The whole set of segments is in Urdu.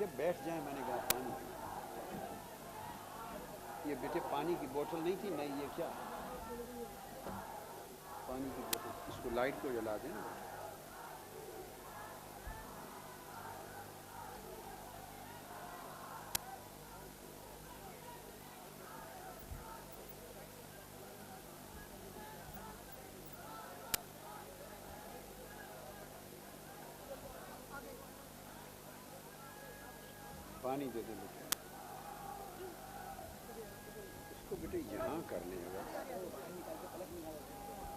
بیٹے بیٹھ جائیں، میں نے کہا پانی. یہ بیٹے پانی کی بوتل نہیں تھی، نہیں یہ کیا پانی کی بوتل. اس کو لائٹ کو جلا دیں نا بیٹے. پانی دے دیں بیٹے. اس کو بیٹے یہاں کر لیں، اگر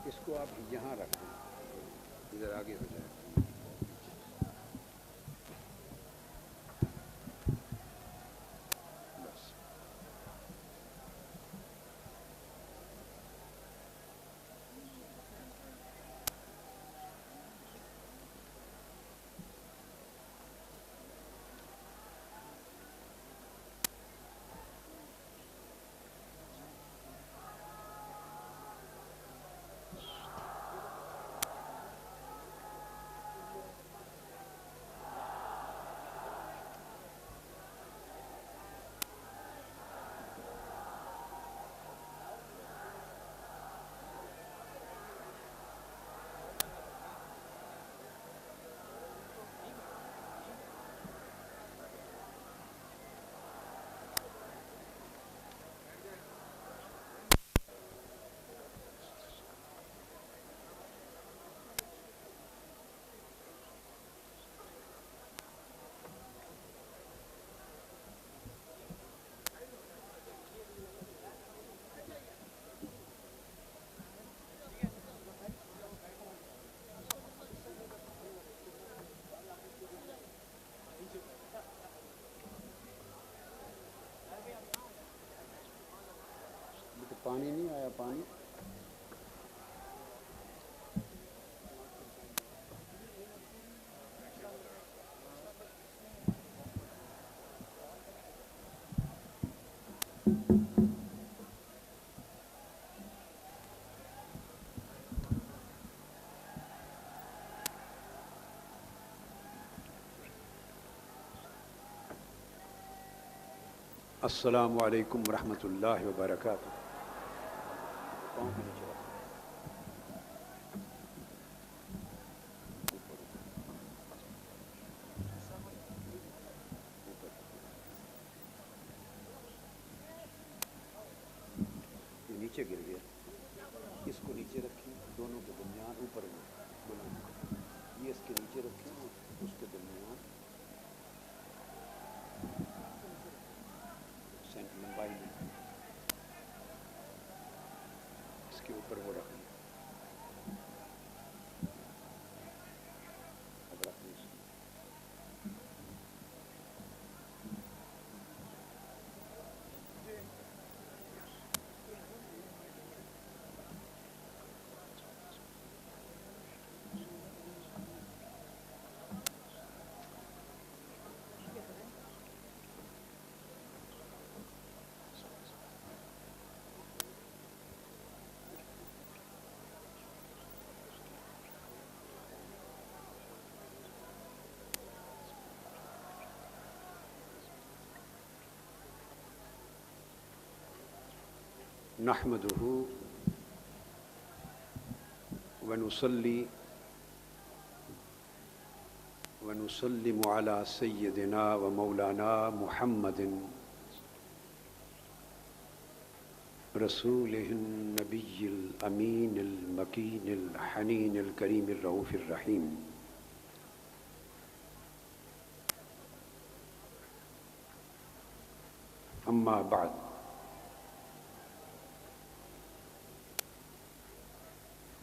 اس کو آپ یہاں رکھ دیں، ادھر آگے ہو جائے. بس بیٹے پانی نہیں آیا. پانی السلام علیکم ورحمۃ اللہ وبرکاتہ. پاؤں کے نیچے رکھ. یہ نیچے گر گیا. اس کو نیچے رکھیں، دونوں کے درمیان اوپر بلند. یہ اس کے نیچے رکھیں، اس کے درمیان سینٹ لمبائی میں اس کے اوپر وہ رکھ لیں. اب رکھ لیں اس کو. نحمده ونصلي ونسلم على سيدنا ومولانا محمد رسوله النبي الأمين المكين الحنين الكريم الرؤوف الرحيم. أما بعد،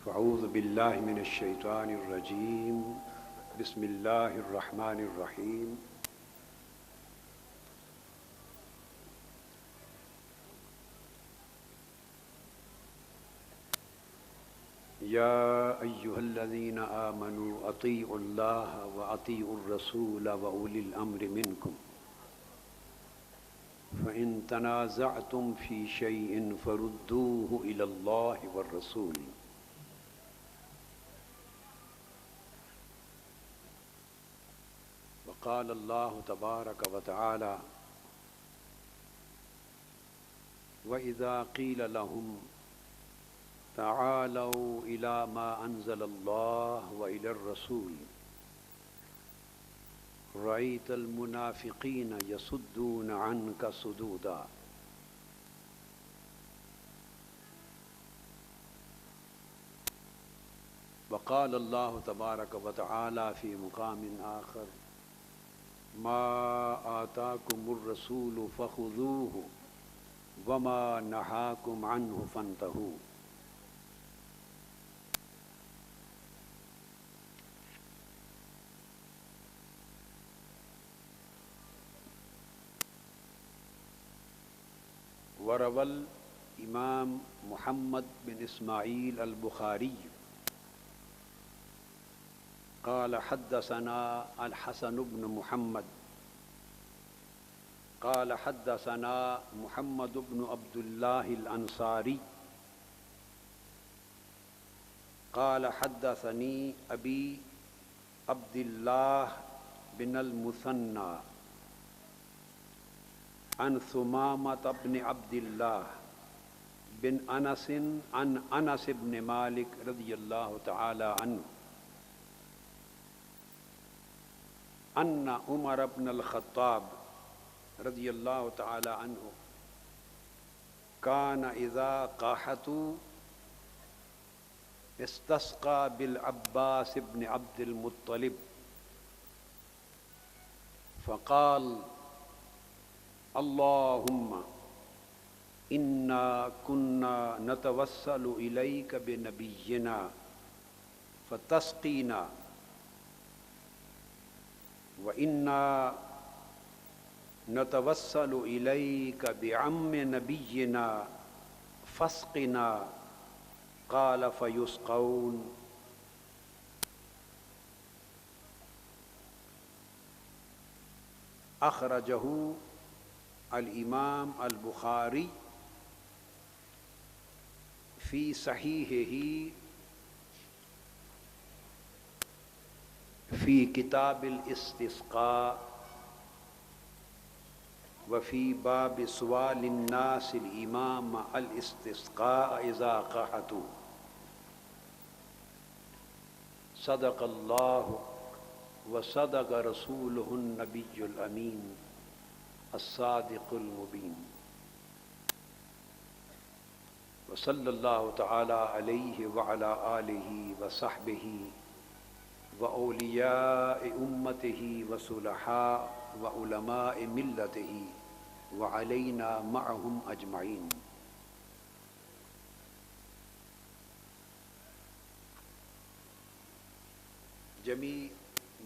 فأعوذ بالله من الشيطان الرجيم. بسم الله الرحمن الرحيم. يا أيها الذين آمنوا أطيعوا الله وأطيعوا الرسول وأولي الأمر منكم فإن تنازعتم في شيء فردوه إلى الله والرسول قال اللہ تبارک و تعالی وَإِذَا قِيلَ لَهُمْ تَعَالَوْا إِلَى مَا أَنزَلَ اللَّهُ وَإِلَى الرَّسُولِ رَأَيْتَ الْمُنَافِقِينَ يَصُدُّونَ عَنْكَ صُدُودًا وقال اللہ تبارک و تعالی فی مقام آخر ما آتاکم الرسول فخذوه وما نہاکم عنہ فانتہوا وروى الإمام محمد بن إسماعيل البخاري قال حدثنا الحسن بن محمد قال حدثنا محمد بن عبد الله الأنصاري قال حدثني أبي عبد الله بن المثنى عن ثمامة بن عبد الله بن أنس عن أنس بن مالك رضي الله تعالى عنه ان عمر بن الخطاب رضی اللہ تعالی عنہ کان اذا قاحطوا استسقى بالعباس بن عبد المطلب فقال اللهم انا كنا نتوسل اليك بنبينا فتسقينا وَإِنَّا نَتَوَسَّلُ إِلَيْكَ بِعَمِّ نَبِيِّنَا فَاسْقِنَا قَالَ فَيُسْقَوْنَ اخرجہ الامام البخاری فی صحیحہ فی کتاب الاستسقاء وفی باب سؤال الناس الامام الاستسقاء اذا قحطوا صدق اللہ وصدق رسولہ النبی الامین الصادق المبین وصلی اللہ تعالی علیہ وعلی آلہ وصحبہ وأولیاء أمته وصلحاء وعلماء ملته وعلينا معهم أجمعين جمیع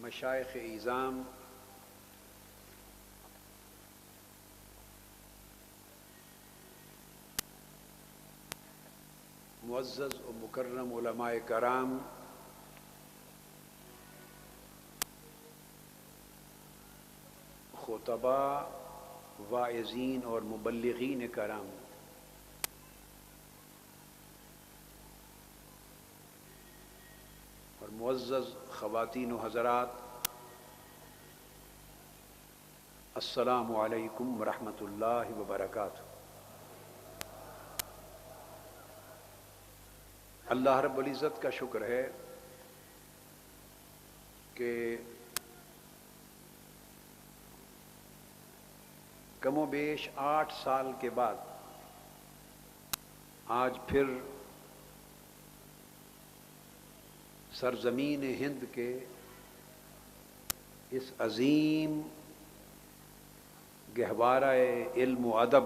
مشائخ اعظام معزز و مکرم علماء کرام خطباء واعظین اور مبلغین کرام اور معزز خواتین و حضرات السلام علیکم ورحمۃ اللہ وبرکاتہ۔ اللہ رب العزت کا شکر ہے کہ کم و بیش 8 سال کے بعد آج پھر سرزمین ہند کے اس عظیم گہوارہ علم و ادب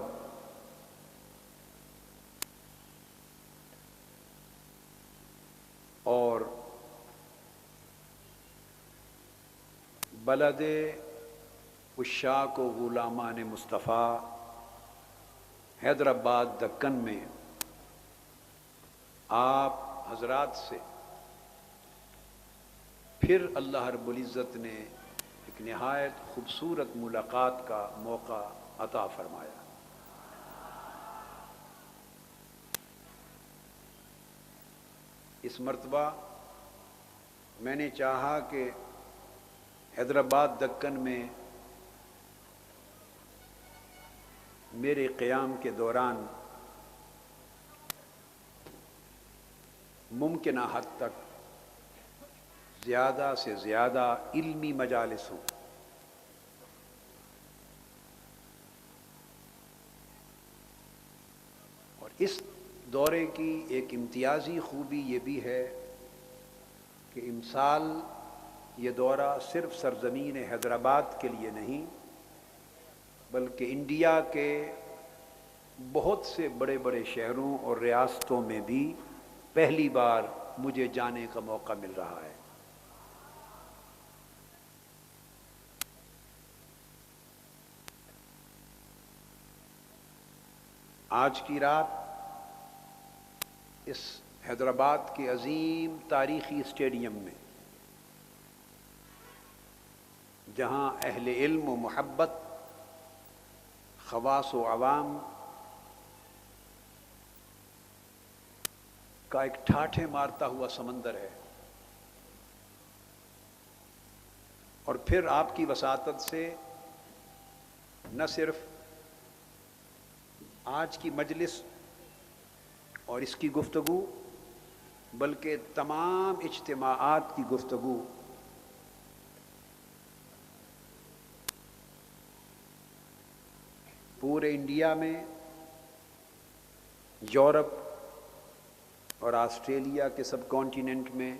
اور بلد عشاق و غلامان مصطفیٰ حیدرآباد دکن میں آپ حضرات سے پھر اللہ رب العزت نے ایک نہایت خوبصورت ملاقات کا موقع عطا فرمایا۔ اس مرتبہ میں نے چاہا کہ حیدرآباد دکن میں میرے قیام کے دوران ممکنہ حد تک زیادہ سے زیادہ علمی مجالس ہوں، اور اس دورے کی ایک امتیازی خوبی یہ بھی ہے کہ امسال یہ دورہ صرف سرزمین حیدرآباد کے لیے نہیں بلکہ انڈیا کے بہت سے بڑے بڑے شہروں اور ریاستوں میں بھی پہلی بار مجھے جانے کا موقع مل رہا ہے۔ آج کی رات اس حیدرآباد کے عظیم تاریخی اسٹیڈیم میں، جہاں اہل علم و محبت، خواص و عوام کا ایک ٹھاٹھے مارتا ہوا سمندر ہے، اور پھر آپ کی وساطت سے نہ صرف آج کی مجلس اور اس کی گفتگو بلکہ تمام اجتماعات کی گفتگو پورے انڈیا میں، یورپ اور آسٹریلیا کے سب کانٹیننٹ میں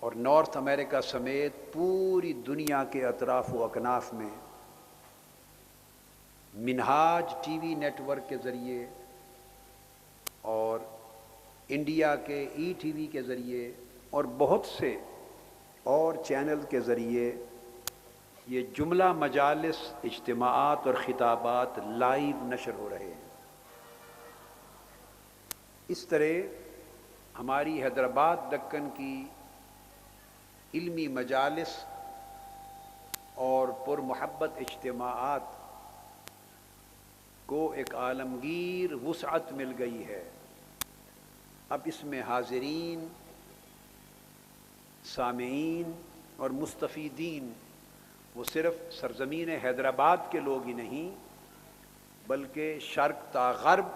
اور نارتھ امریکہ سمیت پوری دنیا کے اطراف و اکناف میں منہاج ٹی وی نیٹ ورک کے ذریعے اور انڈیا کے ای ٹی وی کے ذریعے اور بہت سے اور چینل کے ذریعے یہ جملہ مجالس، اجتماعات اور خطابات لائیو نشر ہو رہے ہیں۔ اس طرح ہماری حیدرآباد دکن کی علمی مجالس اور پر محبت اجتماعات کو ایک عالمگیر وسعت مل گئی ہے۔ اب اس میں حاضرین، سامعین اور مستفیدین وہ صرف سرزمین حیدرآباد کے لوگ ہی نہیں بلکہ شرق تا غرب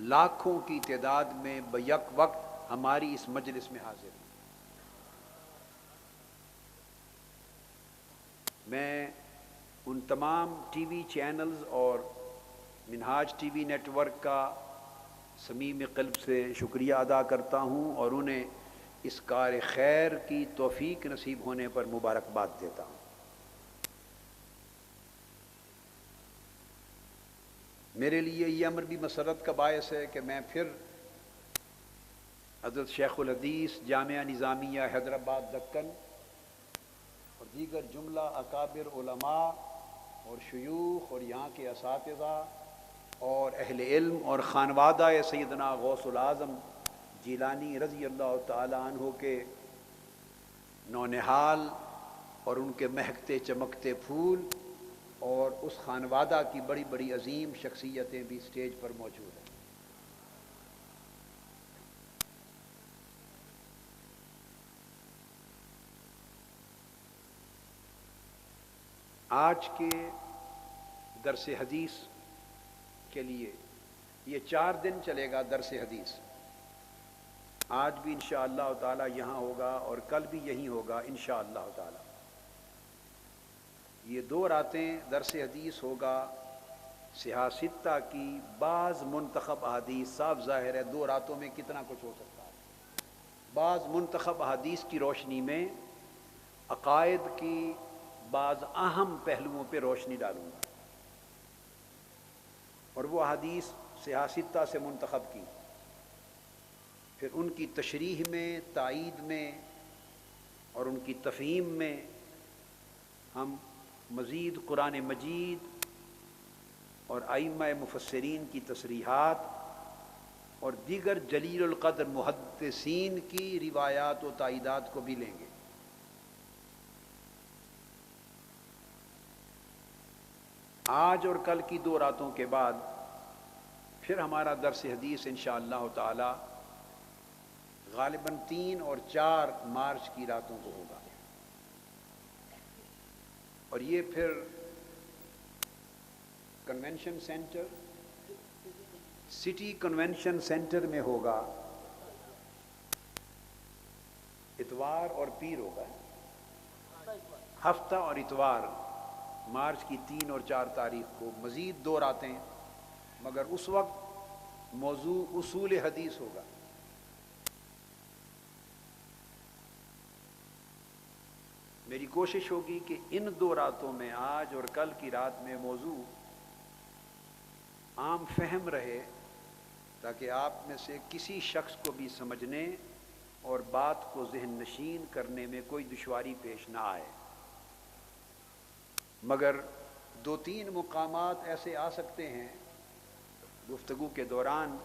لاکھوں کی تعداد میں بیک وقت ہماری اس مجلس میں حاضر ہیں۔ میں ان تمام ٹی وی چینلز اور منہاج ٹی وی نیٹ ورک کا صمیم قلب سے شکریہ ادا کرتا ہوں اور انہیں اس کار خیر کی توفیق نصیب ہونے پر مبارکباد دیتا ہوں۔ میرے لیے یہ امر بھی مسرت کا باعث ہے کہ میں پھر حضرت شیخ الحدیث جامعہ نظامیہ حیدرآباد دکن اور دیگر جملہ اکابر علماء اور شیوخ اور یہاں کے اساتذہ اور اہل علم اور خانوادہ سیدنا غوث العظم جیلانی رضی اللہ تعالی عنہ کے نونہال اور ان کے مہکتے چمکتے پھول اور اس خانوادہ کی بڑی بڑی عظیم شخصیتیں بھی اسٹیج پر موجود ہیں۔ آج کے درس حدیث کے لیے یہ 4 دن چلے گا درس حدیث۔ آج بھی انشاءاللہ تعالی یہاں ہوگا اور کل بھی یہیں ہوگا انشاءاللہ تعالی۔ یہ 2 راتیں درس حدیث ہوگا سیاستہ کی بعض منتخب احادیث۔ صاف ظاہر ہے 2 راتوں میں کتنا کچھ ہو سکتا ہے۔ بعض منتخب احادیث کی روشنی میں عقائد کی بعض اہم پہلوؤں پہ روشنی ڈالوں گا، اور وہ احادیث سیاستہ سے منتخب کی، پھر ان کی تشریح میں، تائید میں اور ان کی تفہیم میں ہم مزید قرآن مجید اور ائمہ مفسرین کی تصریحات اور دیگر جلیل القدر محدثین کی روایات و تائیدات کو بھی لیں گے۔ آج اور کل کی 2 راتوں کے بعد پھر ہمارا درس حدیث انشاءاللہ تعالی غالباً 3 اور 4 مارچ کی راتوں کو ہوگا، اور یہ پھر convention centre, city convention centre میں ہوگا، اتوار اور پیر ہوگا، ہفتہ اور اتوار، مارچ کی 3 اور 4 تاریخ کو مزید 2 راتیں، مگر اس وقت موضوع اصول حدیث ہوگا۔ میری کوشش ہوگی کہ ان 2 راتوں میں، آج اور کل کی رات میں، موضوع عام فہم رہے، تاکہ آپ میں سے کسی شخص کو بھی سمجھنے اور بات کو ذہن نشین کرنے میں کوئی دشواری پیش نہ آئے۔ مگر 2-3 مقامات ایسے آ سکتے ہیں گفتگو کے دوران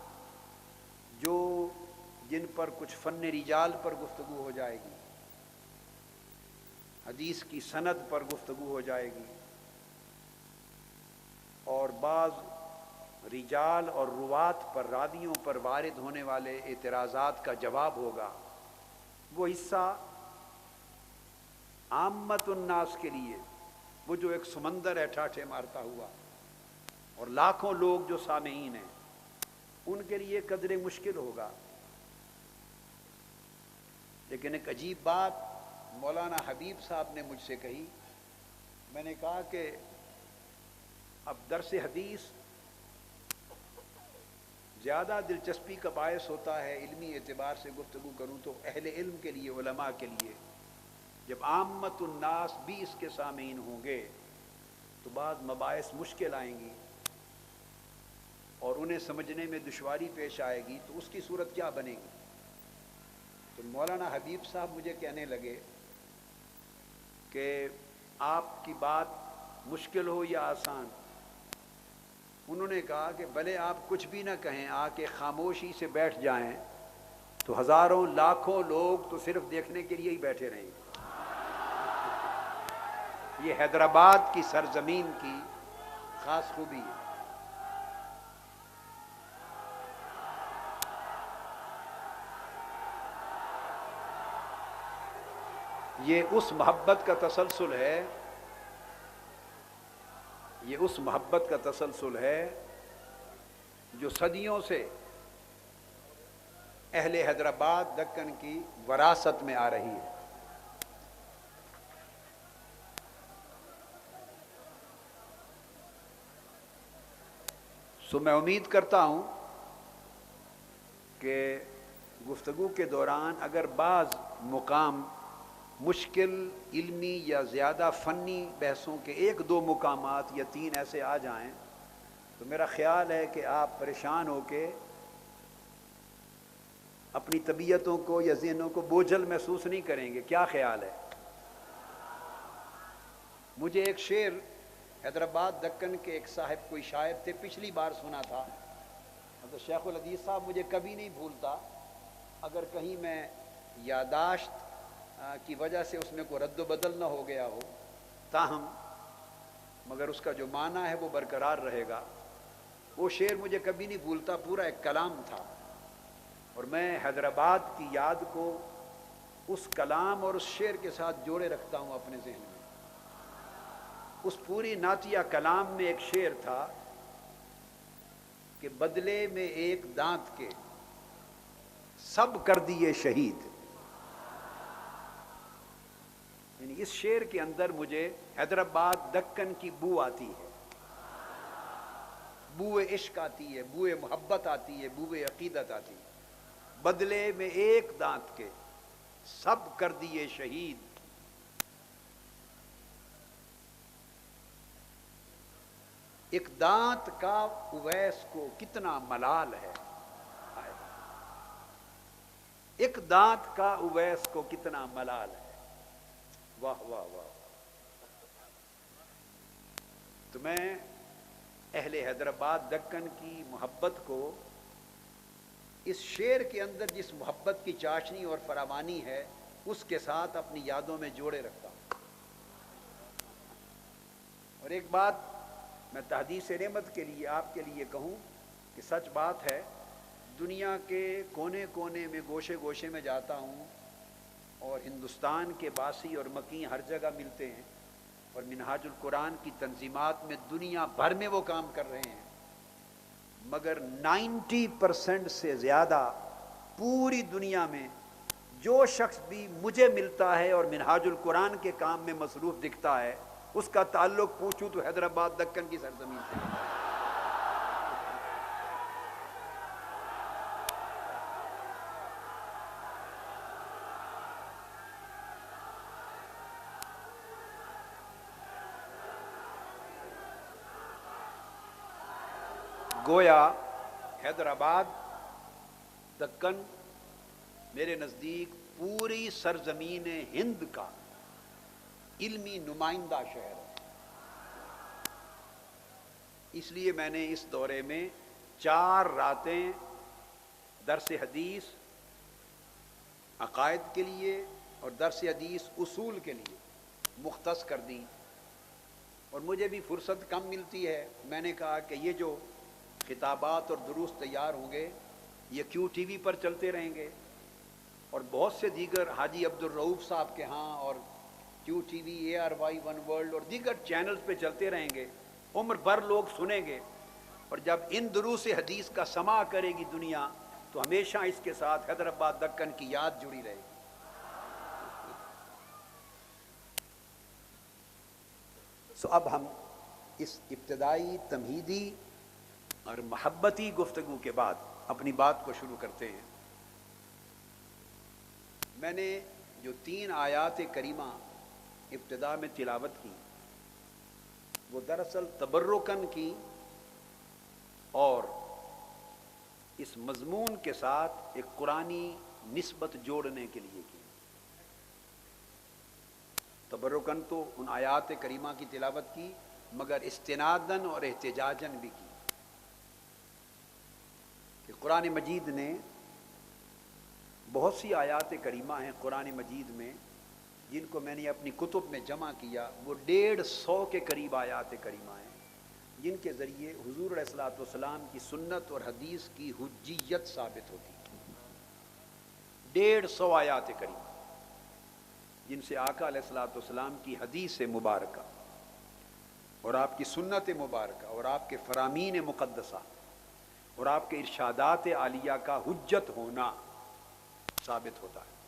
جن پر کچھ فن رجال پر گفتگو ہو جائے گی، حدیث کی سند پر گفتگو ہو جائے گی، اور بعض رجال اور روات پر، راویوں پر وارد ہونے والے اعتراضات کا جواب ہوگا۔ وہ حصہ عامت الناس کے لیے، وہ جو ایک سمندر ہے ٹھاٹھے مارتا ہوا، اور لاکھوں لوگ جو سامعین ہیں، ان کے لیے قدر مشکل ہوگا۔ لیکن ایک عجیب بات مولانا حبیب صاحب نے مجھ سے کہی، میں نے کہا کہ اب درس حدیث زیادہ دلچسپی کا باعث ہوتا ہے، علمی اعتبار سے گفتگو کروں تو اہل علم کے لیے، علماء کے لیے، جب عامت الناس بھی اس کے سامعین ہوں گے تو بعض مباحث مشکل آئیں گی اور انہیں سمجھنے میں دشواری پیش آئے گی، تو اس کی صورت کیا بنے گی؟ تو مولانا حبیب صاحب مجھے کہنے لگے کہ آپ کی بات مشکل ہو یا آسان، انہوں نے کہا کہ بھلے آپ کچھ بھی نہ کہیں، آ کے خاموشی سے بیٹھ جائیں تو ہزاروں لاکھوں لوگ تو صرف دیکھنے کے لیے ہی بیٹھے رہیں گے۔ یہ حیدرآباد کی سرزمین کی خاص خوبی ہے۔ یہ اس محبت کا تسلسل ہے، یہ اس محبت کا تسلسل ہے جو صدیوں سے اہل حیدرآباد دکن کی وراثت میں آ رہی ہے۔ سو میں امید کرتا ہوں کہ گفتگو کے دوران اگر بعض مقام مشکل علمی یا زیادہ فنی بحثوں کے 1-2 مقامات یا 3 ایسے آ جائیں تو میرا خیال ہے کہ آپ پریشان ہو کے اپنی طبیعتوں کو یا ذہنوں کو بوجھل محسوس نہیں کریں گے۔ کیا خیال ہے؟ مجھے ایک شعر حیدرآباد دکن کے ایک صاحب، کوئی شاعر تھے، پچھلی بار سنا تھا، حضرت شیخ الحدیث صاحب مجھے کبھی نہیں بھولتا، اگر کہیں میں یادداشت کی وجہ سے اس میں کوئی رد و بدل نہ ہو گیا ہو، تاہم مگر اس کا جو معنی ہے وہ برقرار رہے گا۔ وہ شعر مجھے کبھی نہیں بھولتا، پورا ایک کلام تھا، اور میں حیدرآباد کی یاد کو اس کلام اور اس شعر کے ساتھ جوڑے رکھتا ہوں اپنے ذہن میں۔ اس پوری نعتیہ کلام میں ایک شعر تھا کہ بدلے میں ایک دانت کے سب کر دیے شہید۔ یعنی اس شعر کے اندر مجھے حیدرآباد دکن کی بو آتی ہے، بو عشق آتی ہے، بو محبت آتی ہے، بو عقیدت آتی ہے۔ بدلے میں ایک دانت کے سب کر دیے شہید، ایک دانت کا اویس کو کتنا ملال ہے، ایک دانت کا اویس کو کتنا ملال ہے۔ واہ واہ واہ۔ تو میں اہل حیدرآباد دکن کی محبت کو اس شعر کے اندر جس محبت کی چاشنی اور فراوانی ہے اس کے ساتھ اپنی یادوں میں جوڑے رکھتا ہوں۔ اور ایک بات میں تحدیث نعمت کے لیے آپ کے لیے کہوں کہ سچ بات ہے، دنیا کے کونے کونے میں گوشے گوشے میں جاتا ہوں اور ہندوستان کے باسی اور مکی ہر جگہ ملتے ہیں اور منہاج القرآن کی تنظیمات میں دنیا بھر میں وہ کام کر رہے ہیں، مگر 90% سے زیادہ پوری دنیا میں جو شخص بھی مجھے ملتا ہے اور منہاج القرآن کے کام میں مصروف دکھتا ہے، اس کا تعلق پوچھوں تو حیدرآباد دکن کی سرزمین سے ہے۔ گویا حیدرآباد دکن میرے نزدیک پوری سرزمین ہند کا علمی نمائندہ شہر ہے۔ اس لیے میں نے اس دورے میں 4 راتیں درس حدیث عقائد کے لیے اور درس حدیث اصول کے لیے مختص کر دی، اور مجھے بھی فرصت کم ملتی ہے۔ میں نے کہا کہ یہ جو خطابات اور دروس تیار ہوں گے یہ کیو ٹی وی پر چلتے رہیں گے اور بہت سے دیگر حاجی عبدالرؤوف صاحب کے ہاں اور Q T V, ARY one world اور دیگر چینلز پہ چلتے رہیں گے، عمر بھر لوگ سنیں گے، اور جب ان دروس حدیث کا سماع کرے گی دنیا تو ہمیشہ اس کے ساتھ حیدرآباد دکن کی یاد جڑی رہے گی۔ اب ہم اس ابتدائی تمہیدی اور محبتی گفتگو کے بعد اپنی بات کو شروع کرتے ہیں۔ میں نے جو 3 آیات کریمہ ابتدا میں تلاوت کی وہ دراصل تبرکن کی اور اس مضمون کے ساتھ ایک قرآنی نسبت جوڑنے کے لیے کی۔ تبرکن تو ان آیات کریمہ کی تلاوت کی، مگر استنادن اور احتجاجن بھی کی کہ قرآن مجید نے بہت سی آیات کریمہ ہیں قرآن مجید میں جن کو میں نے اپنی کتب میں جمع کیا، وہ 150 کے قریب آیات کریمہ ہیں جن کے ذریعے حضور علیہ الصلوۃ والسلام کی سنت اور حدیث کی حجیت ثابت ہوتی ہے۔ 150 آیات کریمہ جن سے آقا علیہ الصلوۃ والسلام کی حدیث مبارکہ اور آپ کی سنت مبارکہ اور آپ کے فرامین مقدسہ اور آپ کے ارشادات عالیہ کا حجت ہونا ثابت ہوتا ہے۔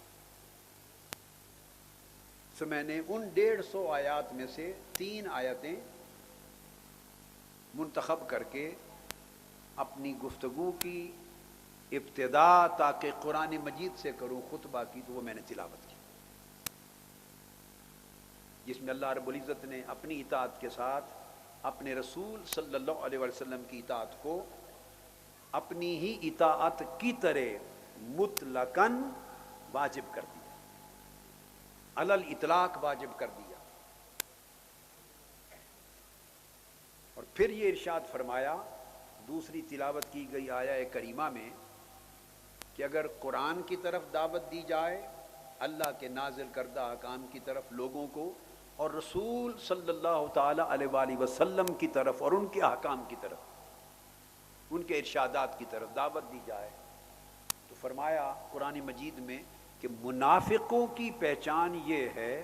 سو میں نے ان 150 آیات میں سے 3 آیتیں منتخب کر کے اپنی گفتگو کی ابتدا تاکہ قرآن مجید سے کروں خطبہ کی، تو وہ میں نے تلاوت کی، جس میں اللہ رب العزت نے اپنی اطاعت کے ساتھ اپنے رسول صلی اللہ علیہ وسلم کی اطاعت کو اپنی ہی اطاعت کی طرح مطلقاً واجب کر دیا، علی الاطلاق واجب کر دیا، اور پھر یہ ارشاد فرمایا دوسری تلاوت کی گئی آیہ کریمہ میں کہ اگر قرآن کی طرف دعوت دی جائے، اللہ کے نازل کردہ احکام کی طرف لوگوں کو، اور رسول صلی اللہ تعالی علیہ وآلہ وسلم کی طرف اور ان کے احکام کی طرف، ان کے ارشادات کی طرف دعوت دی جائے، تو فرمایا قرآن مجید میں کہ منافقوں کی پہچان یہ ہے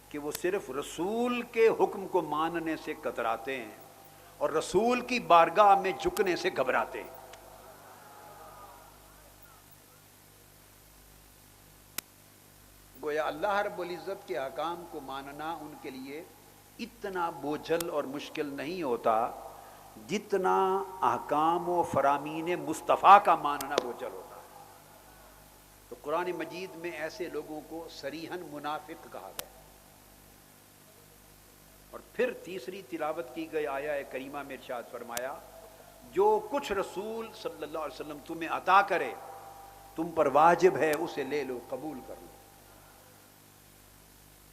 کہ وہ صرف رسول کے حکم کو ماننے سے کتراتے ہیں اور رسول کی بارگاہ میں جھکنے سے گھبراتے ہیں۔ گویا اللہ رب العزت کے احکام کو ماننا ان کے لیے اتنا بوجھل اور مشکل نہیں ہوتا جتنا احکام و فرامین مصطفیٰ کا ماننا بوجھل ہوتا ہے۔ تو قرآن مجید میں ایسے لوگوں کو صریحاً منافق کہا گیا۔ اور پھر تیسری تلاوت کی گئی آیہ کریمہ میں ارشاد فرمایا جو کچھ رسول صلی اللہ علیہ وسلم تمہیں عطا کرے تم پر واجب ہے اسے لے لو، قبول کر لو،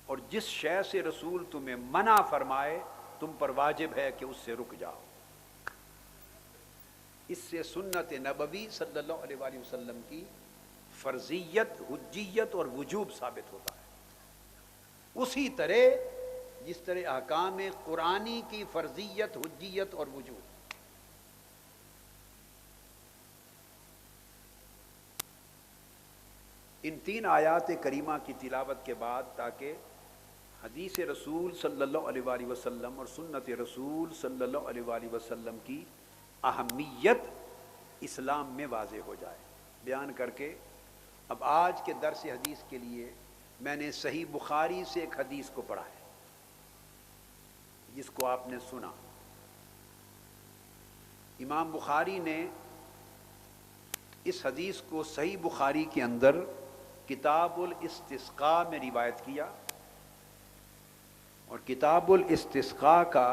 اور جس شے سے رسول تمہیں منع فرمائے تم پر واجب ہے کہ اس سے رک جاؤ۔ اس سے سنت نبوی صلی اللہ علیہ وآلہ وسلم کی فرضیت، حجیت اور وجوب ثابت ہوتا ہے، اسی طرح جس طرح احکام قرآنی کی فرضیت، حجیت اور وجوب۔ ان 3 آیات کریمہ کی تلاوت کے بعد تاکہ حدیث رسول صلی اللہ علیہ وآلہ وسلم اور سنت رسول صلی اللہ علیہ وآلہ وسلم کی اہمیت اسلام میں واضح ہو جائے، بیان کر کے اب آج کے درس حدیث کے لیے میں نے صحیح بخاری سے ایک حدیث کو پڑھا ہے جس کو آپ نے سنا۔ امام بخاری نے اس حدیث کو صحیح بخاری کے اندر کتاب الاستسقاء میں روایت کیا، اور کتاب الاستسقاء کا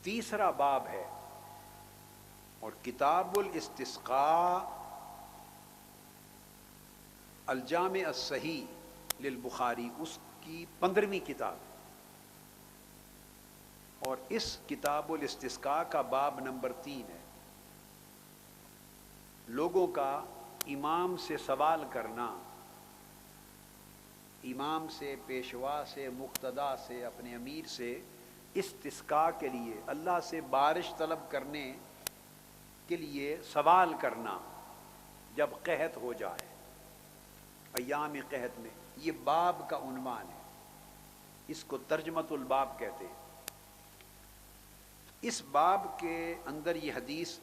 3 باب ہے، اور کتاب الاستسقاء الجامع الصحیح للبخاری اس کی 15ویں کتاب ہے، اور اس کتاب الاستسقاء کا باب نمبر 3 ہے۔ لوگوں کا امام سے سوال کرنا، امام سے، پیشوا سے، مقتدا سے، اپنے امیر سے استسقاء کے لیے، اللہ سے بارش طلب کرنے کے لیے سوال کرنا جب قحط ہو جائے، ایام قحط میں، یہ باب کا عنوان ہے، اس کو ترجمۃ الباب کہتے ہیں۔ اس باب کے اندر یہ حدیث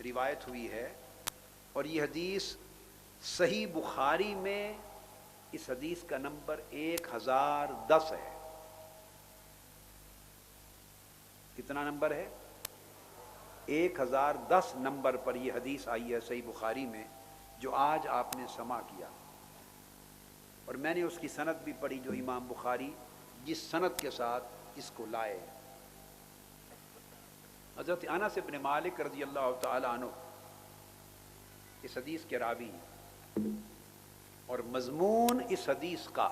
روایت ہوئی ہے، اور یہ حدیث صحیح بخاری میں اس حدیث کا نمبر 1010 ہے۔ کتنا نمبر ہے؟ 1010 نمبر پر یہ حدیث آئی ہے صحیح بخاری میں، جو آج آپ نے سماع کیا، اور میں نے اس کی سند بھی پڑھی جو امام بخاری جس سند کے ساتھ اس کو لائے۔ حضرت انس بن مالک رضی اللہ تعالی عنہ اس حدیث کے راوی، اور مضمون اس حدیث کا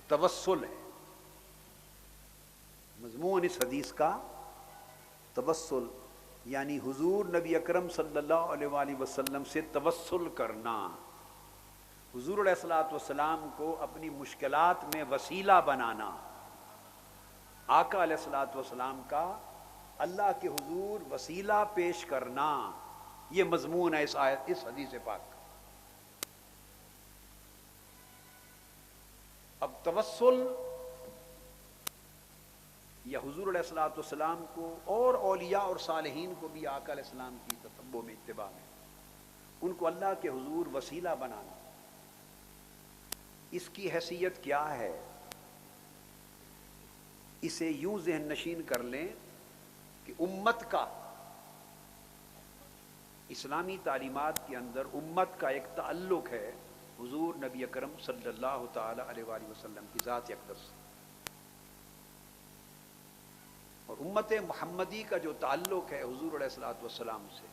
توسل ہے، مضمون اس حدیث کا توسل، یعنی حضور نبی اکرم صلی اللہ علیہ وآلہ وسلم سے توسل کرنا، حضور علیہ الصلوۃ والسلام کو اپنی مشکلات میں وسیلہ بنانا، آقا علیہ الصلوۃ والسلام کا اللہ کے حضور وسیلہ پیش کرنا، یہ مضمون ہے اس آیت، اس حدیث پاک کا۔ اب توسل یا حضور علیہ الصلوۃ والسلام کو اور اولیاء اور صالحین کو بھی آقا علیہ السلام کی تتبع میں، اتباع میں، ان کو اللہ کے حضور وسیلہ بنانا، اس کی حیثیت کیا ہے؟ اسے یوں ذہن نشین کر لیں کہ امت کا، اسلامی تعلیمات کے اندر امت کا ایک تعلق ہے حضور نبی اکرم صلی اللہ تعالی علیہ وآلہ وسلم کی ذات اقدس، اور امت محمدی کا جو تعلق ہے حضور علیہ الصلوۃ والسلام سے،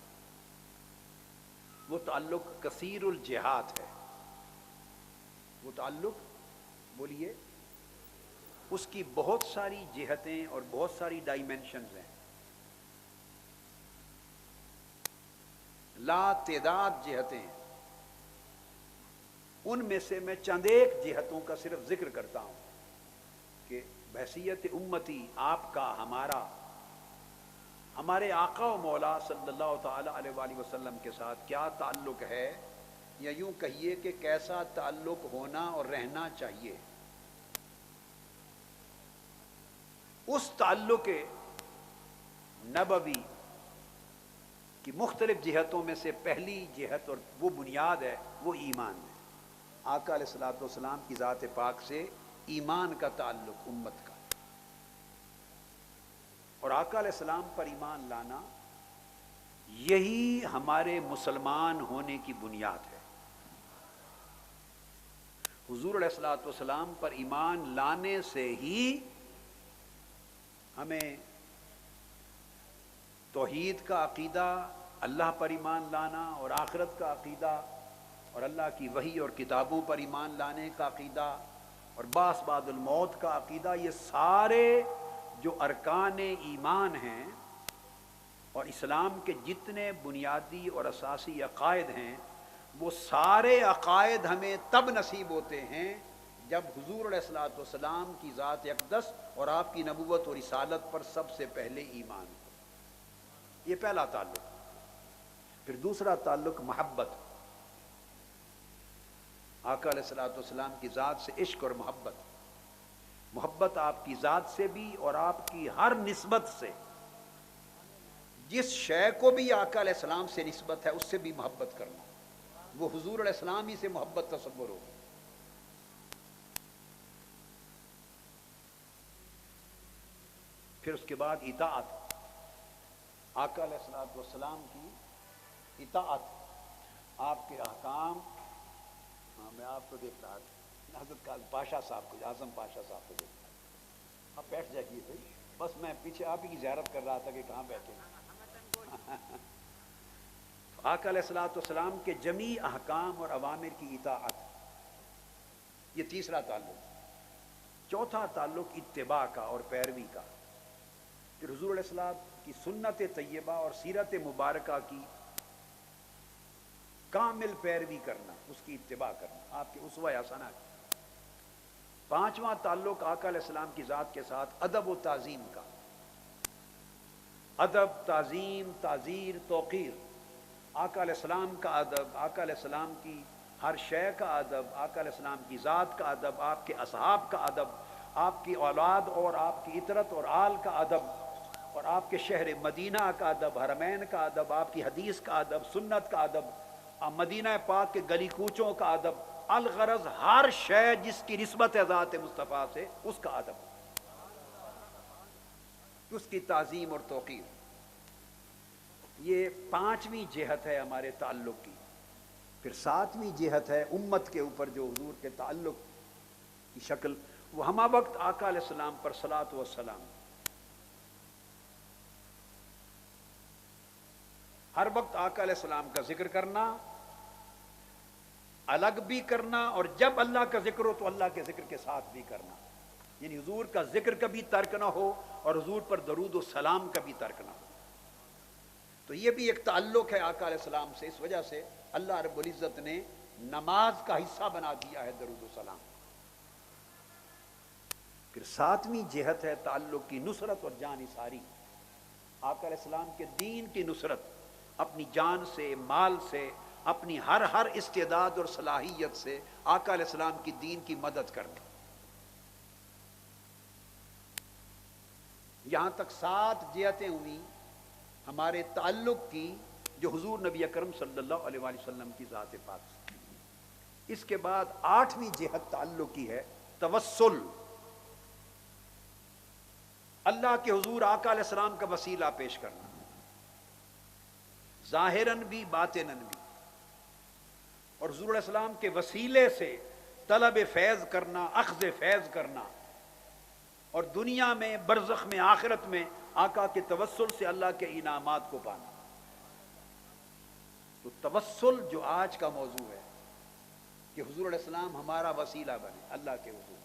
وہ تعلق کثیر الجہات ہے، وہ تعلق، بولیے، اس کی بہت ساری جہتیں اور بہت ساری ڈائمینشنز ہیں، لا تعداد جہتیں ہیں، ان میں سے میں چند ایک جہتوں کا صرف ذکر کرتا ہوں کہ بحیثیت امتی آپ کا، ہمارا، ہمارے آقا و مولا صلی اللہ تعالی علیہ وآلہ وسلم کے ساتھ کیا تعلق ہے، یا یوں کہیے کہ کیسا تعلق ہونا اور رہنا چاہیے۔ اس تعلق نبوی کی مختلف جہتوں میں سے پہلی جہت اور وہ بنیاد ہے، وہ ایمان ہے، آقا علیہ الصلوۃ والسلام کی ذات پاک سے ایمان کا تعلق امت کا، اور آقا علیہ السلام پر ایمان لانا یہی ہمارے مسلمان ہونے کی بنیاد ہے۔ حضور علیہ الصلوۃ والسلام پر ایمان لانے سے ہی ہمیں توحید کا عقیدہ، اللہ پر ایمان لانا، اور آخرت کا عقیدہ، اور اللہ کی وحی اور کتابوں پر ایمان لانے کا عقیدہ، اور بعث بعد الموت کا عقیدہ، یہ سارے جو ارکان ایمان ہیں اور اسلام کے جتنے بنیادی اور اساسی عقائد ہیں، وہ سارے عقائد ہمیں تب نصیب ہوتے ہیں جب حضور علیہ الصلوۃ والسلام کی ذات اقدس اور آپ کی نبوت اور رسالت پر سب سے پہلے ایمان ہو۔ یہ پہلا تعلق۔ پھر دوسرا تعلق محبت، آقا علیہ الصلوۃ والسلام کی ذات سے عشق اور محبت، محبت آپ کی ذات سے بھی اور آپ کی ہر نسبت سے، جس شے کو بھی آقا علیہ السلام سے نسبت ہے اس سے بھی محبت کرنا، وہ حضور علیہ السلام ہی سے محبت تصور ہوگی۔ پھر اس کے بعد اطاعت، آقا علیہ الصلوۃ والسلام کی اطاعت، آپ کے احکام۔ ہاں میں آپ کو دیکھ رہا تھا، حضرت کا پاشا صاحب کو، اعظم پاشا صاحب کو دیکھ رہا تھا۔ آپ بیٹھ جائیے بھائی، بس میں پیچھے آپ ہی کی زیارت کر رہا تھا کہ کہاں بیٹھے۔ آقا علیہ الصلوۃ والسلام کے جمیع احکام اور اوامر کی اطاعت، یہ تیسرا تعلق۔ چوتھا تعلق اتباع کا اور پیروی کا، پھر حضور علیہ السلام کی سنت طیبہ اور سیرت مبارکہ کی کامل پیروی کرنا، اس کی اتباع کرنا، آپ کے اسوہ حسنہ کی۔ پانچواں تعلق آقا علیہ السلام کی ذات کے ساتھ ادب و تعظیم کا، ادب، تعظیم، تعزیر، توقیر، آقا علیہ السلام کا ادب، آقا علیہ السلام کی ہر شے کا ادب، آقا علیہ السلام کی ذات کا ادب، آپ کے اصحاب کا ادب، آپ کی اولاد اور آپ کی عطرت اور آل کا ادب، اور آپ کے شہر مدینہ کا ادب، حرمین کا ادب، آپ کی حدیث کا ادب، سنت کا ادب، مدینہ پاک کے گلی کوچوں کا ادب، الغرض ہر شے جس کی نسبت ہے ذات مصطفیٰ سے اس کا ادب، اس کی تعظیم اور توقیر۔ یہ پانچویں جہت ہے ہمارے تعلق کی۔ پھر ساتویں جہت ہے امت کے اوپر جو حضور کے تعلق کی شکل، وہ ہمہ وقت آقا علیہ السلام پر صلاۃ و سلام، ہر وقت آقا علیہ السلام کا ذکر کرنا، الگ بھی کرنا، اور جب اللہ کا ذکر ہو تو اللہ کے ذکر کے ساتھ بھی کرنا، یعنی حضور کا ذکر کبھی ترک نہ ہو اور حضور پر درود و سلام کبھی ترک نہ ہو۔ تو یہ بھی ایک تعلق ہے آقا علیہ السلام سے، اس وجہ سے اللہ رب العزت نے نماز کا حصہ بنا دیا ہے درود و سلام۔ پھر ساتویں جہت ہے تعلق کی نصرت اور جان نثاری، آقا علیہ السلام کے دین کی نصرت، اپنی جان سے، مال سے، اپنی ہر استعداد اور صلاحیت سے آقا علیہ السلام کی دین کی مدد کرنا۔ یہاں تک 7 جہتیں ہوئی ہمارے تعلق کی جو حضور نبی اکرم صلی اللہ علیہ وآلہ وسلم کی ذات پاک سے۔ اس کے بعد 8ویں جہت تعلق کی ہے توسل، اللہ کے حضور آقا علیہ السلام کا وسیلہ پیش کرنا، ظاہراً بھی باطناً بھی، اور حضور علیہ السلام کے وسیلے سے طلب فیض کرنا، اخذ فیض کرنا، اور دنیا میں، برزخ میں، آخرت میں آقا کے توسل سے اللہ کے انعامات کو پانا۔ تو توسل جو آج کا موضوع ہے کہ حضور علیہ السلام ہمارا وسیلہ بنے اللہ کے حضور،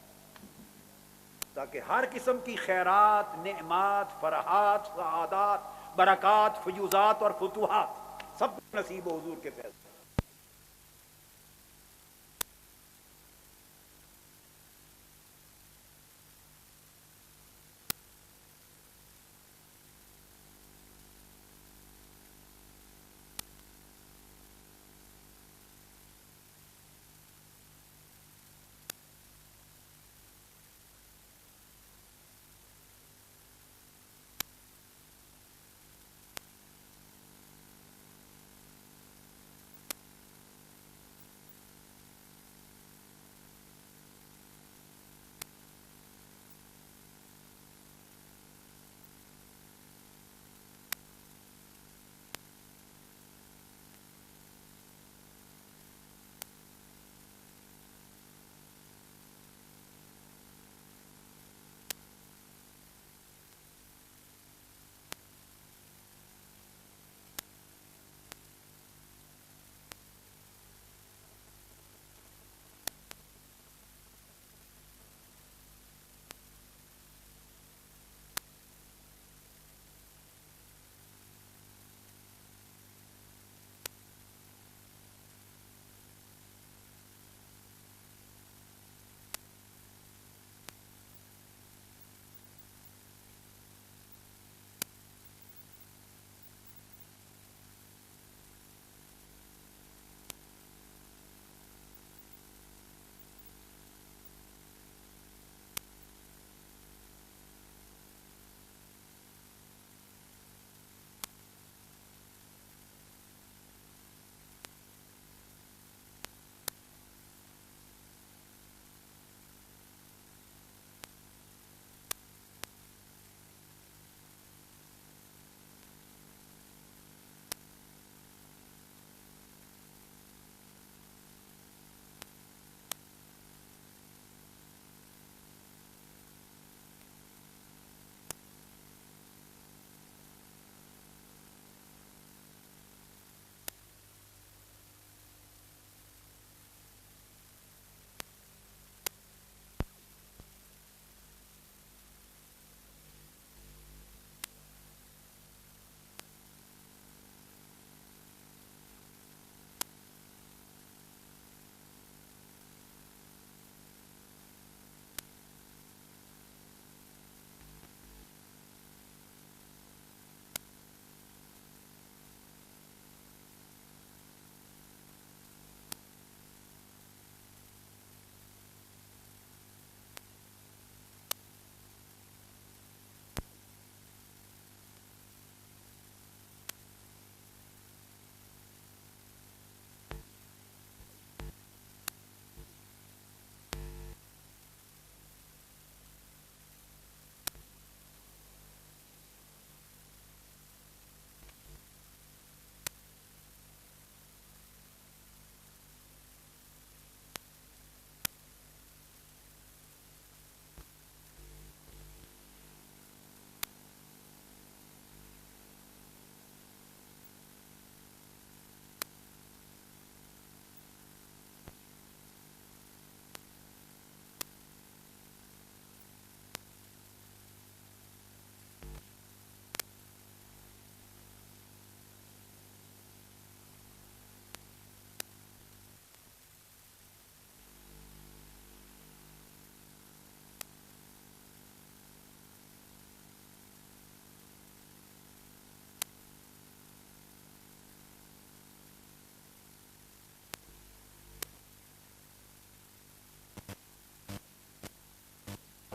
تاکہ ہر قسم کی خیرات، نعمات، فرحات، سعادات، برکات، فیوزات اور فتوحات سب نصیب ہو حضور کے فیض سے۔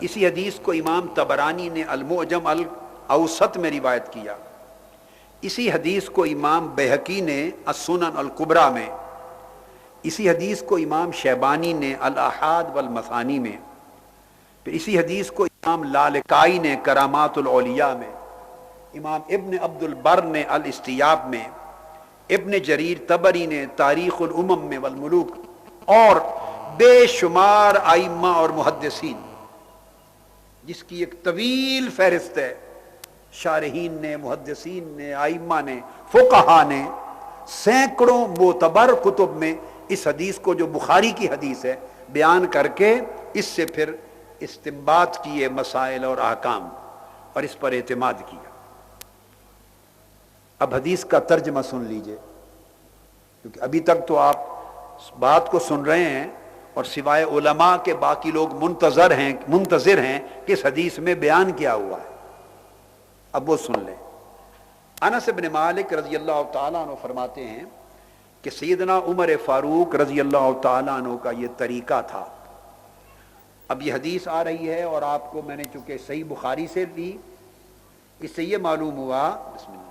اسی حدیث کو امام طبرانی نے المعجم الاوسط میں روایت کیا، اسی حدیث کو امام بیہقی نے السنن الکبریٰ میں، اسی حدیث کو امام شیبانی نے الاحاد والمثانی میں، پھر اسی حدیث کو امام لالکائی نے کرامات الاولیاء میں، امام ابن عبد البر نے الاستیاب میں، ابن جریر طبری نے تاریخ الامم میں والملوک، اور بے شمار ائمہ اور محدثین جس کی ایک طویل فہرست ہے، شارحین نے، محدثین نے، ائمہ نے، فقہا نے سینکڑوں معتبر کتب میں اس حدیث کو جو بخاری کی حدیث ہے بیان کر کے اس سے پھر استنباط کیے مسائل اور احکام اور اس پر اعتماد کیا۔ اب حدیث کا ترجمہ سن لیجئے، کیونکہ ابھی تک تو آپ بات کو سن رہے ہیں اور سوائے علماء کے باقی لوگ منتظر ہیں کہ اس حدیث میں بیان کیا ہوا ہے، اب وہ سن لیں۔ انس بن مالک رضی اللہ تعالیٰ عنہ فرماتے ہیں کہ سیدنا عمر فاروق رضی اللہ تعالیٰ عنہ کا یہ طریقہ تھا۔ اب یہ حدیث آ رہی ہے اور آپ کو میں نے چونکہ صحیح بخاری سے لی، اس سے یہ معلوم ہوا، بسم اللہ،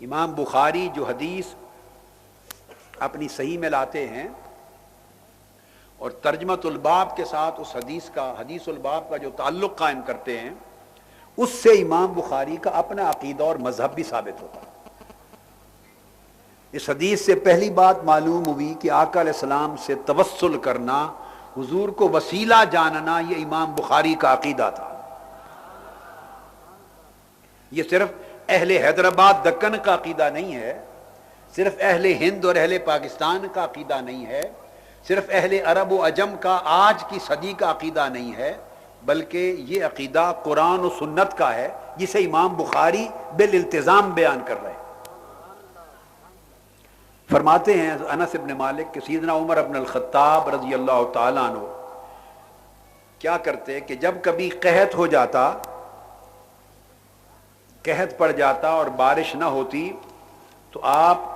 امام بخاری جو حدیث اپنی صحیح میں لاتے ہیں اور ترجمۃ الباب کے ساتھ اس حدیث الباب کا جو تعلق قائم کرتے ہیں، اس سے امام بخاری کا اپنا عقیدہ اور مذہب بھی ثابت ہوتا ہے۔ اس حدیث سے پہلی بات معلوم ہوئی کہ آقا علیہ السلام سے توسل کرنا، حضور کو وسیلہ جاننا، یہ امام بخاری کا عقیدہ تھا۔ یہ صرف اہل حیدرآباد دکن کا عقیدہ نہیں ہے، صرف اہل ہند اور اہل پاکستان کا عقیدہ نہیں ہے، صرف اہل عرب و عجم کا آج کی صدی کا عقیدہ نہیں ہے، بلکہ یہ عقیدہ قرآن و سنت کا ہے جسے امام بخاری بالالتزام بیان کر رہے ہیں۔ فرماتے ہیں انس بن مالک کہ سیدنا عمر بن الخطاب رضی اللہ تعالیٰ عنہ کیا کرتے کہ جب کبھی قحط ہو جاتا، قحط پڑ جاتا اور بارش نہ ہوتی تو آپ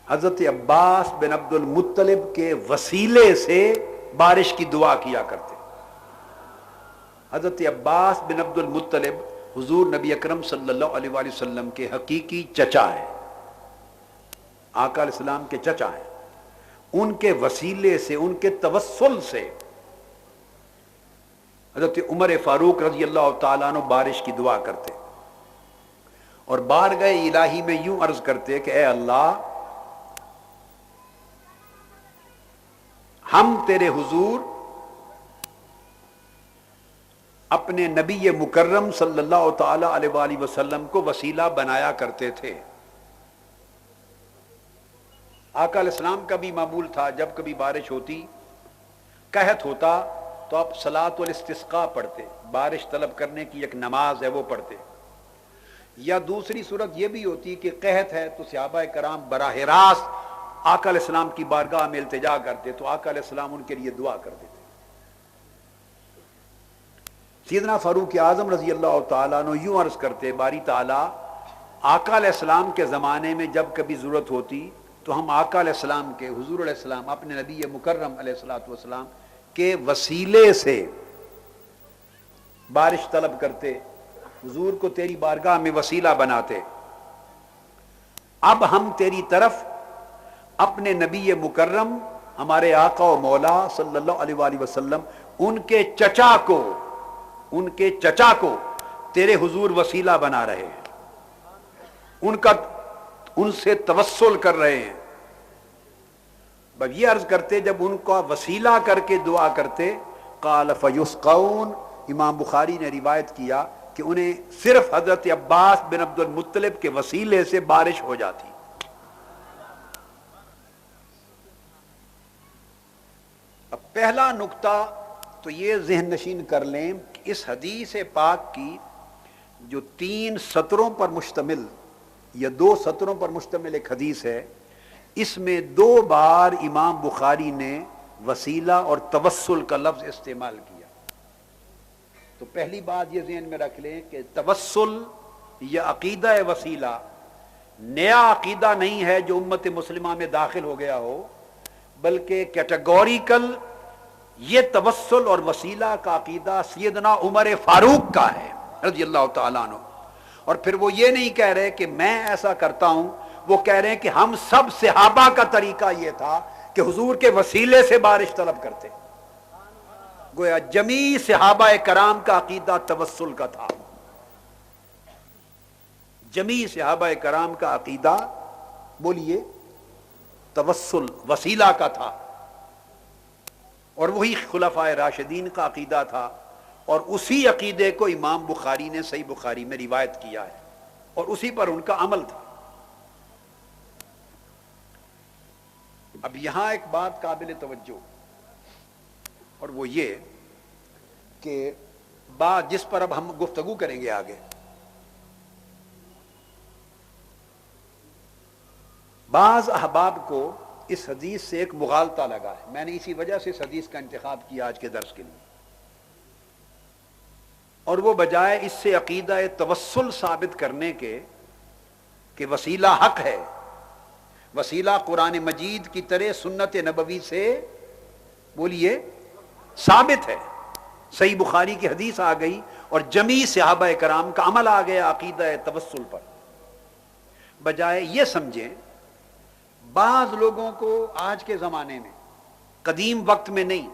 حضرت عباس بن عبد المطلب کے وسیلے سے بارش کی دعا کیا کرتے۔ حضرت عباس بن عبد المطلب حضور نبی اکرم صلی اللہ علیہ وآلہ وسلم کے حقیقی چچا ہیں، آقا علیہ السلام کے چچا ہیں، ان کے وسیلے سے، ان کے توسل سے حضرت عمر فاروق رضی اللہ تعالیٰ عنہ بارش کی دعا کرتے اور بارگاہ الہی میں یوں عرض کرتے کہ اے اللہ، ہم تیرے حضور اپنے نبی مکرم صلی اللہ تعالی علیہ وآلہ وسلم کو وسیلہ بنایا کرتے تھے۔ آقا علیہ السلام کا بھی معمول تھا جب کبھی بارش ہوتی، قحط ہوتا تو آپ صلاۃ الاستسقاء پڑھتے، بارش طلب کرنے کی ایک نماز ہے وہ پڑھتے، یا دوسری صورت یہ بھی ہوتی کہ قحط ہے تو صحابہ کرام براہ راست آقا علیہ السلام کی بارگاہ میں التجا کرتے تو آقا علیہ السلام ان کے لیے دعا کر دیتے۔ سیدنا فاروق اعظم رضی اللہ تعالیٰ عنہ یوں عرض کرتے، باری تعالیٰ آقا علیہ السلام کے زمانے میں جب کبھی ضرورت ہوتی تو ہم آقا علیہ السلام کے، حضور علیہ السلام اپنے نبی مکرم علیہ الصلوۃ والسلام کے وسیلے سے بارش طلب کرتے، حضور کو تیری بارگاہ میں وسیلہ بناتے۔ اب ہم تیری طرف اپنے نبی مکرم، ہمارے آقا و مولا صلی اللہ علیہ وآلہ وسلم، ان کے چچا کو تیرے حضور وسیلہ بنا رہے ہیں، ان سے توسل کر رہے ہیں۔ بس یہ عرض کرتے جب ان کا وسیلہ کر کے دعا کرتے، قال فیسقون، امام بخاری نے روایت کیا کہ انہیں صرف حضرت عباس بن عبد المطلب کے وسیلے سے بارش ہو جاتی۔ اب پہلا نقطہ تو یہ ذہن نشین کر لیں کہ اس حدیث پاک کی جو 3 سطروں پر مشتمل یا 2 سطروں پر مشتمل ایک حدیث ہے، اس میں 2 بار امام بخاری نے وسیلہ اور توسل کا لفظ استعمال کیا۔ تو پہلی بات یہ ذہن میں رکھ لیں کہ توسل یا عقیدہ وسیلہ نیا عقیدہ نہیں ہے جو امت مسلمہ میں داخل ہو گیا ہو، بلکہ کیٹیگوریکل یہ توسل اور وسیلہ کا عقیدہ سیدنا عمر فاروق کا ہے رضی اللہ تعالیٰ عنہ. اور پھر وہ یہ نہیں کہہ رہے کہ میں ایسا کرتا ہوں، وہ کہہ رہے ہیں کہ ہم سب صحابہ کا طریقہ یہ تھا کہ حضور کے وسیلے سے بارش طلب کرتے. گویا جمیع صحابہ کرام کا عقیدہ توسل کا تھا. جمیع صحابہ کرام کا عقیدہ بولیے توسل وسیلہ کا تھا، اور وہی خلفائے راشدین کا عقیدہ تھا، اور اسی عقیدے کو امام بخاری نے صحیح بخاری میں روایت کیا ہے، اور اسی پر ان کا عمل تھا. اب یہاں ایک بات قابل توجہ، اور وہ یہ کہ بات جس پر اب ہم گفتگو کریں گے آگے، بعض احباب کو اس حدیث سے ایک مغالطہ لگا ہے. میں نے اسی وجہ سے اس حدیث کا انتخاب کیا آج کے درس کے لیے، اور وہ بجائے اس سے عقیدہ توسل ثابت کرنے کے کہ وسیلہ حق ہے، وسیلہ قرآن مجید کی طرح سنت نبوی سے بولیے ثابت ہے، صحیح بخاری کی حدیث آ گئی اور جمیع صحابہ کرام کا عمل آ گیا عقیدہ توسل پر، بجائے یہ سمجھیں بعض لوگوں کو آج کے زمانے میں، قدیم وقت میں نہیں،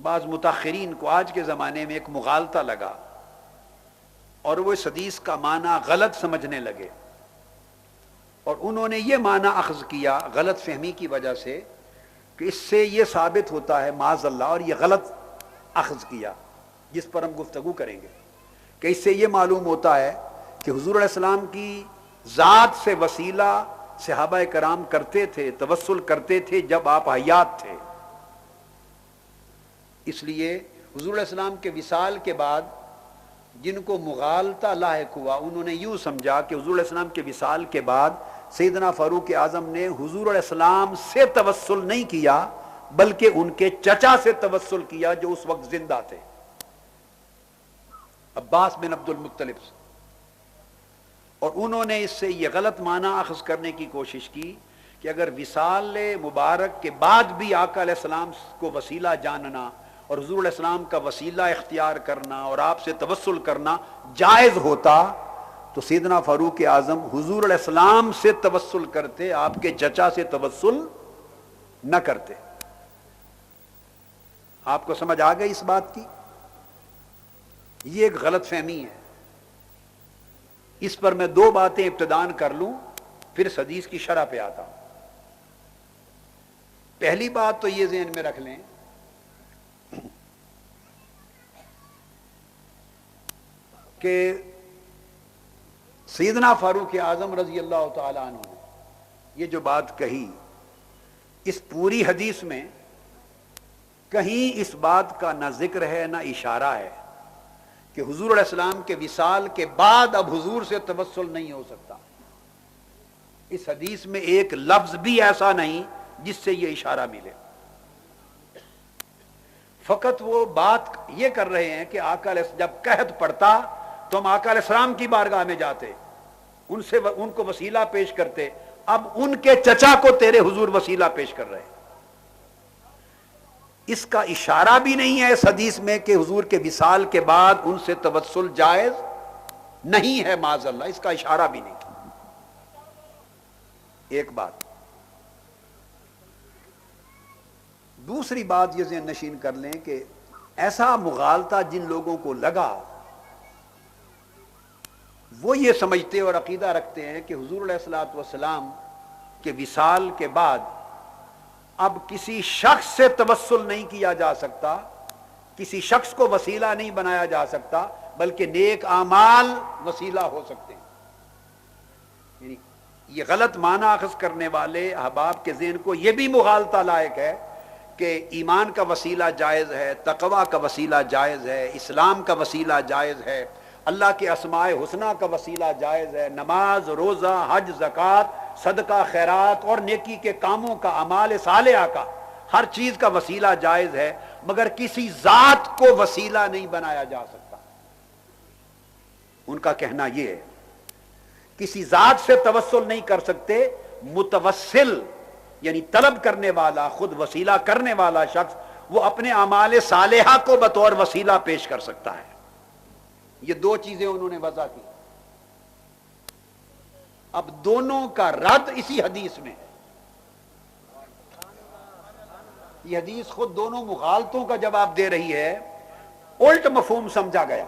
بعض متاخرین کو آج کے زمانے میں ایک مغالطہ لگا، اور وہ اس حدیث کا معنی غلط سمجھنے لگے، اور انہوں نے یہ معنی اخذ کیا غلط فہمی کی وجہ سے کہ اس سے یہ ثابت ہوتا ہے معاذ اللہ، اور یہ غلط اخذ کیا جس پر ہم گفتگو کریں گے، کہ اس سے یہ معلوم ہوتا ہے کہ حضور علیہ السلام کی ذات سے وسیلہ صحابہ کرام کرتے تھے، توسل کرتے تھے جب آپ حیات تھے. اس لیے حضور علیہ السلام کے وصال کے بعد جن کو مغالطہ لاحق ہوا، انہوں نے یوں سمجھا کہ حضور علیہ السلام کے وصال کے بعد سیدنا فاروق اعظم نے حضور علیہ السلام سے توسل نہیں کیا بلکہ ان کے چچا سے توسل کیا جو اس وقت زندہ تھے، عباس بن عبد المطلب سے. اور انہوں نے اس سے یہ غلط معنی اخذ کرنے کی کوشش کی کہ اگر وصال مبارک کے بعد بھی آقا علیہ السلام کو وسیلہ جاننا اور حضور علیہ السلام کا وسیلہ اختیار کرنا اور آپ سے توسل کرنا جائز ہوتا تو سیدنا فاروق اعظم حضور علیہ السلام سے توسل کرتے، آپ کے چچا سے توسل نہ کرتے. آپ کو سمجھ آ گئی اس بات کی؟ یہ ایک غلط فہمی ہے. اس پر میں دو باتیں ابتدان کر لوں پھر اس حدیث کی شرح پہ آتا ہوں. پہلی بات تو یہ ذہن میں رکھ لیں کہ سیدنا فاروق اعظم رضی اللہ تعالی عنہ نے یہ جو بات کہی، اس پوری حدیث میں کہیں اس بات کا نہ ذکر ہے نہ اشارہ ہے کہ حضور علیہ السلام کے وصال کے بعد اب حضور سے توسل نہیں ہو سکتا. اس حدیث میں ایک لفظ بھی ایسا نہیں جس سے یہ اشارہ ملے. فقط وہ بات یہ کر رہے ہیں کہ آقا علیہ جب قحط پڑتا تو ہم آقا علیہ السلام کی بارگاہ میں جاتے، ان کو وسیلہ پیش کرتے، اب ان کے چچا کو تیرے حضور وسیلہ پیش کر رہے ہیں. اس کا اشارہ بھی نہیں ہے اس حدیث میں کہ حضور کے وصال کے بعد ان سے توسل جائز نہیں ہے معاذ اللہ، اس کا اشارہ بھی نہیں. ایک بات. دوسری بات یہ ذہن نشین کر لیں کہ ایسا مغالطہ جن لوگوں کو لگا وہ یہ سمجھتے اور عقیدہ رکھتے ہیں کہ حضور علیہ الصلوۃ والسلام کے وصال کے بعد اب کسی شخص سے توسل نہیں کیا جا سکتا، کسی شخص کو وسیلہ نہیں بنایا جا سکتا، بلکہ نیک اعمال وسیلہ ہو سکتے ہیں. یعنی یہ غلط معنی اخذ کرنے والے احباب کے ذہن کو یہ بھی مغالطہ لائق ہے کہ ایمان کا وسیلہ جائز ہے، تقوی کا وسیلہ جائز ہے، اسلام کا وسیلہ جائز ہے، اللہ کے اسماء حسنہ کا وسیلہ جائز ہے، نماز، روزہ، حج، زکوٰۃ، صدقہ، خیرات اور نیکی کے کاموں کا، اعمال صالحہ کا، ہر چیز کا وسیلہ جائز ہے، مگر کسی ذات کو وسیلہ نہیں بنایا جا سکتا. ان کا کہنا یہ ہے کسی ذات سے توسل نہیں کر سکتے، متوسل یعنی طلب کرنے والا، خود وسیلہ کرنے والا شخص وہ اپنے اعمال صالحہ کو بطور وسیلہ پیش کر سکتا ہے۔ یہ دو چیزیں انہوں نے وضع کی۔ اب دونوں کا رد اسی حدیث میں ہے۔ یہ حدیث خود دونوں مغالطوں کا جواب دے رہی ہے، الٹ مفہوم سمجھا گیا۔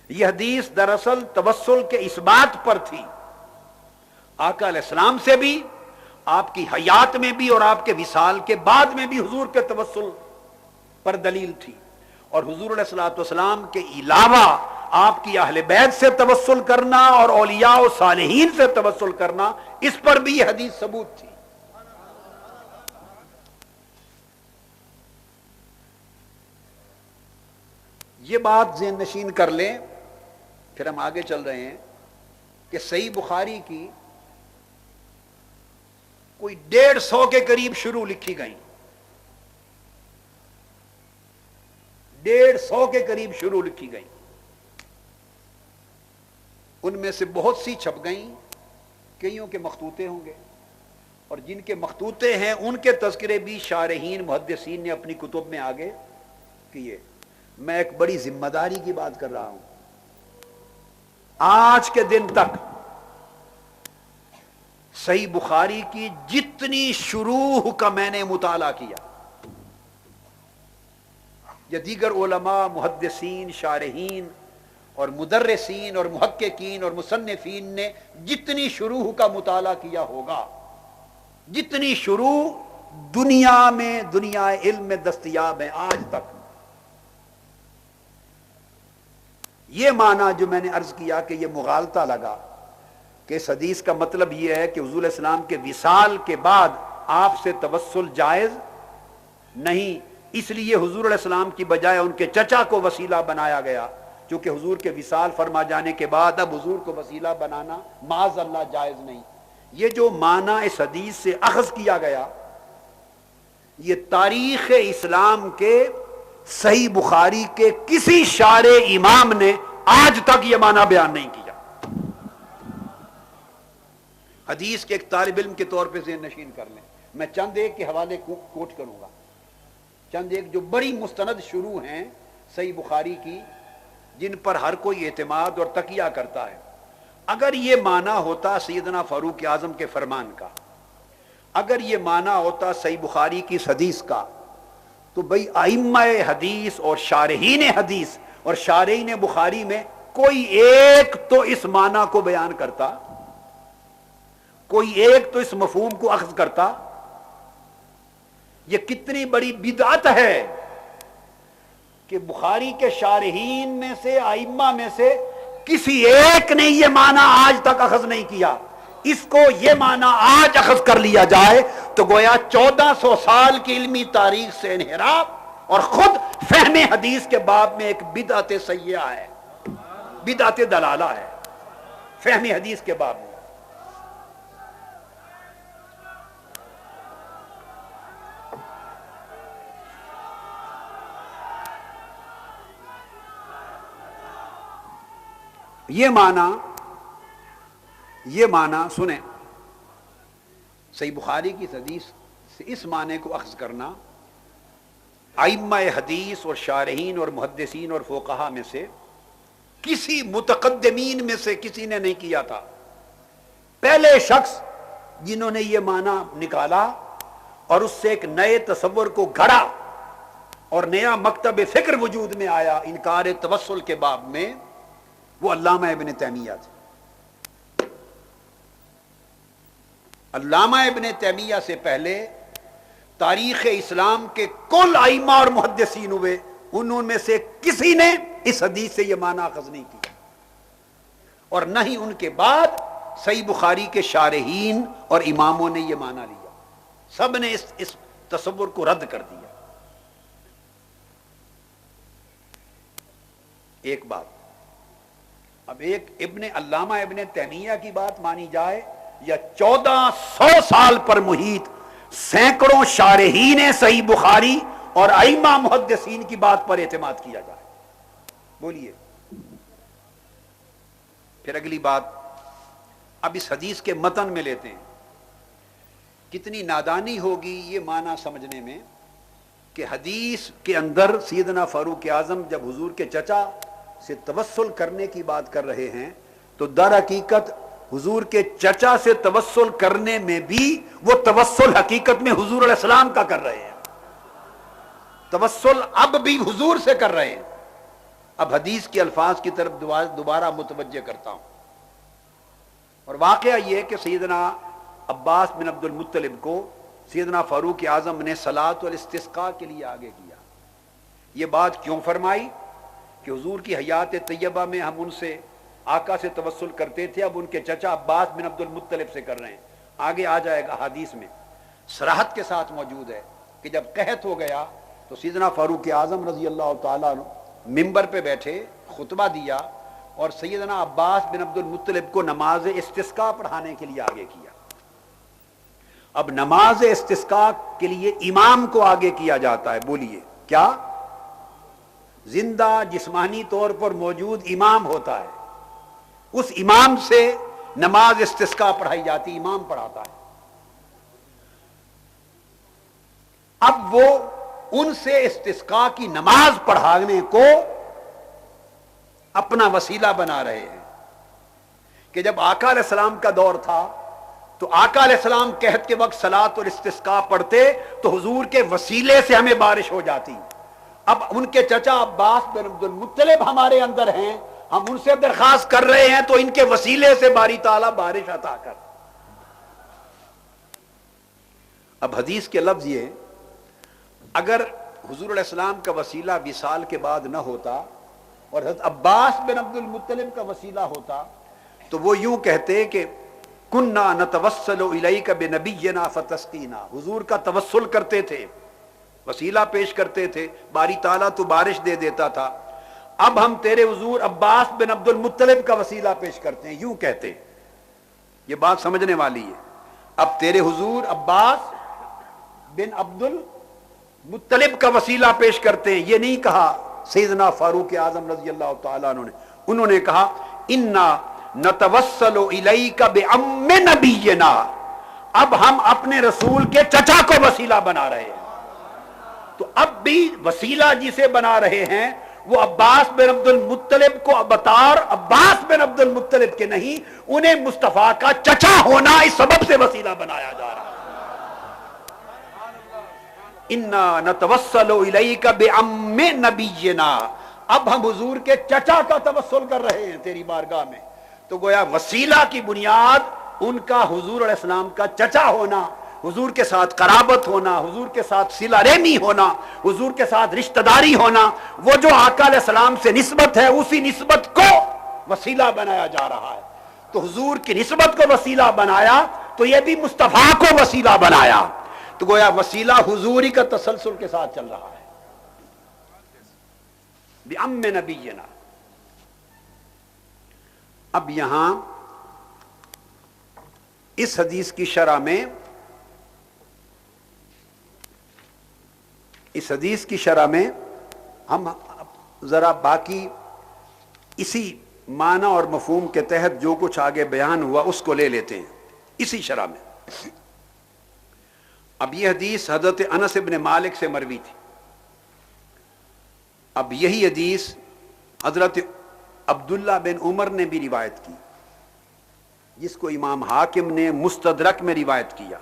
یہ حدیث دراصل توسل کے اس بات پر تھی، آقا علیہ السلام سے بھی، آپ کی حیات میں بھی اور آپ کے وصال کے بعد میں بھی حضور کے توسل پر دلیل تھی، اور حضور علیہ الصلوۃ والسلام کے علاوہ آپ کی اہل بیت سے توسل کرنا اور اولیاء و صالحین سے توسل کرنا، اس پر بھی یہ حدیث ثبوت تھی۔ یہ بات ذہن نشین کر لیں، پھر ہم آگے چل رہے ہیں کہ صحیح بخاری کی کوئی 150 کے قریب شروع لکھی گئیں، 150 کے قریب شروع لکھی گئیں، ان میں سے بہت سی چھپ گئیں، کئیوں کے مخطوطے ہوں گے، اور جن کے مخطوطے ہیں ان کے تذکرے بھی شارحین محدثین نے اپنی کتب میں آگے کیے۔ میں ایک بڑی ذمہ داری کی بات کر رہا ہوں، آج کے دن تک صحیح بخاری کی جتنی شروح کا میں نے مطالعہ کیا، یا دیگر علماء محدثین، شارحین اور مدرسین اور محققین اور مصنفین نے جتنی شروح کا مطالعہ کیا ہوگا، جتنی شروح دنیا میں، دنیا علم میں دستیاب ہے آج تک، یہ معنی جو میں نے عرض کیا کہ یہ مغالطہ لگا کہ اس حدیث کا مطلب یہ ہے کہ حضور علیہ السلام کے وصال کے بعد آپ سے توسل جائز نہیں، اس لیے حضور علیہ السلام کی بجائے ان کے چچا کو وسیلہ بنایا گیا، چونکہ حضور کے وصال فرما جانے کے بعد اب حضور کو وسیلہ بنانا معاذ اللہ جائز نہیں۔ یہ جو معنی اس حدیث سے اخذ کیا گیا، یہ تاریخ اسلام کے صحیح بخاری کے کسی شارح امام نے آج تک یہ معنی بیان نہیں کیا۔ حدیث کے ایک طالب علم کے طور پہ ذہن نشین کر لیں، میں چند ایک کے حوالے کوٹ کروں گا، چند ایک جو بڑی مستند شروع ہیں صحیح بخاری کی، جن پر ہر کوئی اعتماد اور تکیہ کرتا ہے۔ اگر یہ معنی ہوتا سیدنا فاروق اعظم کے فرمان کا، اگر یہ معنی ہوتا صحیح بخاری کی اس حدیث کا، تو بھئی ائمہ حدیث اور شارحین حدیث اور شارحین بخاری میں کوئی ایک تو اس معنی کو بیان کرتا، کوئی ایک تو اس مفہوم کو اخذ کرتا۔ یہ کتنی بڑی بدعت ہے کہ بخاری کے شارحین میں سے، ائمہ میں سے کسی ایک نے یہ معنی آج تک اخذ نہیں کیا۔ اس کو یہ معنی آج اخذ کر لیا جائے تو گویا 1400 سال کی علمی تاریخ سے انحراف اور خود فہم حدیث کے باب میں ایک بدعت سیئہ ہے، بدعت دلالہ ہے فہم حدیث کے باب میں۔ یہ معنی سنیں، صحیح بخاری کی حدیث سے اس معنی کو اخذ کرنا ائمہ حدیث اور شارحین اور محدثین اور فقہا میں سے کسی متقدمین میں سے کسی نے نہیں کیا تھا۔ پہلے شخص جنہوں نے یہ معنی نکالا اور اس سے ایک نئے تصور کو گھڑا اور نیا مکتب فکر وجود میں آیا انکار توسل کے باب میں، وہ علامہ ابن تیمیہ تھے۔ علامہ ابن تیمیہ سے پہلے تاریخ اسلام کے کل ائمہ اور محدثین ہوئے، انہوں میں سے کسی نے اس حدیث سے یہ معنی اخذ نہیں کیا، اور نہ ہی ان کے بعد صحیح بخاری کے شارحین اور اماموں نے یہ معنی لیا، سب نے اس تصور کو رد کر دیا۔ ایک بات، اب ایک علامہ ابن تیمیہ کی بات مانی جائے یا 1400 سال پر محیط سینکڑوں شارحین صحیح بخاری اور ائمہ محدثین کی بات پر اعتماد کیا جائے، بولیے۔ پھر اگلی بات اب اس حدیث کے متن میں لیتے ہیں کتنی نادانی ہوگی یہ معنی سمجھنے میں کہ حدیث کے اندر سیدنا فاروق اعظم جب حضور کے چچا سے توسل کرنے کی بات کر رہے ہیں تو در حقیقت حضور کے چچا سے توسل کرنے میں بھی وہ توسل حقیقت میں حضور علیہ السلام کا کر رہے ہیں، توسل اب بھی حضور سے کر رہے ہیں۔ اب حدیث کے الفاظ کی طرف دوبارہ متوجہ کرتا ہوں، اور واقعہ یہ کہ سیدنا عباس بن عبد المطلب کو سیدنا فاروق اعظم نے صلاۃ والاستسقاء کے لیے آگے کیا۔ یہ بات کیوں فرمائی کہ حضور کی حیات طیبہ میں ہم ان سے آقا سے توسل کرتے تھے، اب ان کے چچا عباس بن عبد المطلب سے کر رہے ہیں۔ آگے آ جائے گا حدیث میں صراحت کے ساتھ موجود ہے کہ جب قحط ہو گیا تو سیدنا فاروق اعظم رضی اللہ تعالیٰ عنہ ممبر پہ بیٹھے، خطبہ دیا اور سیدنا عباس بن عبد المطلب کو نماز استسقاء پڑھانے کے لیے آگے کیا۔ اب نماز استسقاء کے لیے امام کو آگے کیا جاتا ہے، بولیے کیا؟ زندہ جسمانی طور پر موجود امام ہوتا ہے، اس امام سے نماز استسقاء پڑھائی جاتی، امام پڑھاتا ہے۔ اب وہ ان سے استسقاء کی نماز پڑھانے کو اپنا وسیلہ بنا رہے ہیں کہ جب آقا علیہ السلام کا دور تھا تو آقا علیہ السلام قحط کے وقت صلاۃ اور استسقاء پڑھتے تو حضور کے وسیلے سے ہمیں بارش ہو جاتی۔ اب ان کے چچا عباس بن عبد المطلب ہمارے اندر ہیں، ہم ان سے درخواست کر رہے ہیں تو ان کے وسیلے سے باری تعالیٰ بارش عطا کر۔ اب حدیث کے لفظ یہ، اگر حضور علیہ السلام کا وسیلہ وصال کے بعد نہ ہوتا اور حضرت عباس بن عبد المطلب کا وسیلہ ہوتا تو وہ یوں کہتے کہ کننا نتوسل الیک بنبینا فتسقینا، حضور کا توسل کرتے تھے، وسیلہ پیش کرتے تھے، باری تعالیٰ تو بارش دے دیتا تھا، اب ہم تیرے حضور عباس بن عبد المطلب کا وسیلہ پیش کرتے ہیں، یوں کہتے۔ یہ بات سمجھنے والی ہے۔ اب تیرے حضور عباس بن عبد المطلب کا وسیلہ پیش کرتے ہیں، یہ نہیں کہا سیدنا فاروق اعظم رضی اللہ تعالیٰ عنہ نے، انہوں نے کہا انا نتوسل الیک بعم نبینا، اب ہم اپنے رسول کے چچا کو وسیلہ بنا رہے ہیں۔ تو اب بھی وسیلہ جسے بنا رہے ہیں وہ عباس بن عبد المطلب کو بطار عباس بن عبد المطلب کے نہیں، انہیں مصطفیٰ کا چچا ہونا اس سبب سے وسیلہ بنایا جا رہا ہے۔ انا نتوسل الیک بعم نبینا، اب ہم حضور کے چچا کا توسل کر رہے ہیں تیری بارگاہ میں۔ تو گویا وسیلہ کی بنیاد ان کا حضور علیہ السلام کا چچا ہونا، حضور کے ساتھ قرابت ہونا، حضور کے ساتھ صلہ رحمی ہونا، حضور کے ساتھ رشتہ داری ہونا، وہ جو آقا علیہ السلام سے نسبت ہے اسی نسبت کو وسیلہ بنایا جا رہا ہے۔ تو حضور کی نسبت کو وسیلہ بنایا تو یہ بھی مصطفیٰ کو وسیلہ بنایا، تو گویا وسیلہ حضوری کا تسلسل کے ساتھ چل رہا ہے۔ بعم نبینا۔ اب یہاں اس حدیث کی شرح میں، اس حدیث کی شرح میں ہم ذرا باقی اسی معنی اور مفہوم کے تحت جو کچھ آگے بیان ہوا اس کو لے لیتے ہیں اسی شرح میں۔ اب یہ حدیث حضرت انس بن مالک سے مروی تھی، اب یہی حدیث حضرت عبداللہ بن عمر نے بھی روایت کی، جس کو امام حاکم نے مستدرک میں روایت کیا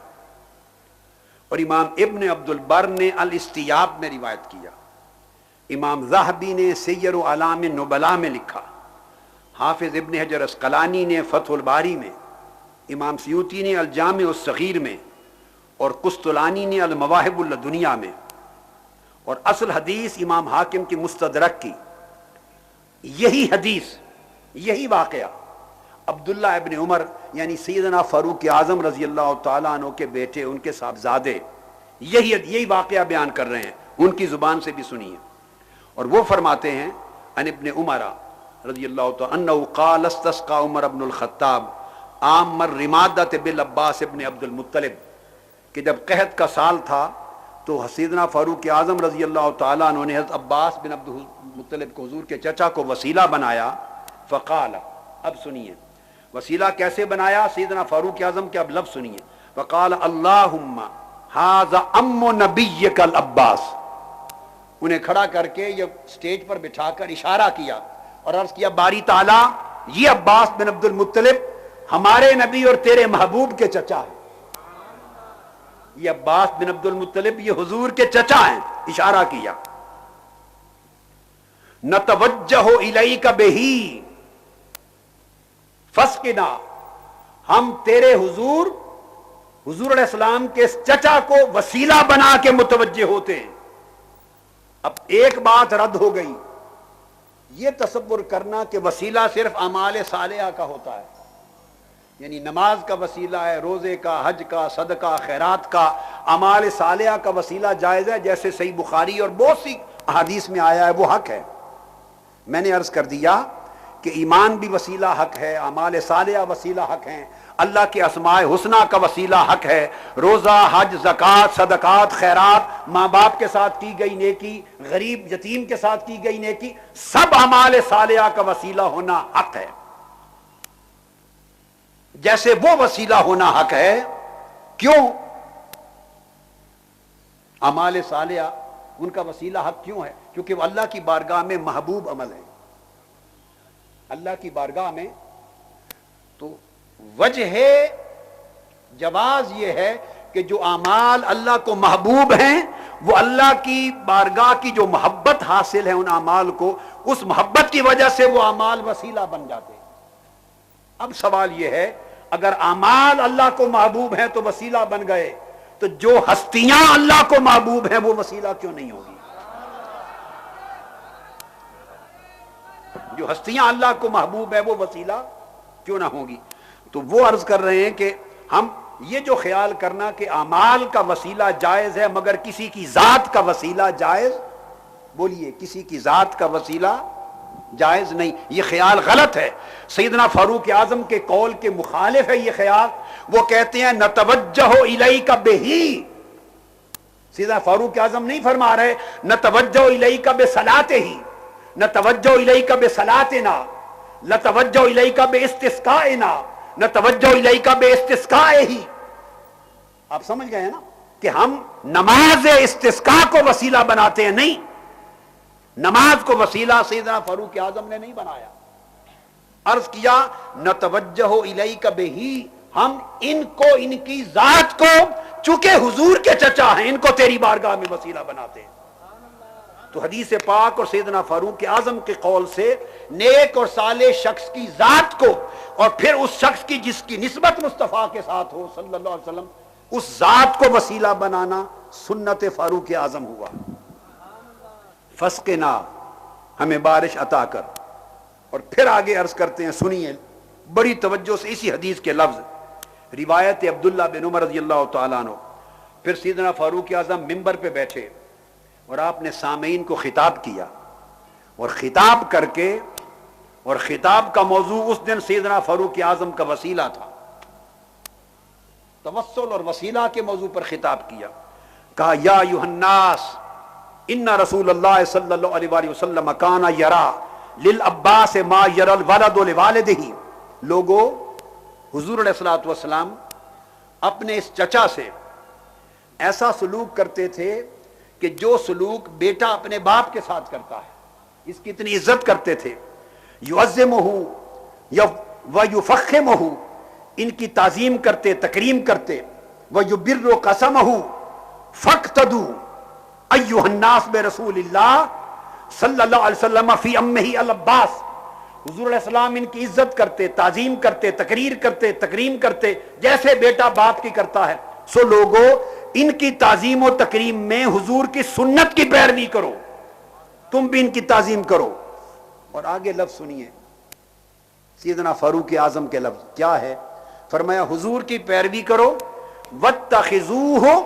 اور امام ابن عبد البر نے الاستیاب میں روایت کیا، امام ذہبی نے سیر و اعلام نبلاء میں لکھا، حافظ ابن حجر اسقلانی نے فتح الباری میں، امام سیوطی نے الجامع الصغیر میں، اور قسطلانی نے المواہب اللدنیا میں، اور اصل حدیث امام حاکم کی مستدرک کی۔ یہی حدیث، یہی واقعہ عبداللہ ابن عمر یعنی سیدنا فاروق اعظم رضی اللہ تعالیٰ عنہ کے بیٹے، ان کے صاحبزادے، یہی واقعہ بیان کر رہے ہیں، ان کی زبان سے بھی سنیے۔ اور وہ فرماتے ہیں ان ابن عمر رضی اللہ تعالیٰ انہ قال استسقى عمر بن الخطاب عام الرمادۃ بالعباس ابن عبد المطلب، کہ جب قحط کا سال تھا تو سیدنا فاروق اعظم رضی اللہ تعالیٰ عنہ نے حضرت عباس بن عبد المطلب کو، حضور کے چچا کو وسیلہ بنایا۔ فقال، اب سنیے وسیلہ کیسے بنایا سیدنا فاروق اعظم کے، اب لفظ سنیے، وقال اللہم ھذا ام نبیک العباس، انہیں کھڑا کر کے یہ سٹیج پر بٹھا کر اشارہ کیا اور عرض کیا باری تعالیٰ یہ عباس بن عبد المطلب ہمارے نبی اور تیرے محبوب کے چچا ہیں، یہ عباس بن عبد المطلب یہ حضور کے چچا ہیں، اشارہ کیا. نتوجہ الیک بہی فاسقنا، ہم تیرے حضور علیہ السلام کے اس چچا کو وسیلہ بنا کے متوجہ ہوتے ہیں. اب ایک بات رد ہو گئی، یہ تصور کرنا کہ وسیلہ صرف اعمال صالحہ کا ہوتا ہے، یعنی نماز کا وسیلہ ہے، روزے کا، حج کا، صدقہ خیرات کا، اعمال صالحہ کا وسیلہ جائز ہے، جیسے صحیح بخاری اور بہت سی احادیث میں آیا ہے، وہ حق ہے. میں نے عرض کر دیا کہ ایمان بھی وسیلہ حق ہے، اعمال صالحہ وسیلہ حق ہیں، اللہ کے اسماء حسنہ کا وسیلہ حق ہے، روزہ، حج، زکوٰۃ، صدقات، خیرات، ماں باپ کے ساتھ کی گئی نیکی، غریب یتیم کے ساتھ کی گئی نیکی، سب اعمال صالحہ کا وسیلہ ہونا حق ہے. جیسے وہ وسیلہ ہونا حق ہے، کیوں اعمال صالحہ ان کا وسیلہ حق کیوں ہے؟ کیونکہ وہ اللہ کی بارگاہ میں محبوب عمل ہے. اللہ کی بارگاہ میں تو وجہ جواز یہ ہے کہ جو اعمال اللہ کو محبوب ہیں وہ اللہ کی بارگاہ کی جو محبت حاصل ہے ان اعمال کو، اس محبت کی وجہ سے وہ اعمال وسیلہ بن جاتے ہیں. اب سوال یہ ہے اگر اعمال اللہ کو محبوب ہیں تو وسیلہ بن گئے، تو جو ہستیاں اللہ کو محبوب ہیں وہ وسیلہ کیوں نہیں ہوگی؟ جو ہستیاں اللہ کو محبوب ہے وہ وسیلہ کیوں نہ ہوگی؟ تو وہ عرض کر رہے ہیں کہ ہم یہ جو خیال کرنا کہ اعمال کا وسیلہ جائز ہے مگر کسی کی ذات کا وسیلہ جائز، بولیے کسی کی ذات کا وسیلہ جائز نہیں، یہ خیال غلط ہے. سیدنا فاروق اعظم کے قول کے مخالف ہے یہ خیال. وہ کہتے ہیں نتوجہ الیک بہی، سیدنا فاروق اعظم نہیں فرما رہے نتوجہ الیک بصلاتہ، نتوجہ الیک بصلاتنا، نتوجہ الیک باستسقائنا، نتوجہ الیک باستسقائہ. آپ سمجھ گئے نا کہ ہم نماز استسقاء کو وسیلہ بناتے ہیں؟ نہیں، نماز کو وسیلہ سیدنا فاروق اعظم نے نہیں بنایا. عرض کیا نتوجہ الیک بہی، ہم ان کو، ان کی ذات کو، چونکہ حضور کے چچا ہیں، ان کو تیری بارگاہ میں وسیلہ بناتے ہیں. تو حدیث پاک اور سیدنا فاروق اعظم کے قول سے نیک اور صالح شخص کی ذات کو، اور پھر اس شخص کی جس کی نسبت مصطفیٰ کے ساتھ ہو صلی اللہ علیہ وسلم، اس ذات کو وسیلہ بنانا سنت فاروق اعظم ہوا. فسقنا، ہمیں بارش عطا کر. اور پھر آگے عرض کرتے ہیں، سنیے بڑی توجہ سے اسی حدیث کے لفظ، روایت عبداللہ بن عمر رضی اللہ تعالیٰ عنہ. پھر سیدنا فاروق اعظم ممبر پہ بیٹھے اور آپ نے سامعین کو خطاب کیا، اور خطاب کر کے، اور خطاب کا موضوع اس دن سیدنا فاروق اعظم کا وسیلہ تھا، توسل اور وسیلہ کے موضوع پر خطاب کیا. کہا یا ایھا الناس ان رسول اللہ صلی اللہ علیہ وآلہ وسلم کان یرا للعباس ما یرا الولد لوالدہ. لوگوں، حضور علیہ الصلوۃ والسلام اپنے اس چچا سے ایسا سلوک کرتے تھے کہ جو سلوک بیٹا اپنے باپ کے ساتھ کرتا ہے، اس کی اتنی عزت کرتے تھے. یعظمہ ویفخمہ، ان کی تعظیم کرتے، تکریم کرتے. ویبر قسمہ فاقتدوا ایھا الناس برسول اللہ صلی اللہ علیہ وسلم فی امہ العباس. حضور علیہ السلام ان کی عزت کرتے، تعظیم کرتے، تقریر کرتے، تکریم کرتے، جیسے بیٹا باپ کی کرتا ہے. سو لوگوں، ان کی تعظیم و تکریم میں حضور کی سنت کی پیروی کرو، تم بھی ان کی تعظیم کرو. اور آگے لفظ سنیے سیدنا فاروق اعظم کے لفظ کیا ہے. فرمایا حضور کی پیروی کرو، واتخذوہ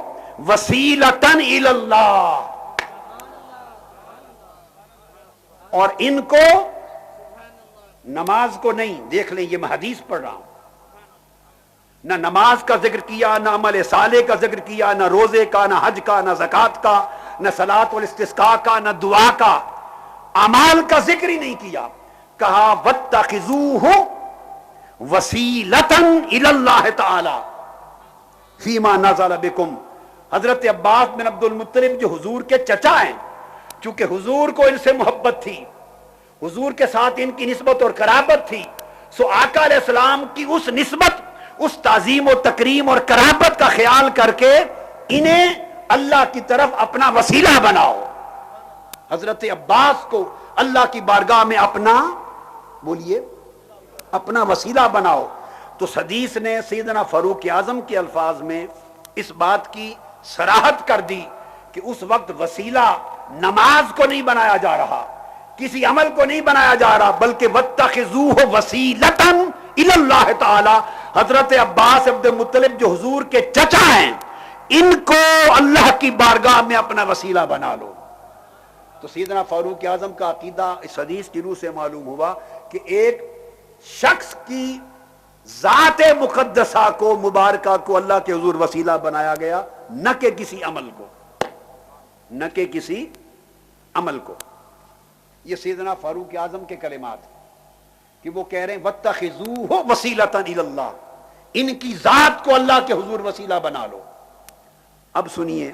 وسیلۃ الی اللہ، اور ان کو، نماز کو نہیں، دیکھ لیں یہ میں حدیث پڑھ رہا ہوں، نہ نماز کا ذکر کیا، نہ عمل صالح کا ذکر کیا، نہ روزے کا، نہ حج کا، نہ زکوٰۃ کا، نہ صلاۃ والاستسقاء کا، نہ دعا کا، اعمال کا ذکر ہی نہیں کیا. کہا واتخذوہ وسیلۃ الی اللہ تعالی، فیما نزل بکم. حضرت عباس بن عبد المطلب جو حضور کے چچا ہیں، چونکہ حضور کو ان سے محبت تھی، حضور کے ساتھ ان کی نسبت اور قرابت تھی، سو آقا علیہ السلام کی اس نسبت، اس تعظیم و تکریم اور قرابت کا خیال کر کے انہیں اللہ کی طرف اپنا وسیلہ بناؤ. حضرت عباس کو اللہ کی بارگاہ میں اپنا، بولیے، اپنا وسیلہ بناؤ. تو حدیث نے سیدنا فاروق اعظم کے الفاظ میں اس بات کی صراحت کر دی کہ اس وقت وسیلہ نماز کو نہیں بنایا جا رہا، کسی عمل کو نہیں بنایا جا رہا، بلکہ وَاتَّخِذُوهُ وَسِيلَةً إِلَى اللَّهِ تعالی. حضرت عباس عبد المطلب جو حضور کے چچا ہیں، ان کو اللہ کی بارگاہ میں اپنا وسیلہ بنا لو. تو سیدنا فاروق اعظم کا عقیدہ اس حدیث کی روح سے معلوم ہوا کہ ایک شخص کی ذات مقدسہ کو، مبارکہ کو اللہ کے حضور وسیلہ بنایا گیا، نہ کہ کسی عمل کو، نہ کہ کسی عمل کو. یہ سیدنا فاروق اعظم کے کلمات ہیں کہ وہ کہہ رہے ہیں وَاتَّخِذُوهُ وَسِيلَةً إِلَى اللَّهِ، ان کی ذات کو اللہ کے حضور وسیلہ بنا لو. اب سنیے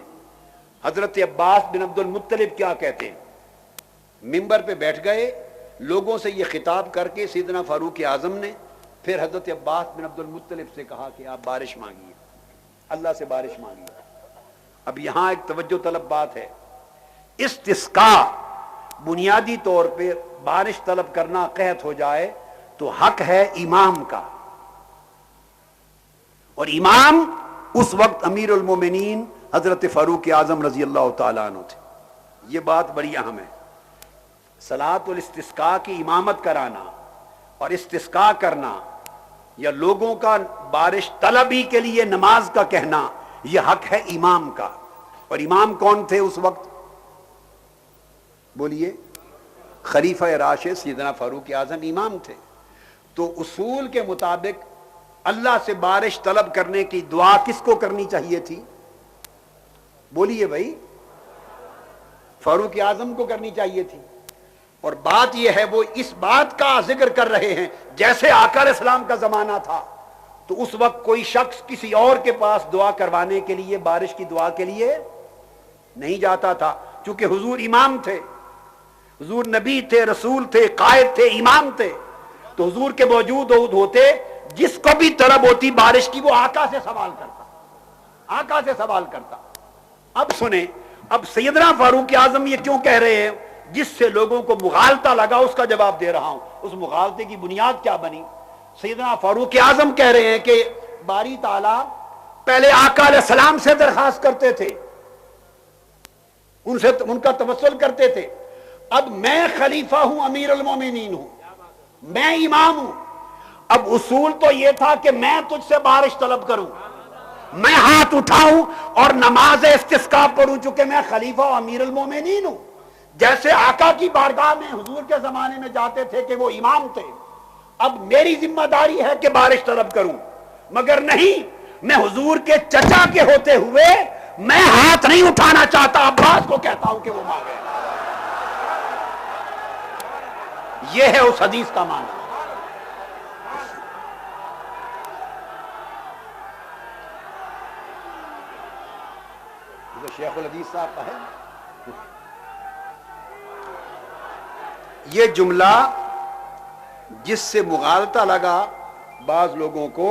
حضرت عباس بن عبد المطلب کیا کہتے ہیں. منبر پہ بیٹھ گئے، لوگوں سے یہ خطاب کر کے سیدنا فاروق اعظم نے پھر حضرت عباس بن عبد المطلب سے کہا کہ آپ بارش مانگیے، اللہ سے بارش مانگیے. اب یہاں ایک توجہ طلب بات ہے. استسقاء بنیادی طور پہ بارش طلب کرنا قحط ہو جائے تو حق ہے امام کا، اور امام اس وقت امیر المومنین حضرت فاروق اعظم رضی اللہ تعالیٰ عنہ تھے. یہ بات بڑی اہم ہے. صلاۃ الاستسقاء کی امامت کرانا اور استسقاء کرنا، یا لوگوں کا بارش طلبی کے لیے نماز کا کہنا، یہ حق ہے امام کا. اور امام کون تھے اس وقت؟ بولیے. خلیفہ راشد سیدنا فاروق اعظم امام تھے. تو اصول کے مطابق اللہ سے بارش طلب کرنے کی دعا کس کو کرنی چاہیے تھی؟ بولیے بھائی. فاروق اعظم کو کرنی چاہیے تھی. اور بات یہ ہے وہ اس بات کا ذکر کر رہے ہیں جیسے آقا علیہ السلام کا زمانہ تھا تو اس وقت کوئی شخص کسی اور کے پاس دعا کروانے کے لیے، بارش کی دعا کے لیے نہیں جاتا تھا، چونکہ حضور امام تھے، حضور نبی تھے، رسول تھے، قائد تھے، امام تھے. تو حضور کے موجود ہوتے جس کو بھی طلب ہوتی بارش کی وہ آقا سے سوال کرتا، آقا سے سوال کرتا. اب سنیں، اب سیدنا فاروق اعظم یہ کیوں کہہ رہے ہیں؟ جس سے لوگوں کو مغالطہ لگا اس کا جواب دے رہا ہوں. اس مغالطے کی بنیاد کیا بنی؟ سیدنا فاروق اعظم کہہ رہے ہیں کہ باری تعالیٰ پہلے آقا علیہ السلام سے درخواست کرتے تھے، ان کا توسل کرتے تھے. اب میں خلیفہ ہوں، امیر المومنین ہوں، میں امام ہوں. اب اصول تو یہ تھا کہ میں تجھ سے بارش طلب کروں، میں ہاتھ اٹھاؤں اور نماز استسقاء پڑھوں، چونکہ میں خلیفہ و امیر المومنین ہوں. جیسے آقا کی بارگاہ میں حضور کے زمانے میں جاتے تھے کہ وہ امام تھے، اب میری ذمہ داری ہے کہ بارش طلب کروں. مگر نہیں، میں حضور کے چچا کے ہوتے ہوئے میں ہاتھ نہیں اٹھانا چاہتا، عباس کو کہتا ہوں کہ وہ مانگے. یہ ہے اس حدیث کا معنی. شیخ الحدیث صاحب کا ہے یہ جملہ، جس سے مغالطہ لگا، بعض لوگوں کو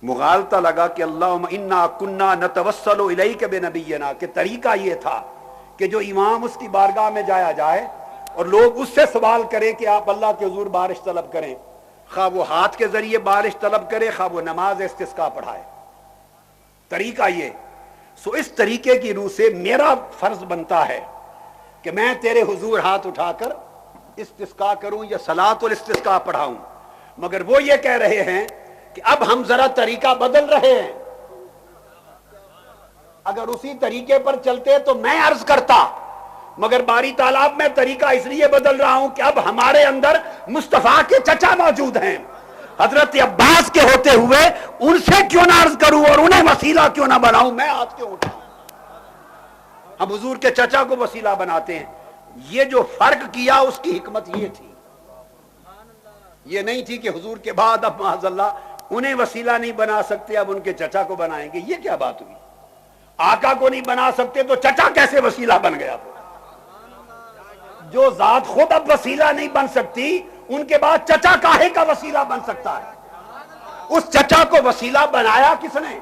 مغالطہ لگا کہ اللہم انا کنا نتوسل الیک بنبینا، کہ طریقہ یہ تھا کہ جو امام اس کی بارگاہ میں جایا جائے اور لوگ اس سے سوال کریں کہ آپ اللہ کے حضور بارش طلب کریں، خواہ وہ ہاتھ کے ذریعے بارش طلب کرے، خواہ وہ نماز استسقاء پڑھائے. طریقہ یہ. سو اس طریقے کی روح سے میرا فرض بنتا ہے کہ میں تیرے حضور ہاتھ اٹھا کر استسقاء کروں یا صلاۃ الاستسقاء پڑھاؤں. مگر وہ یہ کہہ رہے ہیں کہ اب ہم ذرا طریقہ بدل رہے ہیں، اگر اسی طریقے پر چلتے تو میں عرض کرتا، مگر باری تعالیٰ میں طریقہ اس لیے بدل رہا ہوں کہ اب ہمارے اندر مصطفیٰ کے چچا موجود ہیں، حضرت عباس کے ہوتے ہوئے ان سے کیوں نہ عرض کروں اور انہیں وسیلہ کیوں نہ بناؤں، میں ہاتھ کیوں اٹھاؤں. ہم حضور کے چچا کو وسیلہ بناتے ہیں. یہ جو فرق کیا اس کی حکمت یہ تھی، یہ نہیں تھی کہ حضور کے بعد اب معاذ اللہ انہیں وسیلہ نہیں بنا سکتے، اب ان کے چچا کو بنائیں گے، یہ کیا بات ہوئی؟ آقا کو نہیں بنا سکتے تو چچا کیسے وسیلہ بن گیا؟ جو ذات خود اب وسیلہ نہیں بن سکتی، ان کے بعد چچا کاہے کا وسیلہ بن سکتا ہے؟ اس چچا کو وسیلہ بنایا کس نے؟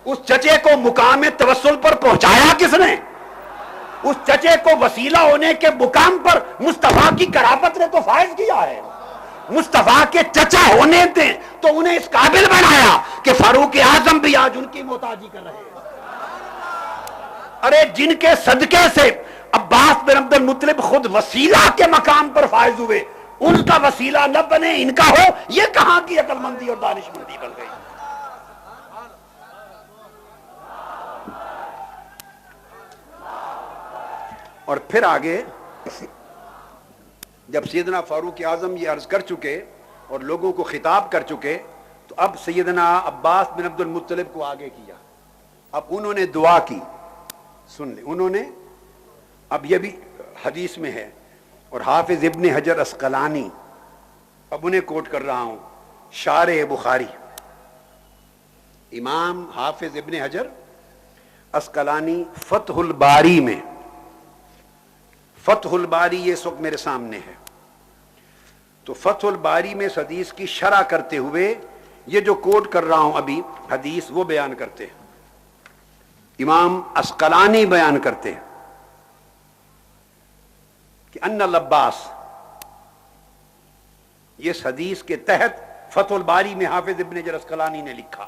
اس چچے کو مقام توسل پر پہنچایا کس نے؟ اس چچے کو وسیلہ ہونے کے مقام پر مصطفیٰ کی قرابت نے تو فائز کیا ہے۔ مصطفیٰ کے چچا ہونے تھے تو انہیں اس قابل بنایا کہ فاروق اعظم بھی آج ان کی محتاجی کر رہے ہیں۔ ارے جن کے صدقے سے عباس بن عبد المطلب خود وسیلہ کے مقام پر فائز ہوئے، ان کا وسیلہ نہ بنے ان کا ہو، یہ کہاں کی عقل مندی اور دانش مندی بن گئی؟ اور پھر آگے جب سیدنا فاروق اعظم یہ عرض کر چکے اور لوگوں کو خطاب کر چکے، تو اب سیدنا عباس بن عبد المطلب کو آگے کیا۔ اب انہوں نے دعا کی، سن لیں، انہوں نے، اب یہ بھی حدیث میں ہے، اور حافظ ابن حجر اسقلانی، اب انہیں کوٹ کر رہا ہوں، شارح بخاری، امام حافظ ابن حجر اسقلانی فتح الباری میں، فتح الباری یہ اس وقت میرے سامنے ہے، تو فتح الباری میں اس حدیث کی شرح کرتے ہوئے یہ جو کوٹ کر رہا ہوں ابھی حدیث، وہ بیان کرتے ہیں، امام اسقلانی بیان کرتے ہیں کہ ان العباس، یہ اس حدیث کے تحت فتح الباری میں حافظ ابن حجر اسقلانی نے لکھا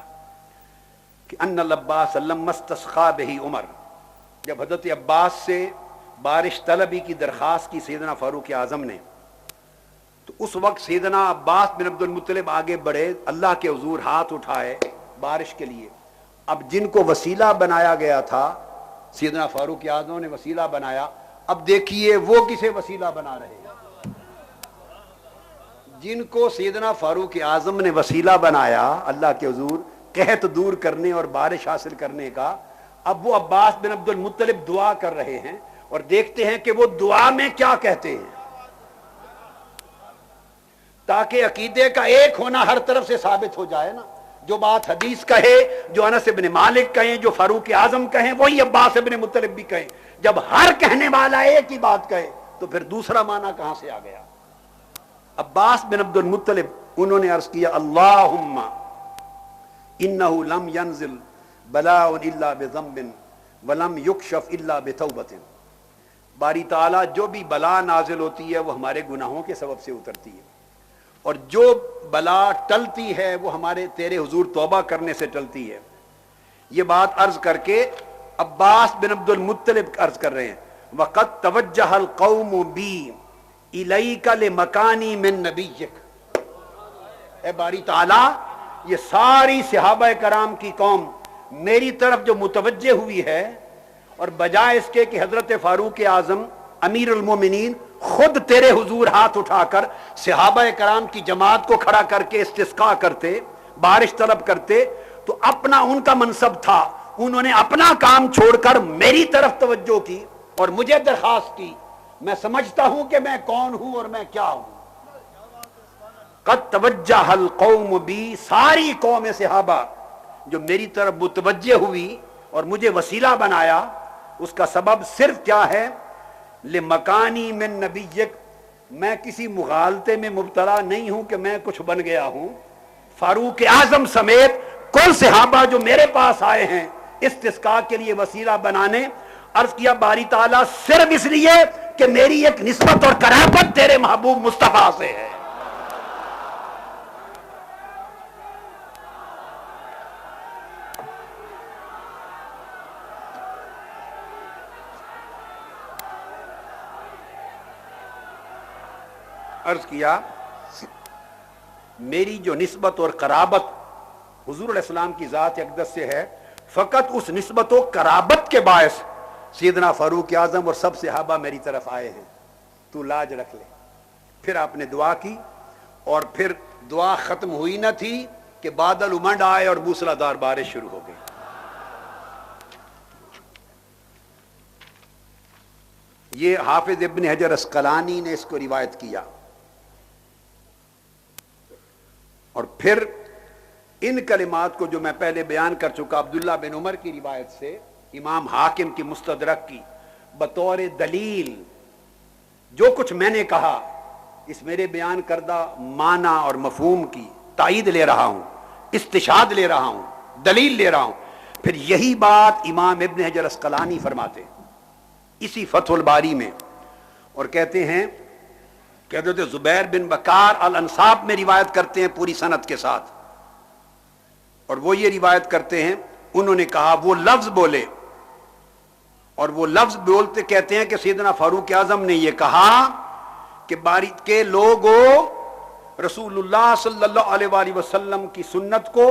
کہ ان العباس لما استسقى به عمر، جب حضرت عباس سے بارش طلبی کی درخواست کی سیدنا فاروق اعظم نے، تو اس وقت سیدنا عباس بن عبد المطلب آگے بڑھے، اللہ کے حضور ہاتھ اٹھائے بارش کے لیے۔ اب جن کو وسیلہ بنایا گیا تھا، سیدنا فاروق اعظم نے وسیلہ بنایا، اب دیکھیے وہ کسے وسیلہ بنا رہے ہیں؟ جن کو سیدنا فاروق اعظم نے وسیلہ بنایا اللہ کے حضور قحط دور کرنے اور بارش حاصل کرنے کا، اب وہ عباس بن عبد المطلب دعا کر رہے ہیں، اور دیکھتے ہیں کہ وہ دعا میں کیا کہتے ہیں، تاکہ عقیدے کا ایک ہونا ہر طرف سے ثابت ہو جائے نا۔ جو بات حدیث کہے، جو انس بن مالک کہیں، جو فاروق اعظم کہیں، وہی عباس بن مطلب بھی کہیں۔ جب ہر کہنے والا ایک ہی بات کہے تو پھر دوسرا معنی کہاں سے آ گیا؟ عباس بن عبد المطلب انہوں نے عرض کیا، اللہم انہ لم ینزل بلاء الا بذنب ولم یکشف الا بتوبۃ، باری تعالیٰ جو بھی بلا نازل ہوتی ہے وہ ہمارے گناہوں کے سبب سے اترتی ہے، اور جو بلا ٹلتی ہے وہ ہمارے تیرے حضور توبہ کرنے سے ٹلتی ہے۔ یہ بات عرض کر کے عباس بن عبد المطلب عرض کر رہے ہیں، وَقَدْ تَوَجَّهَ الْقَوْمُ بِي إِلَيْكَ لِمَكَانِي مِن نَبِيِّكَ، اے باری تعالیٰ یہ ساری صحابہ کرام کی قوم میری طرف جو متوجہ ہوئی ہے، اور بجائے اس کے کہ حضرت فاروق اعظم امیر المومنین خود تیرے حضور ہاتھ اٹھا کر صحابہ کرام کی جماعت کو کھڑا کر کے استسقاء کرتے، بارش طلب کرتے، تو اپنا ان کا منصب تھا، انہوں نے اپنا کام چھوڑ کر میری طرف توجہ کی اور مجھے درخواست کی۔ میں سمجھتا ہوں کہ میں کون ہوں اور میں کیا ہوں۔ قد توجہ القوم بی، ساری قوم صحابہ جو میری طرف متوجہ ہوئی اور مجھے وسیلہ بنایا، اس کا سبب صرف کیا ہے؟ لمکانی من نبیک، میں کسی مغالطے میں مبتلا نہیں ہوں کہ میں کچھ بن گیا ہوں۔ فاروق اعظم سمیت کل صحابہ جو میرے پاس آئے ہیں استسقاء کے لیے وسیلہ بنانے، عرض کیا باری تعالیٰ صرف اس لیے کہ میری ایک نسبت اور قرابت تیرے محبوب مصطفیٰ سے ہے۔ عرض کیا میری جو نسبت اور قرابت حضور علیہ السلام کی ذات اقدس سے ہے، فقط اس نسبت و قرابت کے باعث سیدنا فاروق اعظم اور سب صحابہ میری طرف آئے ہیں، تو لاج رکھ لے۔ پھر آپ نے دعا کی، اور پھر دعا ختم ہوئی نہ تھی کہ بادل امنڈ آئے اور موسلا دار بارش شروع ہو گئی۔ یہ حافظ ابن حجر اسقلانی نے اس کو روایت کیا۔ اور پھر ان کلمات کو جو میں پہلے بیان کر چکا عبداللہ بن عمر کی روایت سے امام حاکم کی مستدرک کی بطور دلیل جو کچھ میں نے کہا اس میرے بیان کردہ معنی اور مفہوم کی تائید لے رہا ہوں، استشہاد لے رہا ہوں، دلیل لے رہا ہوں. پھر یہی بات امام ابن حجر اسقلانی فرماتے ہیں اسی فتح الباری میں، اور کہتے ہیں کہ حضرت زبیر بن بکار الانصاب میں روایت کرتے ہیں پوری سند کے ساتھ، اور وہ یہ روایت کرتے ہیں انہوں نے کہا وہ لفظ بولے، اور وہ لفظ بولتے کہتے ہیں کہ سیدنا فاروق اعظم نے یہ کہا کہ باری کے لوگوں رسول اللہ صلی اللہ علیہ وآلہ وسلم کی سنت کو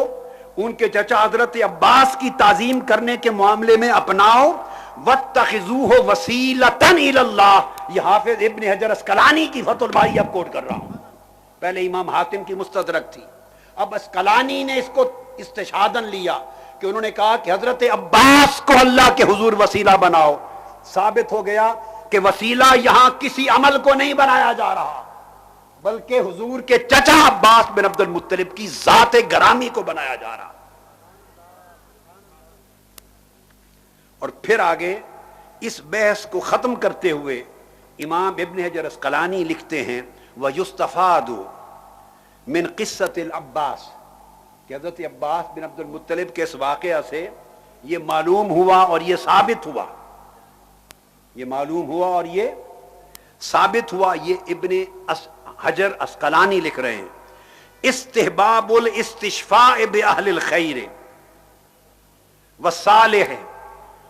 ان کے چچا حضرت عباس کی تعظیم کرنے کے معاملے میں اپناؤ، واتخذوہ وسیلۃ الی اللہ. یہ حافظ ابن حجر اسقلانی کی فتح الباری اب کوٹ کر رہا ہوں، پہلے امام حاتم کی مستدرک تھی، اب اسقلانی نے اس کو استشہادن لیا کہ انہوں نے کہا کہ حضرت عباس کو اللہ کے حضور وسیلہ بناؤ. ثابت ہو گیا کہ وسیلہ یہاں کسی عمل کو نہیں بنایا جا رہا بلکہ حضور کے چچا عباس بن عبد المطلب کی ذات گرامی کو بنایا جا رہا. اور پھر آگے اس بحث کو ختم کرتے ہوئے امام ابن حجر اسقلانی لکھتے ہیں وَيُسْتَفَادُ مِنْ قِصَّةِ العباس کہ حضرت عباس بن عبد المطلب کے اس واقعہ سے یہ معلوم ہوا اور یہ ثابت ہوا، یہ معلوم ہوا اور یہ ثابت ہوا. یہ ابن حجر اسقلانی لکھ رہے ہیں استحباب الاستشفاء باہل الخیر والصالح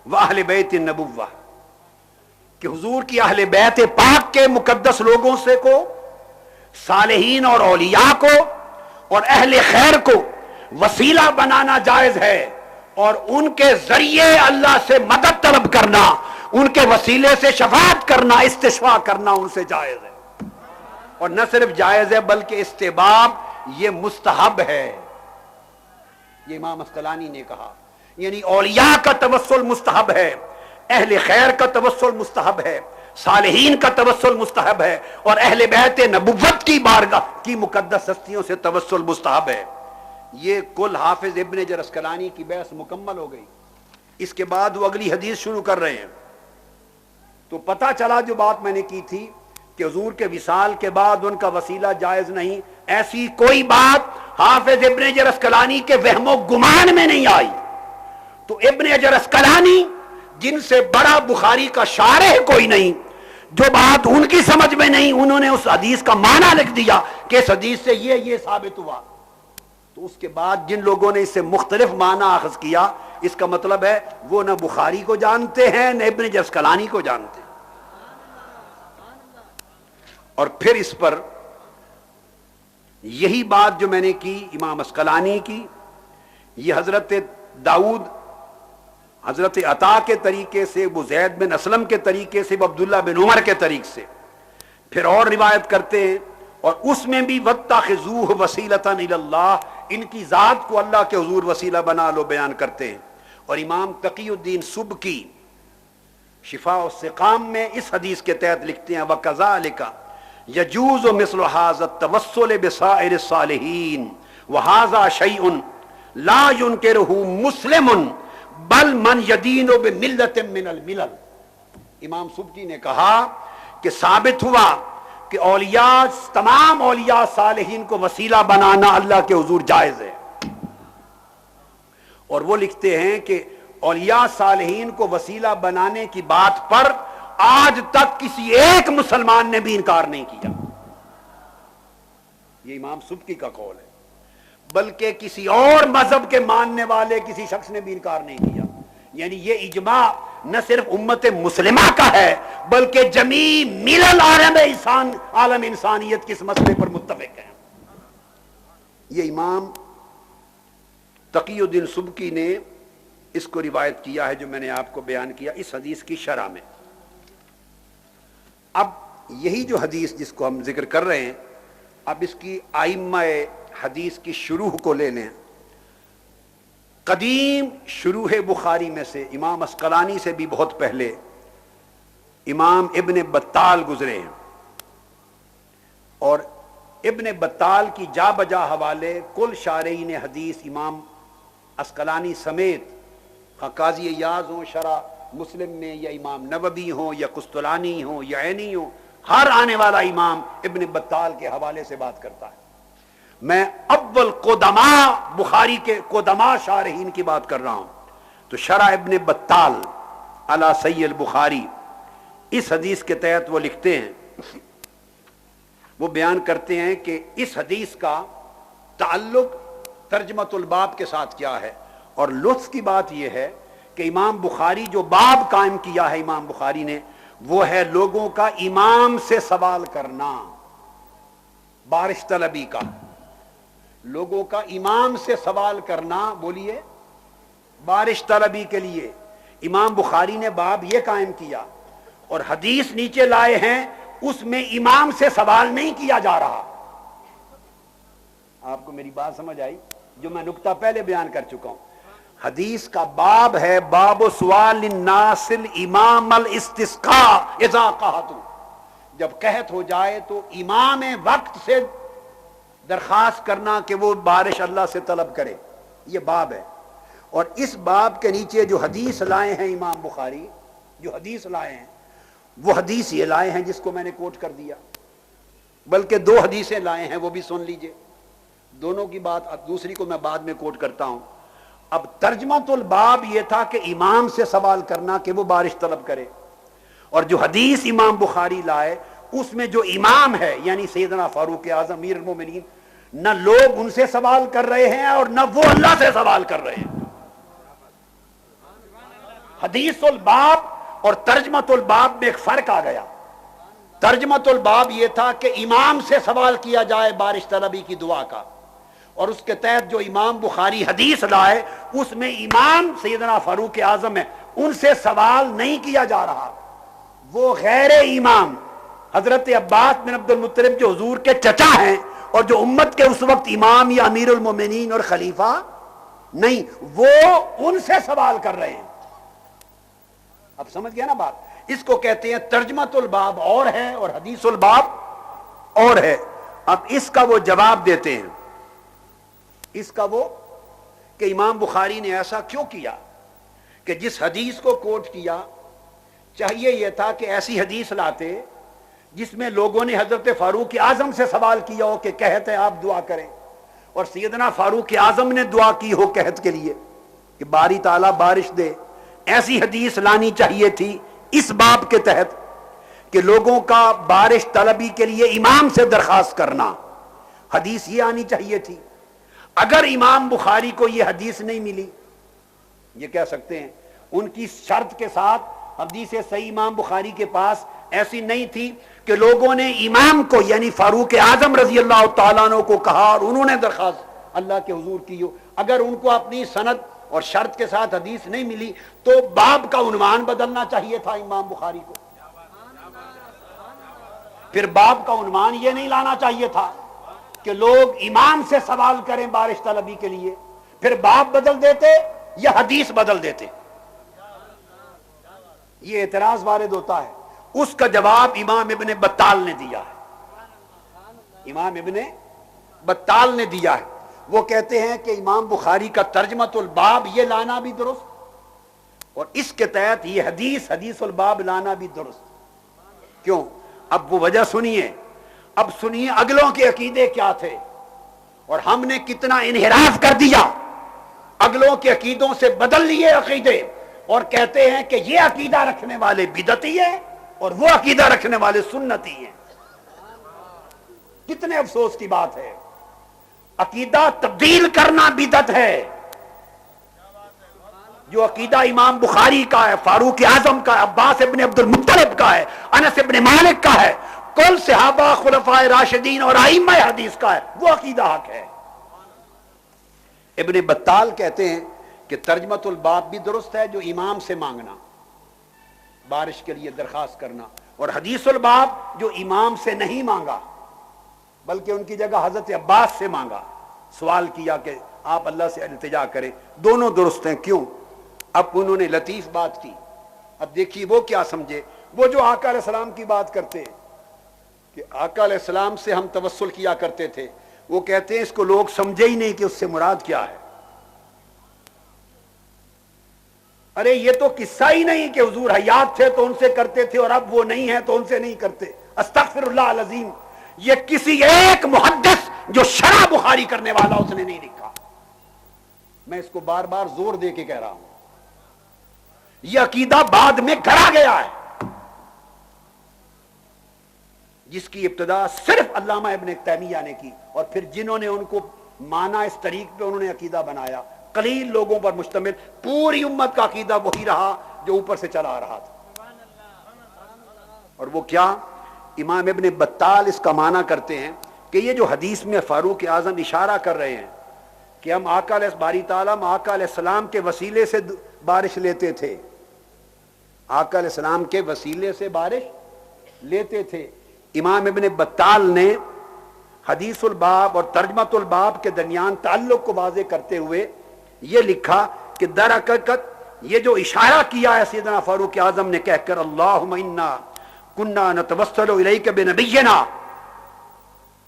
واہل بیت النبوہ، کہ حضور کی اہل بیت پاک کے مقدس لوگوں سے کو، صالحین اور اولیاء کو اور اہل خیر کو وسیلہ بنانا جائز ہے، اور ان کے ذریعے اللہ سے مدد طلب کرنا، ان کے وسیلے سے شفاعت کرنا، استشفاء کرنا ان سے جائز ہے. اور نہ صرف جائز ہے بلکہ استحباب یہ مستحب ہے. یہ امام اسقلانی نے کہا، یعنی اولیاء کا توسل مستحب ہے، اہل خیر کا توسل مستحب ہے، صالحین کا توسل مستحب ہے، اور اہل بیت نبوت کی بارگاہ کی مقدس ہستیوں سے توسل مستحب ہے. یہ کل حافظ ابن حجر اسقلانی کی بحث مکمل ہو گئی. اس کے بعد وہ اگلی حدیث شروع کر رہے ہیں. تو پتہ چلا جو بات میں نے کی تھی کہ حضور کے وصال کے بعد ان کا وسیلہ جائز نہیں، ایسی کوئی بات حافظ ابن حجر اسقلانی کے وہم و گمان میں نہیں آئی. تو ابن حجر اسقلانی جن سے بڑا بخاری کا شارح کوئی نہیں، جو بات ان کی سمجھ میں نہیں انہوں نے اس حدیث کا معنی لکھ دیا کہ اس حدیث سے یہ ثابت ہوا. تو اس کے بعد جن لوگوں نے اس سے مختلف معنی اخذ کیا، اس کا مطلب ہے وہ نہ بخاری کو جانتے ہیں نہ ابن حجر اسقلانی کو جانتے ہیں. اور پھر اس پر یہی بات جو میں نے کی امام اسقلانی کی، یہ حضرت داؤد، حضرت عطا کے طریقے سے، وہ زید بن اسلم کے طریقے سے، وہ عبداللہ بن عمر کے طریق سے پھر اور روایت کرتے ہیں، اور اس میں بھی وَاتَّخِذُوهُ وَسِيلَةً إِلَى اللَّهِ، ان کی ذات کو اللہ کے حضور وسیلہ بنا لو بیان کرتے ہیں. اور امام تقی الدین سبکی شفاء السقام میں اس حدیث کے تحت لکھتے ہیں وَكَذَلِكَ يَجُوزُ مِثْلُ هَذَا التَّوَسُّلِ بِسَائِرِ الصَّالِحِينَ وَهَذَا شَيْءٌ لَا يُنْكِرُهُ مُسْلِمٌ بل من يدین بملت من الملل. امام سبکی نے کہا کہ ثابت ہوا کہ اولیاء، تمام اولیاء صالحین کو وسیلہ بنانا اللہ کے حضور جائز ہے. اور وہ لکھتے ہیں کہ اولیاء صالحین کو وسیلہ بنانے کی بات پر آج تک کسی ایک مسلمان نے بھی انکار نہیں کیا. یہ امام سبکی کا قول ہے. بلکہ کسی اور مذہب کے ماننے والے کسی شخص نے بھی انکار نہیں کیا. یعنی یہ اجماع نہ صرف امت مسلمہ کا ہے بلکہ جمیع ملل عالم انسانیت کس مسئلے پر متفق ہیں. یہ امام تقی الدین سبکی نے اس کو روایت کیا ہے جو میں نے آپ کو بیان کیا اس حدیث کی شرح میں. اب یہی جو حدیث جس کو ہم ذکر کر رہے ہیں، اب اس کی ائمہ حدیث کی شروح کو لے لیں. قدیم شروح بخاری میں سے امام اسقلانی سے بھی بہت پہلے امام ابن بطال گزرے ہیں، اور ابن بطال کی جا بجا حوالے کل شارعین حدیث امام عسقلانی سمیت قاضی ایاز ہوں شرح مسلم میں، یا امام نووی ہوں، یا قسطلانی ہوں، یا عینی ہوں، ہر آنے والا امام ابن بطال کے حوالے سے بات کرتا ہے۔ میں اول قدماء بخاری کے قدماء شارحین کی بات کر رہا ہوں۔ تو شرح ابن بطال علی صحیح البخاری، اس حدیث کے تحت وہ لکھتے ہیں، وہ بیان کرتے ہیں کہ اس حدیث کا تعلق ترجمۃ الباب کے ساتھ کیا ہے، اور لطف کی بات یہ ہے کہ امام بخاری جو باب قائم کیا ہے امام بخاری نے، وہ ہے لوگوں کا امام سے سوال کرنا، بارش طلبی کا، لوگوں کا امام سے سوال کرنا، بولیے، بارش طلبی کے لیے امام بخاری نے باب یہ قائم کیا، اور حدیث نیچے لائے ہیں اس میں امام سے سوال نہیں کیا جا رہا۔ آپ کو میری بات سمجھ آئی؟ جو میں نقطہ پہلے بیان کر چکا ہوں، حدیث کا باب ہے باب سوال الناس الامام الاستسقاء اذا قحطوا، جب قحط ہو جائے تو امام وقت سے درخواست کرنا کہ وہ بارش اللہ سے طلب کرے، یہ باب ہے۔ اور اس باب کے نیچے جو حدیث لائے ہیں امام بخاری، جو حدیث لائے ہیں وہ حدیث یہ لائے ہیں جس کو میں نے کوٹ کر دیا، بلکہ دو حدیثیں لائے ہیں، وہ بھی سن لیجئے، دونوں کی بات، اب دوسری کو میں بعد میں کوٹ کرتا ہوں۔ اب ترجمۃ الباب یہ تھا کہ امام سے سوال کرنا کہ وہ بارش طلب کرے، اور جو حدیث امام بخاری لائے اس میں جو امام ہے یعنی سیدنا فاروق اعظم امیر المومنین، نہ لوگ ان سے سوال کر رہے ہیں اور نہ وہ اللہ سے سوال کر رہے ہیں۔ حدیث الباب اور ترجمۃ الباب میں ایک فرق آ گیا۔ ترجمۃ الباب یہ تھا کہ امام سے سوال کیا جائے بارش طلبی کی دعا کا، اور اس کے تحت جو امام بخاری حدیث لائے اس میں امام سیدنا فاروق اعظم ہے، ان سے سوال نہیں کیا جا رہا، وہ غیر امام حضرت عباس بن عبد المطلب جو حضور کے چچا ہیں اور جو امت کے اس وقت امام یا امیر المومنین اور خلیفہ نہیں، وہ ان سے سوال کر رہے ہیں۔ اب سمجھ گیا نا بات؟ اس کو کہتے ہیں ترجمۃ الباب اور ہے اور حدیث الباب اور ہے۔ اب اس کا وہ جواب دیتے ہیں، اس کا وہ کہ امام بخاری نے ایسا کیوں کیا کہ جس حدیث کو کوٹ کیا، چاہیے یہ تھا کہ ایسی حدیث لاتے جس میں لوگوں نے حضرت فاروق اعظم سے سوال کیا ہو کہ قحط ہے آپ دعا کریں، اور سیدنا فاروق اعظم نے دعا کی ہو قحط کے لیے کہ باری تعالیٰ بارش دے۔ ایسی حدیث لانی چاہیے تھی اس باب کے تحت کہ لوگوں کا بارش طلبی کے لیے امام سے درخواست کرنا، حدیث یہ آنی چاہیے تھی۔ اگر امام بخاری کو یہ حدیث نہیں ملی، یہ کہہ سکتے ہیں ان کی شرط کے ساتھ حدیث صحیح امام بخاری کے پاس ایسی نہیں تھی کہ لوگوں نے امام کو یعنی فاروق اعظم رضی اللہ تعالیٰ عنہ کو کہا اور انہوں نے درخواست اللہ کے حضور کی ہو، اگر ان کو اپنی سند اور شرط کے ساتھ حدیث نہیں ملی تو باب کا عنوان بدلنا چاہیے تھا امام بخاری کو، پھر باب کا عنوان یہ نہیں لانا چاہیے تھا کہ لوگ امام سے سوال کریں بارش طلبی کے لیے، پھر باب بدل دیتے یا حدیث بدل دیتے۔ یہ اعتراض وارد ہوتا ہے، اس کا جواب امام ابن بطال نے دیا ہے، امام ابن بطال نے دیا ہے۔ وہ کہتے ہیں کہ امام بخاری کا ترجمۃ الباب یہ لانا بھی درست، اور اس کے تحت یہ حدیث الباب لانا بھی درست۔ کیوں؟ اب وہ وجہ سنیے، اب سنیے اگلوں کے عقیدے کیا تھے اور ہم نے کتنا انحراف کر دیا، اگلوں کے عقیدوں سے بدل لیے عقیدے، اور کہتے ہیں کہ یہ عقیدہ رکھنے والے بدعتی ہیں اور وہ عقیدہ رکھنے والے سنتی ہیں۔ کتنے افسوس کی بات ہے، عقیدہ تبدیل کرنا بدعت ہے۔ جو عقیدہ امام بخاری کا ہے، فاروق اعظم کا ہے، عباس ابن عبد المطلب کا ہے، انس ابن مالک کا ہے، کل صحابہ خلفاء راشدین اور ائمہ حدیث کا ہے، وہ عقیدہ حق ہے۔ ابن بطال کہتے ہیں کہ ترجمۃ الباب بھی درست ہے، جو امام سے مانگنا، بارش کے لیے درخواست کرنا، اور حدیث الباب جو امام سے نہیں مانگا بلکہ ان کی جگہ حضرت عباس سے مانگا، سوال کیا کہ آپ اللہ سے التجا کریں، دونوں درست ہیں۔ کیوں؟ اب انہوں نے لطیف بات کی، اب دیکھیے وہ کیا سمجھے، وہ جو آقا علیہ السلام کی بات کرتے ہیں کہ آقا علیہ السلام سے ہم توسل کیا کرتے تھے، وہ کہتے ہیں اس کو لوگ سمجھے ہی نہیں کہ اس سے مراد کیا ہے۔ ارے یہ تو قصہ ہی نہیں کہ حضور حیات تھے تو ان سے کرتے تھے اور اب وہ نہیں ہے تو ان سے نہیں کرتے۔ استغفر اللہ العظیم، یہ کسی ایک محدث جو شرح بخاری کرنے والا اس نے نہیں لکھا۔ میں اس کو بار بار زور دے کے کہہ رہا ہوں، یہ عقیدہ بعد میں گھڑا گیا ہے، جس کی ابتدا صرف علامہ ابن تیمیہ نے کی، اور پھر جنہوں نے ان کو مانا اس طریق پہ انہوں نے عقیدہ بنایا، قلیل لوگوں پر مشتمل، پوری امت کا عقیدہ وہی رہا جو اوپر سے چلا آ رہا تھا۔ اور وہ کیا؟ امام ابن بطال اس کا معنی کرتے ہیں کہ یہ جو حدیث میں فاروق اعظم اشارہ کر رہے ہیں کہ ہم آقا علیہ باری تعالیٰ آقا علیہ السلام کے وسیلے سے بارش لیتے تھے، آقا علیہ السلام کے وسیلے سے بارش لیتے تھے، امام ابن بطال نے حدیث الباب اور ترجمۃ الباب کے درمیان تعلق کو واضح کرتے ہوئے یہ لکھا کہ در حقیقت یہ جو اشارہ کیا ہے سیدنا فاروق اعظم نے کہہ کر اللہم انا کننا نتوسل الیک بنبینا،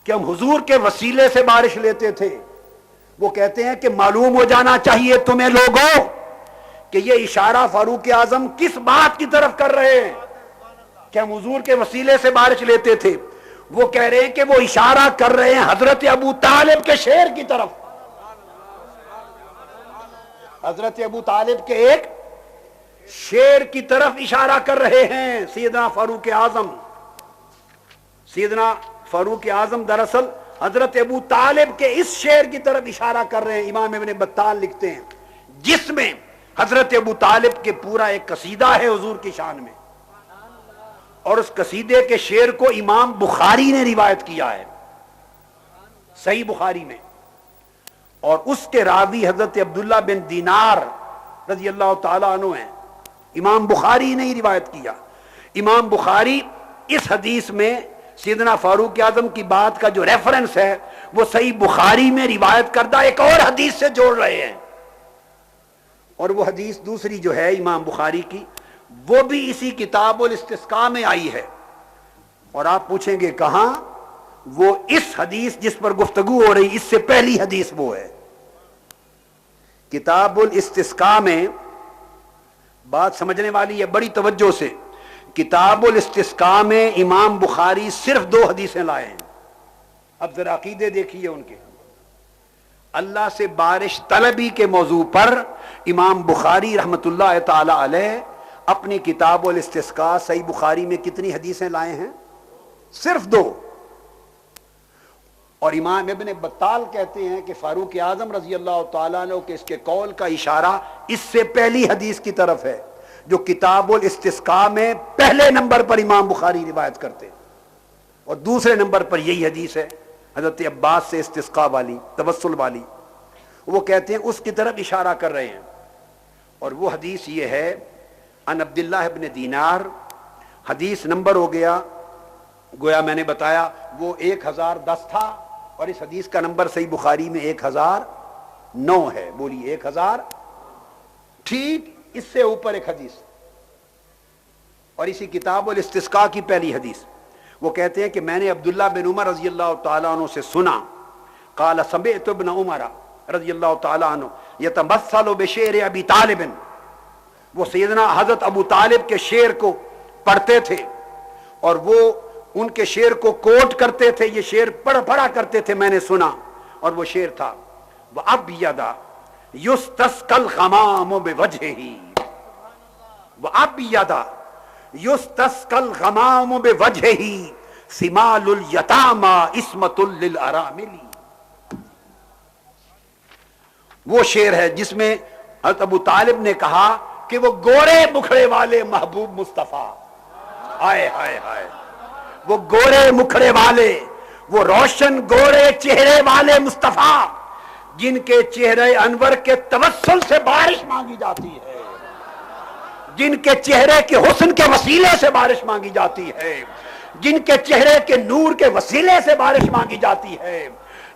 کہ ہم حضور کے وسیلے سے بارش لیتے تھے، وہ کہتے ہیں کہ معلوم ہو جانا چاہیے تمہیں لوگوں کہ یہ اشارہ فاروق اعظم کس بات کی طرف کر رہے ہیں کہ ہم حضور کے وسیلے سے بارش لیتے تھے۔ وہ کہہ رہے ہیں کہ وہ اشارہ کر رہے ہیں حضرت ابو طالب کے شعر کی طرف، حضرت ابو طالب کے ایک شعر کی طرف اشارہ کر رہے ہیں سیدنا فاروق اعظم۔ سیدنا فاروق اعظم دراصل حضرت ابو طالب کے اس شعر کی طرف اشارہ کر رہے ہیں۔ امام ابن بطال لکھتے ہیں جس میں حضرت ابو طالب کے پورا ایک قصیدہ ہے حضور کی شان میں، اور اس قصیدے کے شعر کو امام بخاری نے روایت کیا ہے صحیح بخاری میں، اور اس کے راوی حضرت عبداللہ بن دینار رضی اللہ تعالیٰ عنہ ہیں، امام بخاری نے ہی روایت کیا۔ امام بخاری اس حدیث میں سیدنا فاروق اعظم کی بات کا جو ریفرنس ہے وہ صحیح بخاری میں روایت کردہ ایک اور حدیث سے جوڑ رہے ہیں، اور وہ حدیث دوسری جو ہے امام بخاری کی وہ بھی اسی کتاب الاستسقاء میں آئی ہے۔ اور آپ پوچھیں گے کہاں؟ وہ اس حدیث جس پر گفتگو ہو رہی اس سے پہلی حدیث وہ ہے کتاب الاستسقاء میں۔ بات سمجھنے والی ہے بڑی توجہ سے، کتاب الاستسقاء میں امام بخاری صرف 2 حدیثیں لائے ہیں۔ اب ذرا عقیدے دیکھیے ان کے، اللہ سے بارش طلبی کے موضوع پر امام بخاری رحمت اللہ تعالی علیہ اپنی کتاب الاستسقاء صحیح بخاری میں کتنی حدیثیں لائے ہیں؟ صرف 2۔ اور امام ابن بطال کہتے ہیں کہ فاروق اعظم رضی اللہ تعالیٰ عنہ کے اس کے قول کا اشارہ اس سے پہلی حدیث کی طرف ہے جو کتاب الاستسقاء میں پہلے نمبر پر امام بخاری روایت کرتے، اور دوسرے نمبر پر یہی حدیث ہے حضرت عباس سے استسقاء والی، توسل والی، وہ کہتے ہیں اس کی طرف اشارہ کر رہے ہیں۔ اور وہ حدیث یہ ہے ان عبداللہ ابن دینار، حدیث نمبر ہو گیا گویا میں نے بتایا وہ 1010 تھا، اور اس حدیث کا نمبر صحیح بخاری میں 1009 ہے۔ بولیے 1000، ٹھیک اس سے اوپر ایک حدیث، اور اسی کتاب الاستسقاء کی پہلی حدیث۔ وہ کہتے ہیں کہ میں نے عبداللہ بن عمر رضی اللہ تعالیٰ عنہ سے سنا، قال سمعت ابن عمر رضی اللہ تعالیٰ عنہ یتمثل بشعر ابی طالب، وہ سیدنا حضرت ابو طالب کے شعر کو پڑھتے تھے اور وہ ان کے شعر کو کوٹ کرتے تھے، یہ شعر پڑھا کرتے تھے، میں نے سنا، اور وہ شعر تھا وَأَبْيَضَ يُسْتَسْقَى الْغَمَامُ بِوَجْهِهِ، وَأَبْيَضَ يُسْتَسْقَى الْغَمَامُ بِوَجْهِهِ سِمَالُ الْيَتَامَى عِصْمَةٌ لِلْأَرَامِلِ۔ وہ شعر ہے جس میں حضرت ابو طالب نے کہا کہ وہ گورے مکھڑے والے محبوب مصطفیٰ، ہائے ہائے ہائے، وہ گورے مکھڑے والے، وہ روشن گورے چہرے والے مصطفیٰ جن کے چہرے انور کے توسل سے بارش مانگی جاتی ہے، جن کے چہرے کے حسن کے وسیلے سے بارش مانگی جاتی ہے، جن کے چہرے کے نور کے وسیلے سے بارش مانگی جاتی ہے،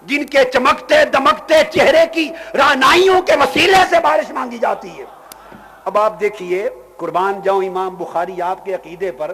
جن کے چمکتے دمکتے چہرے کی رعنائیوں کے وسیلے سے بارش مانگی جاتی ہے۔ اب آپ دیکھیے، قربان جاؤں امام بخاری آپ کے عقیدے پر،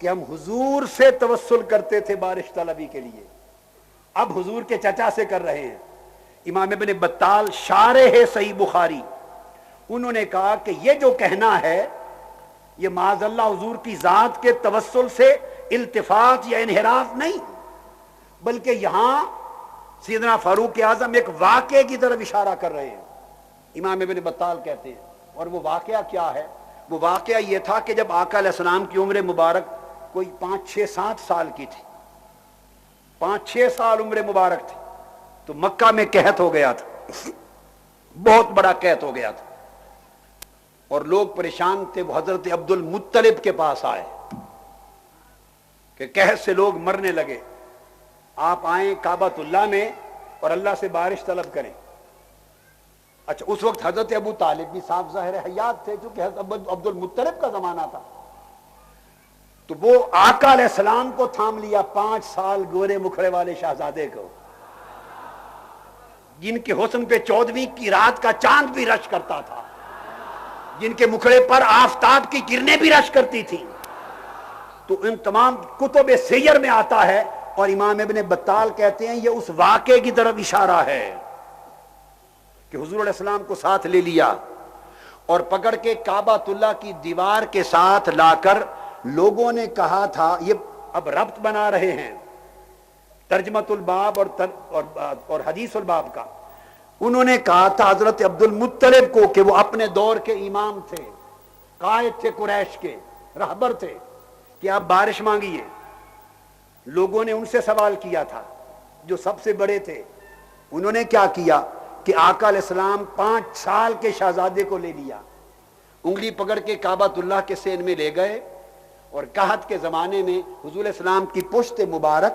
کہ ہم حضور سے توسل کرتے تھے بارش طلبی کے لیے، اب حضور کے چچا سے کر رہے ہیں۔ امام ابن بطال شارح صحیح بخاری، انہوں نے کہا کہ یہ جو کہنا ہے یہ معاذ اللہ حضور کی ذات کے توسل سے التفات یا انحراف نہیں، بلکہ یہاں سیدنا فاروق اعظم ایک واقعے کی طرف اشارہ کر رہے ہیں۔ امام ابن بطال کہتے ہیں، اور وہ واقعہ کیا ہے؟ وہ واقعہ یہ تھا کہ جب آقا علیہ السلام کی عمر مبارک کوئی 5-6-7 سال کی تھی، 5-6 سال عمر مبارک تھی، تو مکہ میں قحط ہو گیا تھا، بہت بڑا قحط ہو گیا تھا، اور لوگ پریشان تھے۔ وہ حضرت عبد المطلب کے پاس آئے کہ قحط سے لوگ مرنے لگے، آپ آئیں کعبۃ اللہ میں اور اللہ سے بارش طلب کریں۔ اچھا، اس وقت حضرت ابو طالب بھی صاف ظاہر حیات تھے، چونکہ حضرت عبد المطلب کا زمانہ تھا، تو وہ آقا علیہ السلام کو تھام لیا، 5 سال گورے مکھڑے والے شہزادے کو، جن کے حسن پہ 14ویں کی رات کا چاند بھی رش کرتا تھا، جن کے مکھڑے پر آفتاب کی کرنیں بھی رش کرتی تھیں۔ تو ان تمام کتب سیر میں آتا ہے، اور امام ابن بطال کہتے ہیں یہ اس واقعے کی طرف اشارہ ہے کہ حضور علیہ السلام کو ساتھ لے لیا اور پکڑ کے کعبۃ اللہ کی دیوار کے ساتھ لا کر لوگوں نے کہا تھا، یہ اب ربط بنا رہے ہیں ترجمۃ الباب اور حدیث الباب کا، انہوں نے کہا تھا حضرت عبد المطلب کو کہ وہ اپنے دور کے امام تھے، قائد تھے قریش کے، رہبر تھے، کہ آپ بارش مانگیے۔ لوگوں نے ان سے سوال کیا تھا جو سب سے بڑے تھے، انہوں نے کیا کیا کہ آقا علیہ السلام 5 سال کے شہزادے کو لے لیا، انگلی پکڑ کے کعبۃ اللہ کے سین میں لے گئے، اور قحط کے زمانے میں حضور علیہ السلام کی پشت مبارک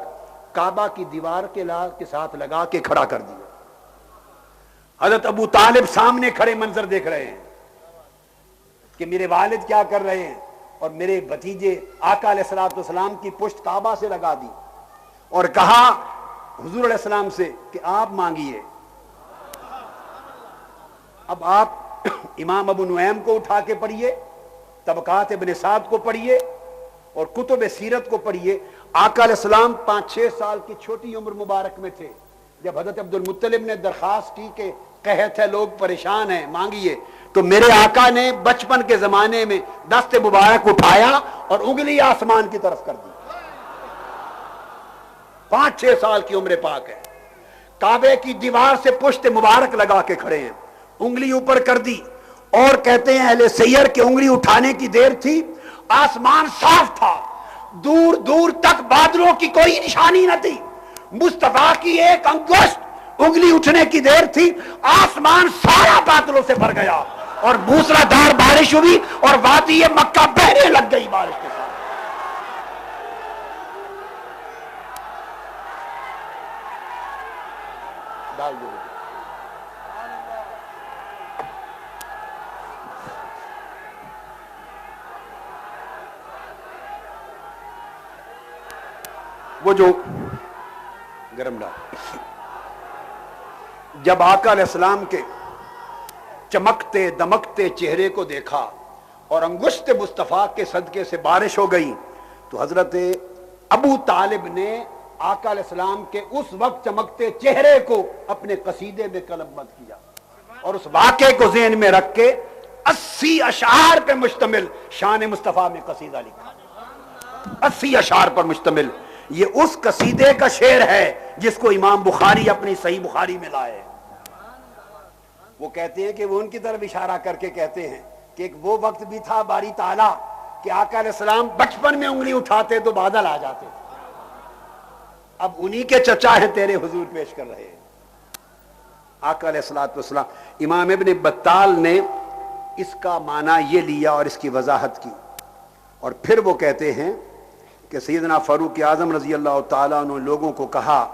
کعبہ کی دیوار کے ساتھ لگا کے کھڑا کر دیا۔ حضرت ابو طالب سامنے کھڑے منظر دیکھ رہے ہیں کہ میرے والد کیا کر رہے ہیں، اور میرے بھتیجے آقا علیہ السلام کی پشت کعبہ سے لگا دی، اور کہا حضور علیہ السلام سے کہ آپ مانگیے۔ اب آپ امام ابو نعیم کو اٹھا کے پڑھیے، طبقات ابن سعد کو پڑھیے، اور کتب سیرت کو پڑھیے۔ آقا علیہ السلام 5-6 سال کی چھوٹی عمر مبارک میں تھے جب حضرت عبد المطلب نے درخواست کی کہ قحط ہے، لوگ پریشان ہیں، مانگیے، تو میرے آقا نے بچپن کے زمانے میں دست مبارک اٹھایا اور انگلی آسمان کی طرف کر دی۔ 5-6 سال کی عمر پاک ہے، کعبے کی دیوار سے پشت مبارک لگا کے کھڑے ہیں، انگلی اوپر کر دی، اور کہتے ہیں اہل سیر کہ انگلی اٹھانے کی دیر تھی، آسمان صاف تھا، دور دور تک بادلوں کی کوئی نشانی نہ تھی، مصطفیٰ کی ایک انگشت انگلی اٹھنے کی دیر تھی، آسمان سارا بادلوں سے بھر گیا، اور موسلا دھار بارش ہوئی، اور وادی مکہ بہنے لگ گئی بارش کے ساتھ۔ ڈال دو۔ وہ جو گرم ڈال، جب آقا علیہ السلام کے چمکتے دمکتے چہرے کو دیکھا اور انگشت مصطفیٰ کے صدقے سے بارش ہو گئی، تو حضرت ابو طالب نے آقا علیہ السلام کے اس وقت چمکتے چہرے کو اپنے قصیدے میں قلم بند کیا، اور اس واقعے کو ذہن میں رکھ کے 80 اشعار پہ مشتمل شان مصطفیٰ میں قصیدہ لکھا، 80 اشعار پر مشتمل۔ یہ اس قصیدے کا شعر ہے جس کو امام بخاری اپنی صحیح بخاری میں لائے۔ وہ کہتے ہیں کہ وہ ان کی طرف اشارہ کر کے کہتے ہیں کہ ایک وہ وقت بھی تھا باری تعالیٰ کہ آقا علیہ السلام بچپن میں انگلی اٹھاتے تو بادل آ جاتے، اب انہی کے چچا ہیں تیرے حضور پیش کر رہے ہیں آقا علیہ السلام۔ امام ابن بطال نے اس کا معنی یہ لیا اور اس کی وضاحت کی، اور پھر وہ کہتے ہیں کہ سیدنا فاروق اعظم رضی اللہ تعالیٰ عنہ لوگوں کو کہا،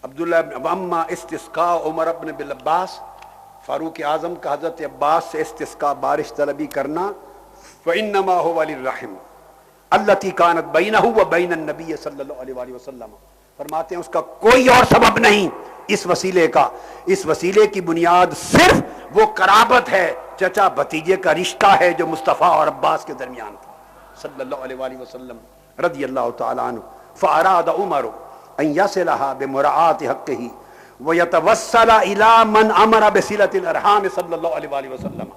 عبداللہ ابن اما استسقاء عمر ابن بالعباس، فاروق اعظم کا حضرت عباس سے استسقاء بارش طلبی کرنا، فإنما هو للرحم التي كانت بينه وبين النبي صلی اللہ علیہ وآلہ وسلم، فرماتے ہیں اس کا کوئی اور سبب نہیں اس وسیلے کا، اس وسیلے کی بنیاد صرف وہ قرابت ہے، چچا بھتیجے کا رشتہ ہے جو مصطفیٰ اور عباس کے درمیان تھا صلی اللہ علیہ وآلہ وسلم رضی اللہ تعالی عنہ فاراد عمر ان یصلها بمراعات حقه ویتوسل الی من امر بصلۃ الارحام صلی اللہ علیہ وآلہ وسلم.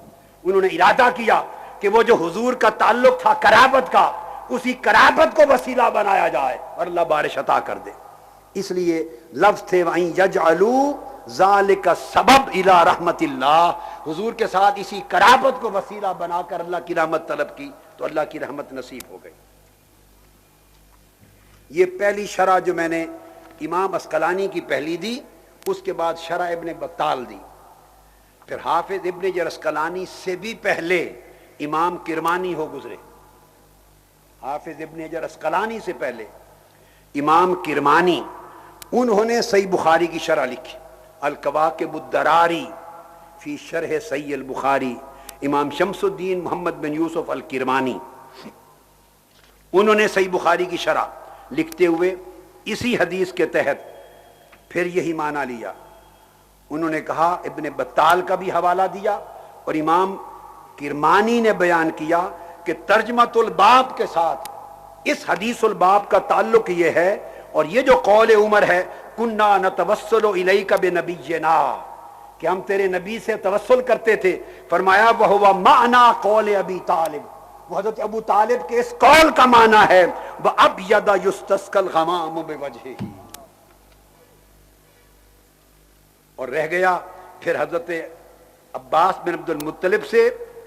انہوں نے ارادہ کیا کہ وہ جو حضور کا تعلق تھا قرابت کا، اسی قرابت کو وسیلہ بنایا جائے اور اللہ بارش عطا کر دے. اس لیے لفظ تھے وَإِن يَجْعَلُوا ذَلِكَ سبب الى رحمت اللہ، حضور کے ساتھ اسی قرابت کو وسیلہ بنا کر اللہ کی رحمت طلب کی تو اللہ کی رحمت نصیب ہو گئی. یہ پہلی شرح جو میں نے امام عسقلانی کی پہلی دی، اس کے بعد شرح ابن بطال دی. پھر حافظ ابن حجر عسقلانی سے بھی پہلے امام کرمانی ہو گزرے. حافظ ابن حجر عسقلانی سے پہلے امام کرمانی، انہوں نے صحیح بخاری کی شرح لکھی الکواکب الدراری فی شرح صحیح البخاری. امام شمس الدین محمد بن یوسف الکرمانی، انہوں نے صحیح بخاری کی شرح لکھتے ہوئے اسی حدیث کے تحت پھر یہی معنی لیا. انہوں نے کہا، ابن بطال کا بھی حوالہ دیا اور امام کرمانی نے بیان کیا کہ ترجمۃ الباب کے ساتھ اس حدیث الباب کا تعلق یہ ہے، اور یہ جو قول عمر ہے کنا نتوسل الیک بنبینا، کہ ہم تیرے نبی سے توسل کرتے تھے، فرمایا وہو معنی قول ابی طالب، وہ حضرت ابو طالب کے اس قول کا معنی ہے وَأَبْيَضَ يُسْتَسْقَى الْغَمَامُ بِوَجْهِهِ. اور رہ گیا پھر حضرت عباس بن عبد المطلب سے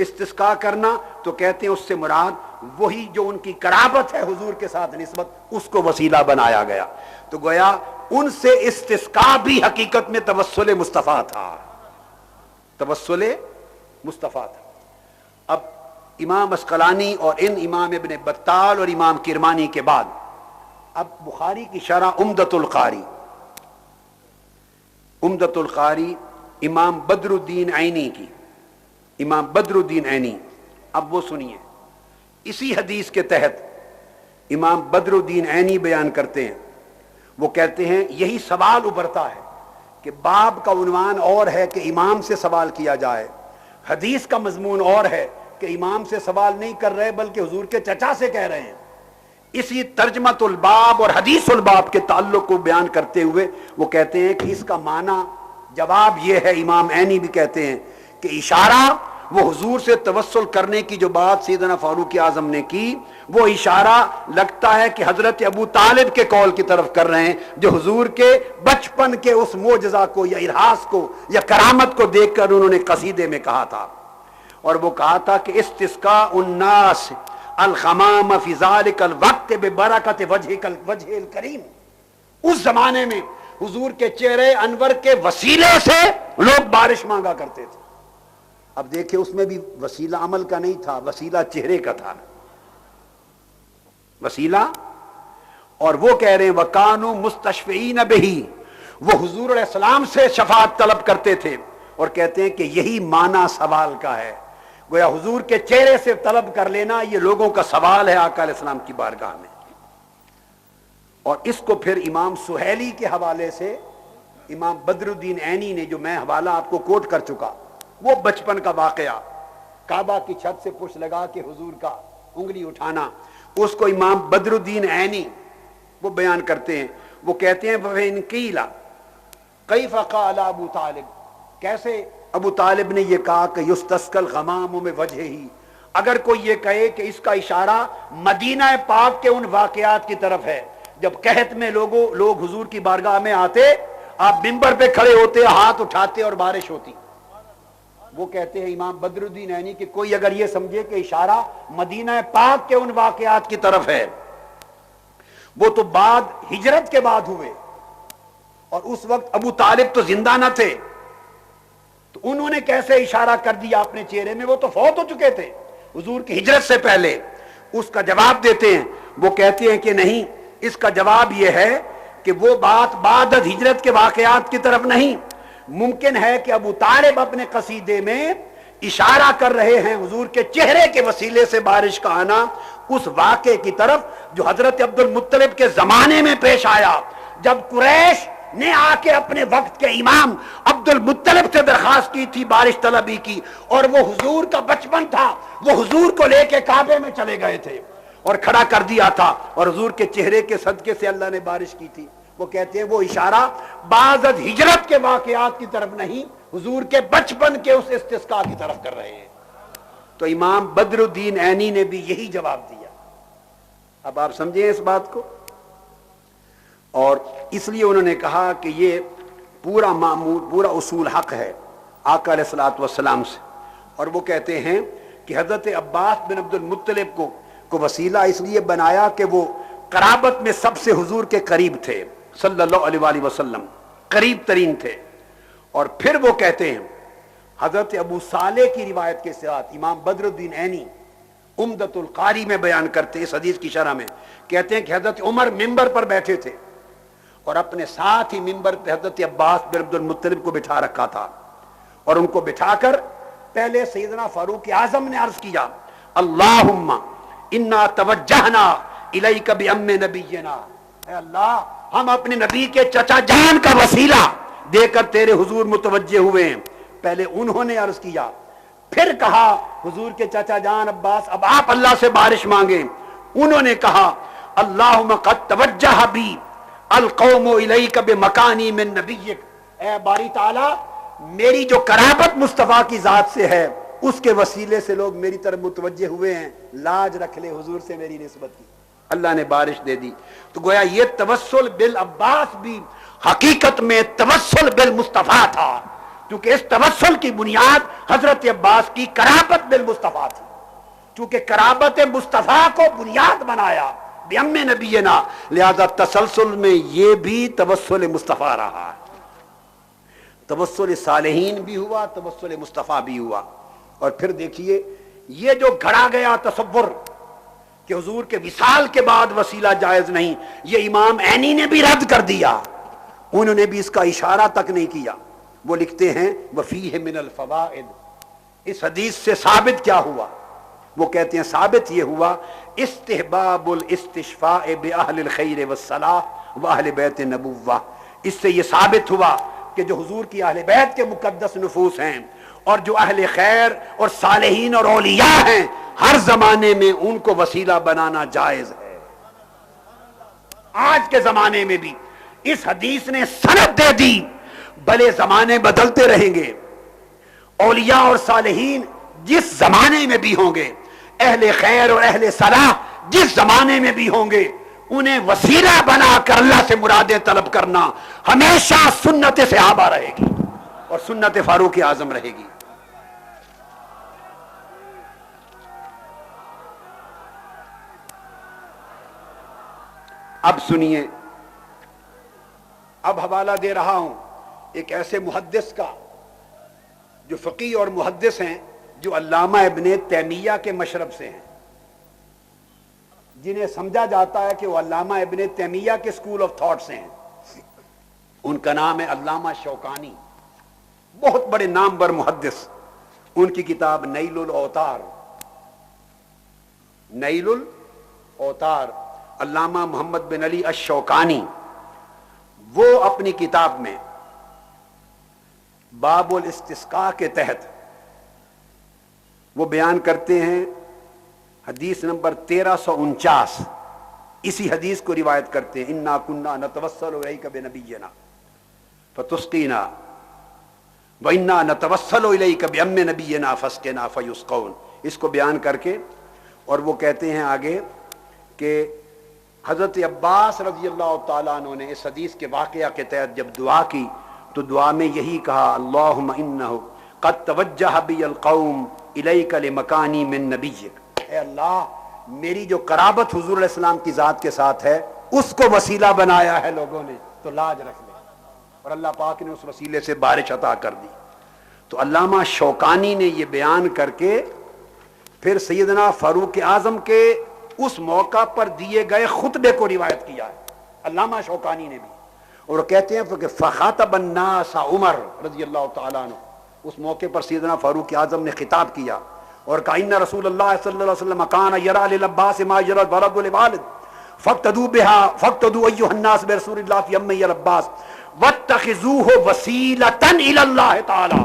استسقاء کرنا، تو کہتے ہیں اس سے مراد وہی جو ان کی قرابت ہے حضور کے ساتھ نسبت، اس کو وسیلہ بنایا گیا. تو گویا ان سے استسقاء بھی حقیقت میں توسل مصطفیٰ تھا، توسل مصطفیٰ تھا. اب امام عسقلانی اور ان امام ابن بطال اور امام کرمانی کے بعد اب بخاری کی شرح عمدۃ القاری، عمدۃ القاری امام بدر الدین عینی کی، امام بدر الدین عینی. اب وہ سنیے، اسی حدیث کے تحت امام بدر الدین عینی بیان کرتے ہیں. وہ کہتے ہیں یہی سوال ابھرتا ہے کہ باب کا عنوان اور ہے کہ امام سے سوال کیا جائے، حدیث کا مضمون اور ہے کہ امام سے سوال نہیں کر رہے بلکہ حضور کے چچا سے کہہ رہے ہیں. اسی ترجمۃ الباب اور حدیث الباب کے تعلق کو بیان کرتے ہوئے وہ کہتے ہیں کہ اس کا معنی جواب یہ ہے، امام عینی بھی کہتے ہیں کہ اشارہ وہ حضور سے توسل کرنے کی جو بات سیدنا فاروق اعظم نے کی، وہ اشارہ لگتا ہے کہ حضرت ابو طالب کے قول کی طرف کر رہے ہیں، جو حضور کے بچپن کے اس معجزہ کو یا ارہاس کو یا کرامت کو دیکھ کر انہوں نے قصیدے میں کہا تھا. اور وہ کہا تھا کہ استسقاء الناس الغمام فی ذلک الوقت ببرکت وجہ الکریم، اس زمانے میں حضور کے چہرے انور کے وسیلے سے لوگ بارش مانگا کرتے تھے. اب دیکھیں اس میں بھی وسیلہ عمل کا نہیں تھا، وسیلہ چہرے کا تھا، وسیلہ. اور وہ کہہ رہے ہیں وَكَانُوا مُسْتَشْفِعِينَ بِهِ، وہ حضور علیہ السلام سے شفاعت طلب کرتے تھے. اور کہتے ہیں کہ یہی معنی سوال کا ہے، گویا حضور کے چہرے سے طلب کر لینا یہ لوگوں کا سوال ہے آقا علیہ السلام کی بارگاہ میں. اور اس کو پھر امام سہیلی کے حوالے سے امام بدر الدین عینی نے، جو میں حوالہ آپ کو کوٹ کر چکا، وہ بچپن کا واقعہ، کعبہ کی چھت سے پشت لگا کے حضور کا انگلی اٹھانا، اس کو امام بدر الدین عینی وہ بیان کرتے ہیں. وہ کہتے ہیں وَإِنْ قِيلَ كَيْفَ قَالَ ابو طالب، کیسے ابو طالب نے یہ کہا کہ یستسقى الغمام بوجهه، اگر کوئی یہ کہے کہ اس کا اشارہ مدینہ پاک کے ان واقعات کی طرف ہے جب قحط میں لوگ حضور کی بارگاہ میں آتے، آپ منبر پہ کھڑے ہوتے، ہاتھ اٹھاتے اور بارش ہوتی. وہ کہتے ہیں امام بدر الدین عینی کہ کوئی اگر یہ سمجھے کہ اشارہ مدینہ پاک کے ان واقعات کی طرف ہے، وہ تو بعد ہجرت کے بعد ہوئے، اور اس وقت ابو طالب تو زندہ نہ تھے، تو انہوں نے کیسے اشارہ کر دیا اپنے چہرے میں؟ وہ تو فوت ہو چکے تھے حضور کی ہجرت سے پہلے. اس کا جواب دیتے ہیں، وہ کہتے ہیں کہ نہیں، اس کا جواب یہ ہے کہ وہ بات بعد ہجرت کے واقعات کی طرف نہیں. ممکن ہے کہ ابو طالب اپنے قصیدے میں اشارہ کر رہے ہیں حضور کے چہرے کے وسیلے سے بارش کا آنا اس واقعے کی طرف جو حضرت عبد المطلب کے زمانے میں پیش آیا، جب قریش نے آ کے اپنے وقت کے امام عبد المطلب سے درخواست کی تھی بارش طلبی کی، اور وہ حضور کا بچپن تھا، وہ حضور کو لے کے کعبے میں چلے گئے تھے. اور کھڑا کر دیا تھا اور حضور کے چہرے کے صدقے سے اللہ نے بارش کی تھی. وہ کہتے ہیں وہ اشارہ بعد از ہجرت کے واقعات کی طرف نہیں، حضور کے بچپن کے اس استسقاء کی طرف کر رہے ہیں. تو امام بدر الدین عینی نے بھی یہی جواب دیا. اب آپ سمجھیں اس بات کو. اور اس لیے انہوں نے کہا کہ یہ پورا معمول، پورا اصول حق ہے آقا علیہ الصلوۃ والسلام سے. اور وہ کہتے ہیں کہ حضرت عباس بن عبد المطلب کو وسیلہ اس لیے بنایا کہ وہ قرابت میں سب سے حضور کے قریب تھے صلی اللہ علیہ وآلہ وسلم، قریب ترین تھے. اور پھر وہ کہتے ہیں حضرت ابو صالح کی روایت کے ساتھ امام بدر الدین عینی عمدۃ القاری میں بیان کرتے اس حدیث کی شرح میں، کہتے ہیں کہ حضرت عمر ممبر پر بیٹھے تھے اور اپنے ساتھ ہی ممبر پہ حضرت عباس بن عبد المطلب کو بٹھا رکھا تھا. اور ان کو بٹھا کر پہلے سیدنا فاروق اعظم نے عرض کیا اللہم انا توجہنا الیک بعم نبینا، اے اللہ ہم اپنے نبی کے چچا جان کا وسیلہ دے کر تیرے حضور متوجہ ہوئے ہیں. پہلے انہوں نے عرض کیا، پھر کہا حضور کے چچا جان عباس اب آپ اللہ سے بارش مانگیں. انہوں نے کہا اللہم قد توجہ بی القوم الیک بمکانی من نبیک، اے باری تعالی میری جو قرابت مصطفیٰ کی ذات سے ہے اس کے وسیلے سے لوگ میری طرف متوجہ ہوئے ہیں، لاج رکھ لے حضور سے میری نسبت کی. اللہ نے بارش دے دی. تو گویا یہ توسل بالعباس بھی حقیقت میں توسل بالمصطفیٰ تھا، کیونکہ اس توسل کی بنیاد حضرت عباس کی قرابت بالمصطفیٰ تھی. چونکہ قرابت مصطفیٰ کو بنیاد بنایا بعم نبینا، لہذا تسلسل میں یہ بھی توسل مصطفیٰ رہا. توسل صالحین بھی ہوا، توسل مصطفیٰ بھی ہوا. اور پھر دیکھیے یہ جو گھڑا گیا تصور کہ حضور کے وصال کے بعد وسیلہ جائز نہیں، یہ امام عینی نے بھی رد کر دیا. انہوں نے بھی اس کا اشارہ تک نہیں کیا. وہ لکھتے ہیں وفیہ من الفوائد، اس حدیث سے ثابت کیا ہوا؟ وہ کہتے ہیں ثابت یہ ہوا استحباب الاستشفاء باہل الخیر والصلاح واہل بیت نبوہ. اس سے یہ ثابت ہوا کہ جو حضور کی اہل بیت کے مقدس نفوس ہیں اور جو اہل خیر اور صالحین اور اولیاء ہیں ہر زمانے میں ان کو وسیلہ بنانا جائز ہے. آج کے زمانے میں بھی اس حدیث نے سند دے دی، بھلے زمانے بدلتے رہیں گے، اولیاء اور صالحین جس زمانے میں بھی ہوں گے، اہل خیر اور اہل صلاح جس زمانے میں بھی ہوں گے، انہیں وسیلہ بنا کر اللہ سے مرادیں طلب کرنا ہمیشہ سنت صحابہ رہے گی اور سنت فاروق اعظم رہے گی. اب سنیے، اب حوالہ دے رہا ہوں ایک ایسے محدث کا جو فقیہ اور محدث ہیں، جو علامہ ابن تیمیہ کے مشرب سے ہیں، جنہیں سمجھا جاتا ہے کہ وہ علامہ ابن تیمیہ کے اسکول آف تھاٹ سے ہیں. ان کا نام ہے علامہ شوکانی، بہت بڑے نامور محدث. ان کی کتاب نیل الاوتار، نیل الاوتار، علامہ محمد بن علی الشوکانی، وہ اپنی کتاب میں باب الاستسقاء کے تحت وہ بیان کرتے ہیں حدیث نمبر 1349، اسی حدیث کو روایت کرتے ہیں انا کنا نتوسل الیک بنبینا فتسقینا وانا نتوسل الیک بعم نبینا فاسقنا فیسقون. اس کو بیان کر کے اور وہ کہتے ہیں آگے کہ حضرت عباس رضی اللہ تعالیٰ عنہ نے اس حدیث کے واقعہ کے تحت جب دعا کی تو دعا میں یہی کہا اللہم انہ قد توجہ بی القوم الیک لمکانی من نبیک، اے اللہ میری جو قرابت حضور علیہ السلام کی ذات کے ساتھ ہے اس کو وسیلہ بنایا ہے لوگوں نے، تو لاج رکھ لے. اور اللہ پاک نے اس وسیلے سے بارش عطا کر دی. تو علامہ شوکانی نے یہ بیان کر کے پھر سیدنا فاروق اعظم کے اس موقع پر دیے گئے خطبے کو روایت کیا ہے علامہ شوکانی نے بھی. اور کہتے ہیں کہ فخاطب الناس عمر رضی اللہ تعالیٰ عنہ، اس موقع پر سیدنا فاروق اعظم نے خطاب کیا اور کہا ان رسول اللہ صلی اللہ علیہ وسلم کان یرا للعباس ما یرا الولد للوالد فاقتدوا بها فاقتدوا ایها الناس برسول اللہ فی ام العباس واتخذوه وسیلۃ الی اللہ تعالی.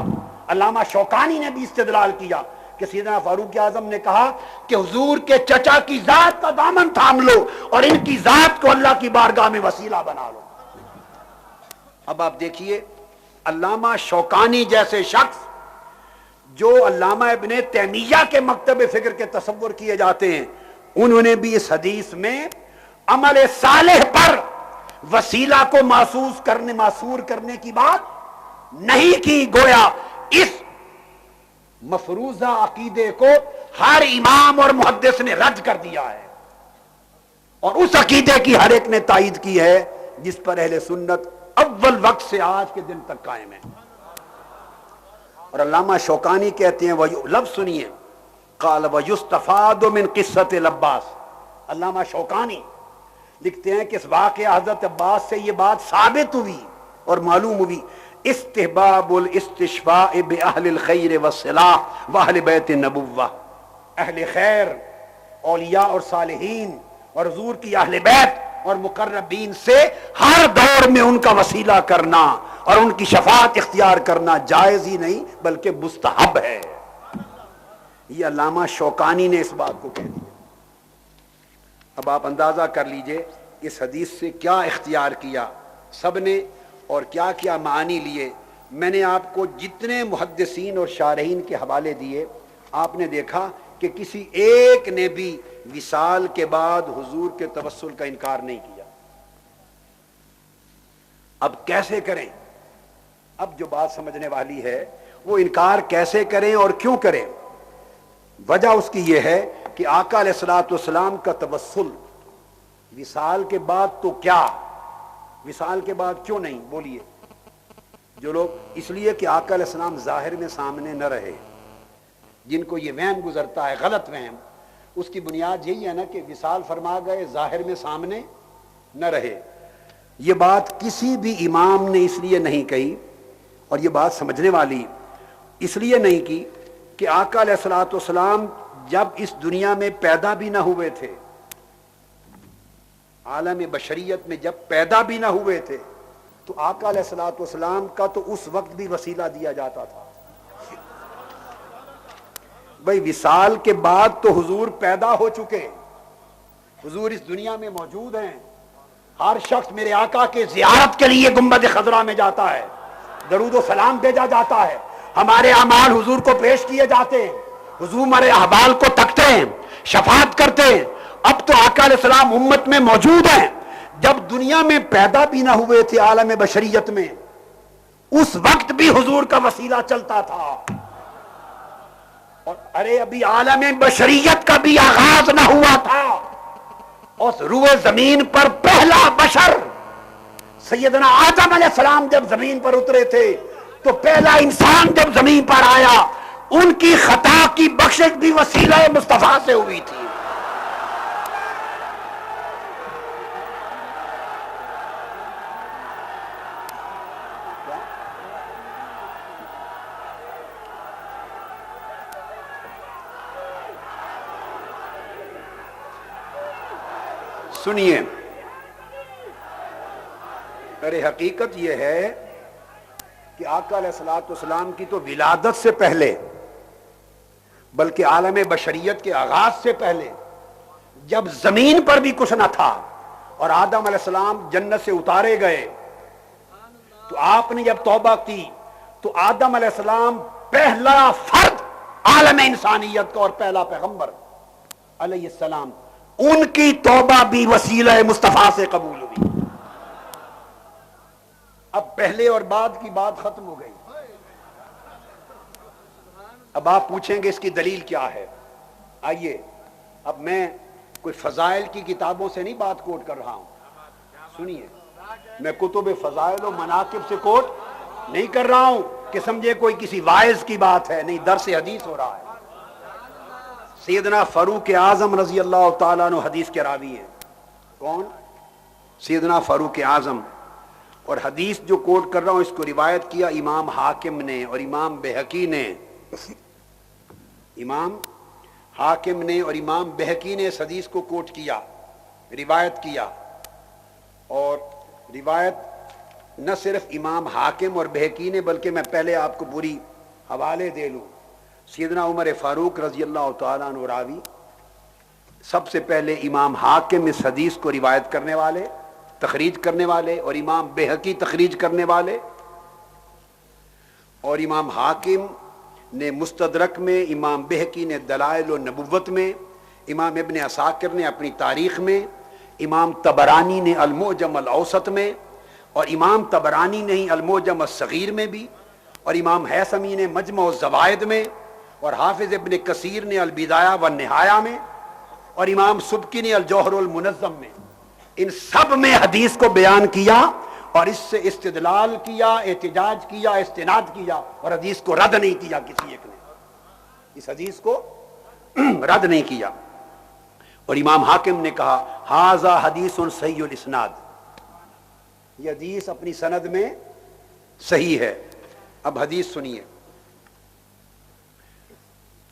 علامہ شوکانی نے بھی استدلال کیا کہ سیدنا فاروق اعظم نے کہا کہ حضور کے چچا کی ذات کا دامن تھام لو اور ان کی ذات کو اللہ کی بارگاہ میں وسیلہ بنا لو۔ اب آپ دیکھیے علامہ شوکانی جیسے شخص جو علامہ ابن تیمیہ کے مکتب فکر کے تصور کیے جاتے ہیں، انہوں نے بھی اس حدیث میں عمل صالح پر وسیلہ کو معصور کرنے کی بات نہیں کی، گویا اس مفروضہ عقیدے کو ہر امام اور محدث نے رد کر دیا ہے، اور اس عقیدے کی ہر ایک نے تائید کی ہے جس پر اہل سنت اول وقت سے آج کے دن تک قائم ہے۔ اور علامہ شوکانی کہتے ہیں، لفظ سنیے، قال وَيُسْتَفَادُ مِنْ قِصَّةِ العباس، علامہ شوکانی لکھتے ہیں کہ اس واقعہ حضرت عباس سے یہ بات ثابت ہوئی اور معلوم ہوئی، استحباب الاستشفاء باہل الخیر والصلاح واہل بیت النبوہ، اہل خیر، اولیاء اور صالحین اور حضور کی اہل بیت اور مقربین سے ہر دور میں ان کا وسیلہ کرنا اور ان کی شفاعت اختیار کرنا جائز ہی نہیں بلکہ مستحب ہے۔ یہ علامہ شوکانی نے اس بات کو کہہ دیا۔ اب آپ اندازہ کر لیجئے اس حدیث سے کیا اختیار کیا سب نے اور کیا کیا معانی لیے۔ میں نے آپ کو جتنے محدثین اور شارحین کے حوالے دیے، آپ نے دیکھا کہ کسی ایک نے بھی وصال کے بعد حضور کے توسل کا انکار نہیں کیا۔ اب کیسے کریں؟ اب جو بات سمجھنے والی ہے وہ انکار کیسے کریں اور کیوں کریں؟ وجہ اس کی یہ ہے کہ آقا علیہ الصلوۃ والسلام کا توسل وصال کے بعد تو کیا، وصال کے بعد کیوں نہیں؟ بولیے جو لوگ، اس لیے کہ آقا علیہ السلام ظاہر میں سامنے نہ رہے، جن کو یہ وہم گزرتا ہے، غلط وہم، اس کی بنیاد یہی ہے نا کہ وصال فرما گئے، ظاہر میں سامنے نہ رہے۔ یہ بات کسی بھی امام نے اس لیے نہیں کہی، اور یہ بات سمجھنے والی اس لیے نہیں کی کہ آقا علیہ الصلوۃ والسلام جب اس دنیا میں پیدا بھی نہ ہوئے تھے، عالم بشریت میں جب پیدا بھی نہ ہوئے تھے، تو آقا علیہ الصلوۃ والسلام کا تو اس وقت بھی وسیلہ دیا جاتا تھا۔ بھئی وصال کے بعد تو حضور پیدا ہو چکے، حضور اس دنیا میں موجود ہیں، ہر شخص میرے آقا کے زیارت کے لیے گنبد خضرا میں جاتا ہے، درود و سلام بھیجا جاتا ہے، ہمارے اعمال حضور کو پیش کیے جاتے ہیں، حضور ہمارے احوال کو تکتے ہیں، شفاعت کرتے ہیں۔ اب تو آقا علیہ السلام امت میں موجود ہیں، جب دنیا میں پیدا بھی نہ ہوئے تھے عالم بشریت میں، اس وقت بھی حضور کا وسیلہ چلتا تھا۔ اور ارے ابھی عالم بشریت کا بھی آغاز نہ ہوا تھا، اور روئے زمین پر پہلا بشر سیدنا آدم علیہ السلام جب زمین پر اترے تھے، تو پہلا انسان جب زمین پر آیا، ان کی خطا کی بخشش بھی وسیلہ مصطفیٰ سے ہوئی تھی۔ سنیے، ارے حقیقت یہ ہے کہ آقا علیہ الصلوۃ والسلام کی تو ولادت سے پہلے، بلکہ عالم بشریت کے آغاز سے پہلے، جب زمین پر بھی کچھ نہ تھا اور آدم علیہ السلام جنت سے اتارے گئے، تو آپ نے جب توبہ کی تو آدم علیہ السلام پہلا فرد عالم انسانیت کا اور پہلا پیغمبر علیہ السلام، ان کی توبہ بھی وسیلہ مصطفیٰ سے قبول ہوئی۔ اب پہلے اور بعد کی بات ختم ہو گئی۔ اب آپ پوچھیں گے اس کی دلیل کیا ہے؟ آئیے، اب میں کوئی فضائل کی کتابوں سے نہیں بات کوٹ کر رہا ہوں، سنیے، میں کتب فضائل و مناقب سے کوٹ نہیں کر رہا ہوں کہ سمجھے کوئی کسی واعظ کی بات ہے، نہیں، درس حدیث ہو رہا ہے۔ سیدنا فاروق اعظم رضی اللہ تعالیٰ عنہ حدیث کے راوی ہیں۔ کون؟ سیدنا فاروق اعظم۔ اور حدیث جو کوٹ کر رہا ہوں اس کو روایت کیا امام حاکم نے اور امام بہقی نے، امام حاکم نے اور امام بہقی نے اس حدیث کو کوٹ کیا، روایت کیا۔ اور روایت نہ صرف امام حاکم اور بہقی نے، بلکہ میں پہلے آپ کو پوری حوالے دے لوں۔ سیدنا عمر فاروق رضی اللہ تعالیٰ عنہ راوی، سب سے پہلے امام حاکم اس حدیث کو روایت کرنے والے، تخریج کرنے والے، اور امام بہقی تخریج کرنے والے، اور امام حاکم نے مستدرک میں، امام بہقی نے دلائل و نبوت میں، امام ابن عساکر نے اپنی تاریخ میں، امام طبرانی نے المعجم الاوسط میں، اور امام طبرانی نے ہی المعجم الصغیر میں بھی، اور امام حیثمی نے مجمع الزوائد میں، اور حافظ ابن کثیر نے البدایہ والنہایہ میں، اور امام سبکی نے الجوہر المنظم میں، ان سب میں حدیث کو بیان کیا اور اس سے استدلال کیا، احتجاج کیا، استناد کیا، اور حدیث کو رد نہیں کیا کسی ایک نے، اس حدیث کو رد نہیں کیا۔ اور امام حاکم نے کہا ھذا حدیث صحیح الاسناد، یہ حدیث اپنی سند میں صحیح ہے۔ اب حدیث سنیے،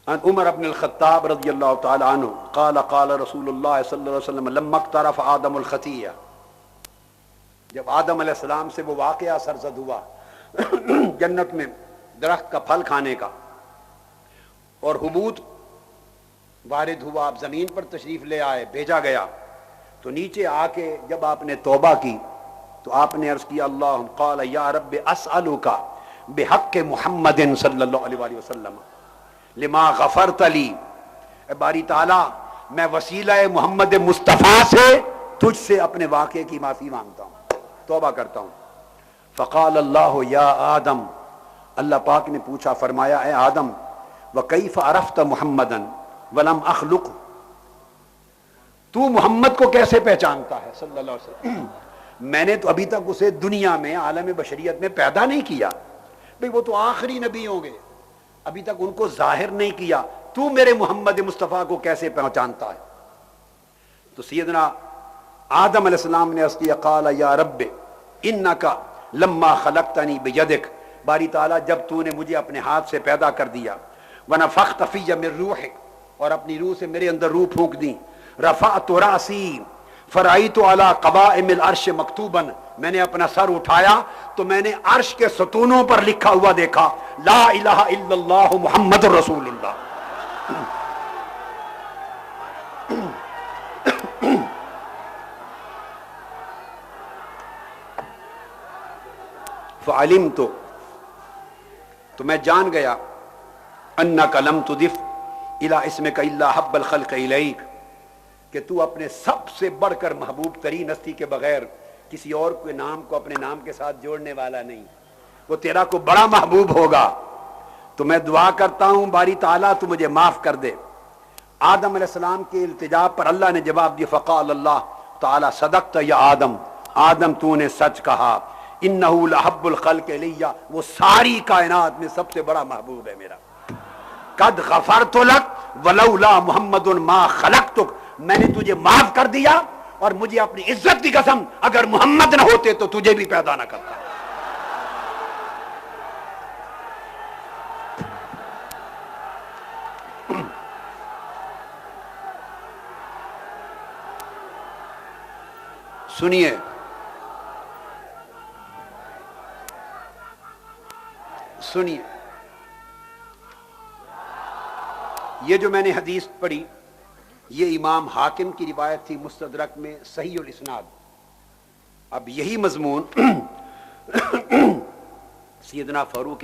عن عمر بن الخطاب رضی اللہ تعالی عنہ قال قال رسول اللہ صلی اللہ علیہ وسلم لما اقترف آدم الخطیہ، جب آدم علیہ السلام سے وہ واقعہ سرزد ہوا جنت میں درخت کا پھل کھانے کا، اور حبوط وارد ہوا، آپ زمین پر تشریف لے آئے، بھیجا گیا، تو نیچے آ کے جب آپ نے توبہ کی تو آپ نے عرض کیا اللہ قال یا رب اسألک بحق محمد صلی اللہ علیہ وآلہ وسلم لما غفرت لی، اے باری تعالیٰ میں وسیلہ محمد مصطفیٰ سے تجھ سے اپنے واقعے کی معافی مانگتا ہوں، توبہ کرتا ہوں۔ فقال اللہ یا آدم، اللہ پاک نے پوچھا، فرمایا اے آدم وکیف عرفت محمدا ولم اخلق، تو محمد کو کیسے پہچانتا ہے صلی اللہ علیہ وسلم، میں نے تو ابھی تک اسے دنیا میں عالم بشریت میں پیدا نہیں کیا، بھئی وہ تو آخری نبی ہوں گے، ابھی تک ان کو ظاہر نہیں کیا، تو میرے محمد مصطفیٰ کو کیسے پہچانتا ہے؟ تو سیدنا آدم علیہ السلام نے عرض کیا قال یا رب انک لما خلقتنی بیدک، باری تعالیٰ جب تو نے مجھے اپنے ہاتھ سے پیدا کر دیا، ونفخت فی من روحک، اور اپنی روح سے میرے اندر روح پھونک دی، رفعت راسی فرأیت علی قوائم العرش مکتوبا، میں نے اپنا سر اٹھایا تو میں نے عرش کے ستونوں پر لکھا ہوا دیکھا لا الہ الا اللہ محمد رسول اللہ۔ فعلمت، تو میں جان گیا، انک لم تضف الی اسمک الا حب الخلق الیک، کہ تو اپنے سب سے بڑھ کر محبوب ترین ہستی کے بغیر کسی اور کے نام کو اپنے نام کے ساتھ جوڑنے والا نہیں، وہ تیرا کو بڑا محبوب ہوگا، تو میں دعا کرتا ہوں باری تعالیٰ تو مجھے معاف کر دے۔ آدم علیہ السلام کے التجا پر اللہ نے جواب دیا فقال اللہ تعالیٰ صدقت یا آدم، آدم تو نے سچ کہا، انہ لحب الخلق الیہ، وہ ساری کائنات میں سب سے بڑا محبوب ہے میرا، قد غفرت لک ولولا محمد ما خلقتک، میں نے تجھے معاف کر دیا اور مجھے اپنی عزت کی قسم اگر محمد نہ ہوتے تو تجھے بھی پیدا نہ کرتا۔ سنیے، سنیے، یہ جو میں نے حدیث پڑھی یہ امام حاکم کی روایت تھی مستدرک میں صحیح الاسناد۔ اب یہی مضمون سیدنا فاروق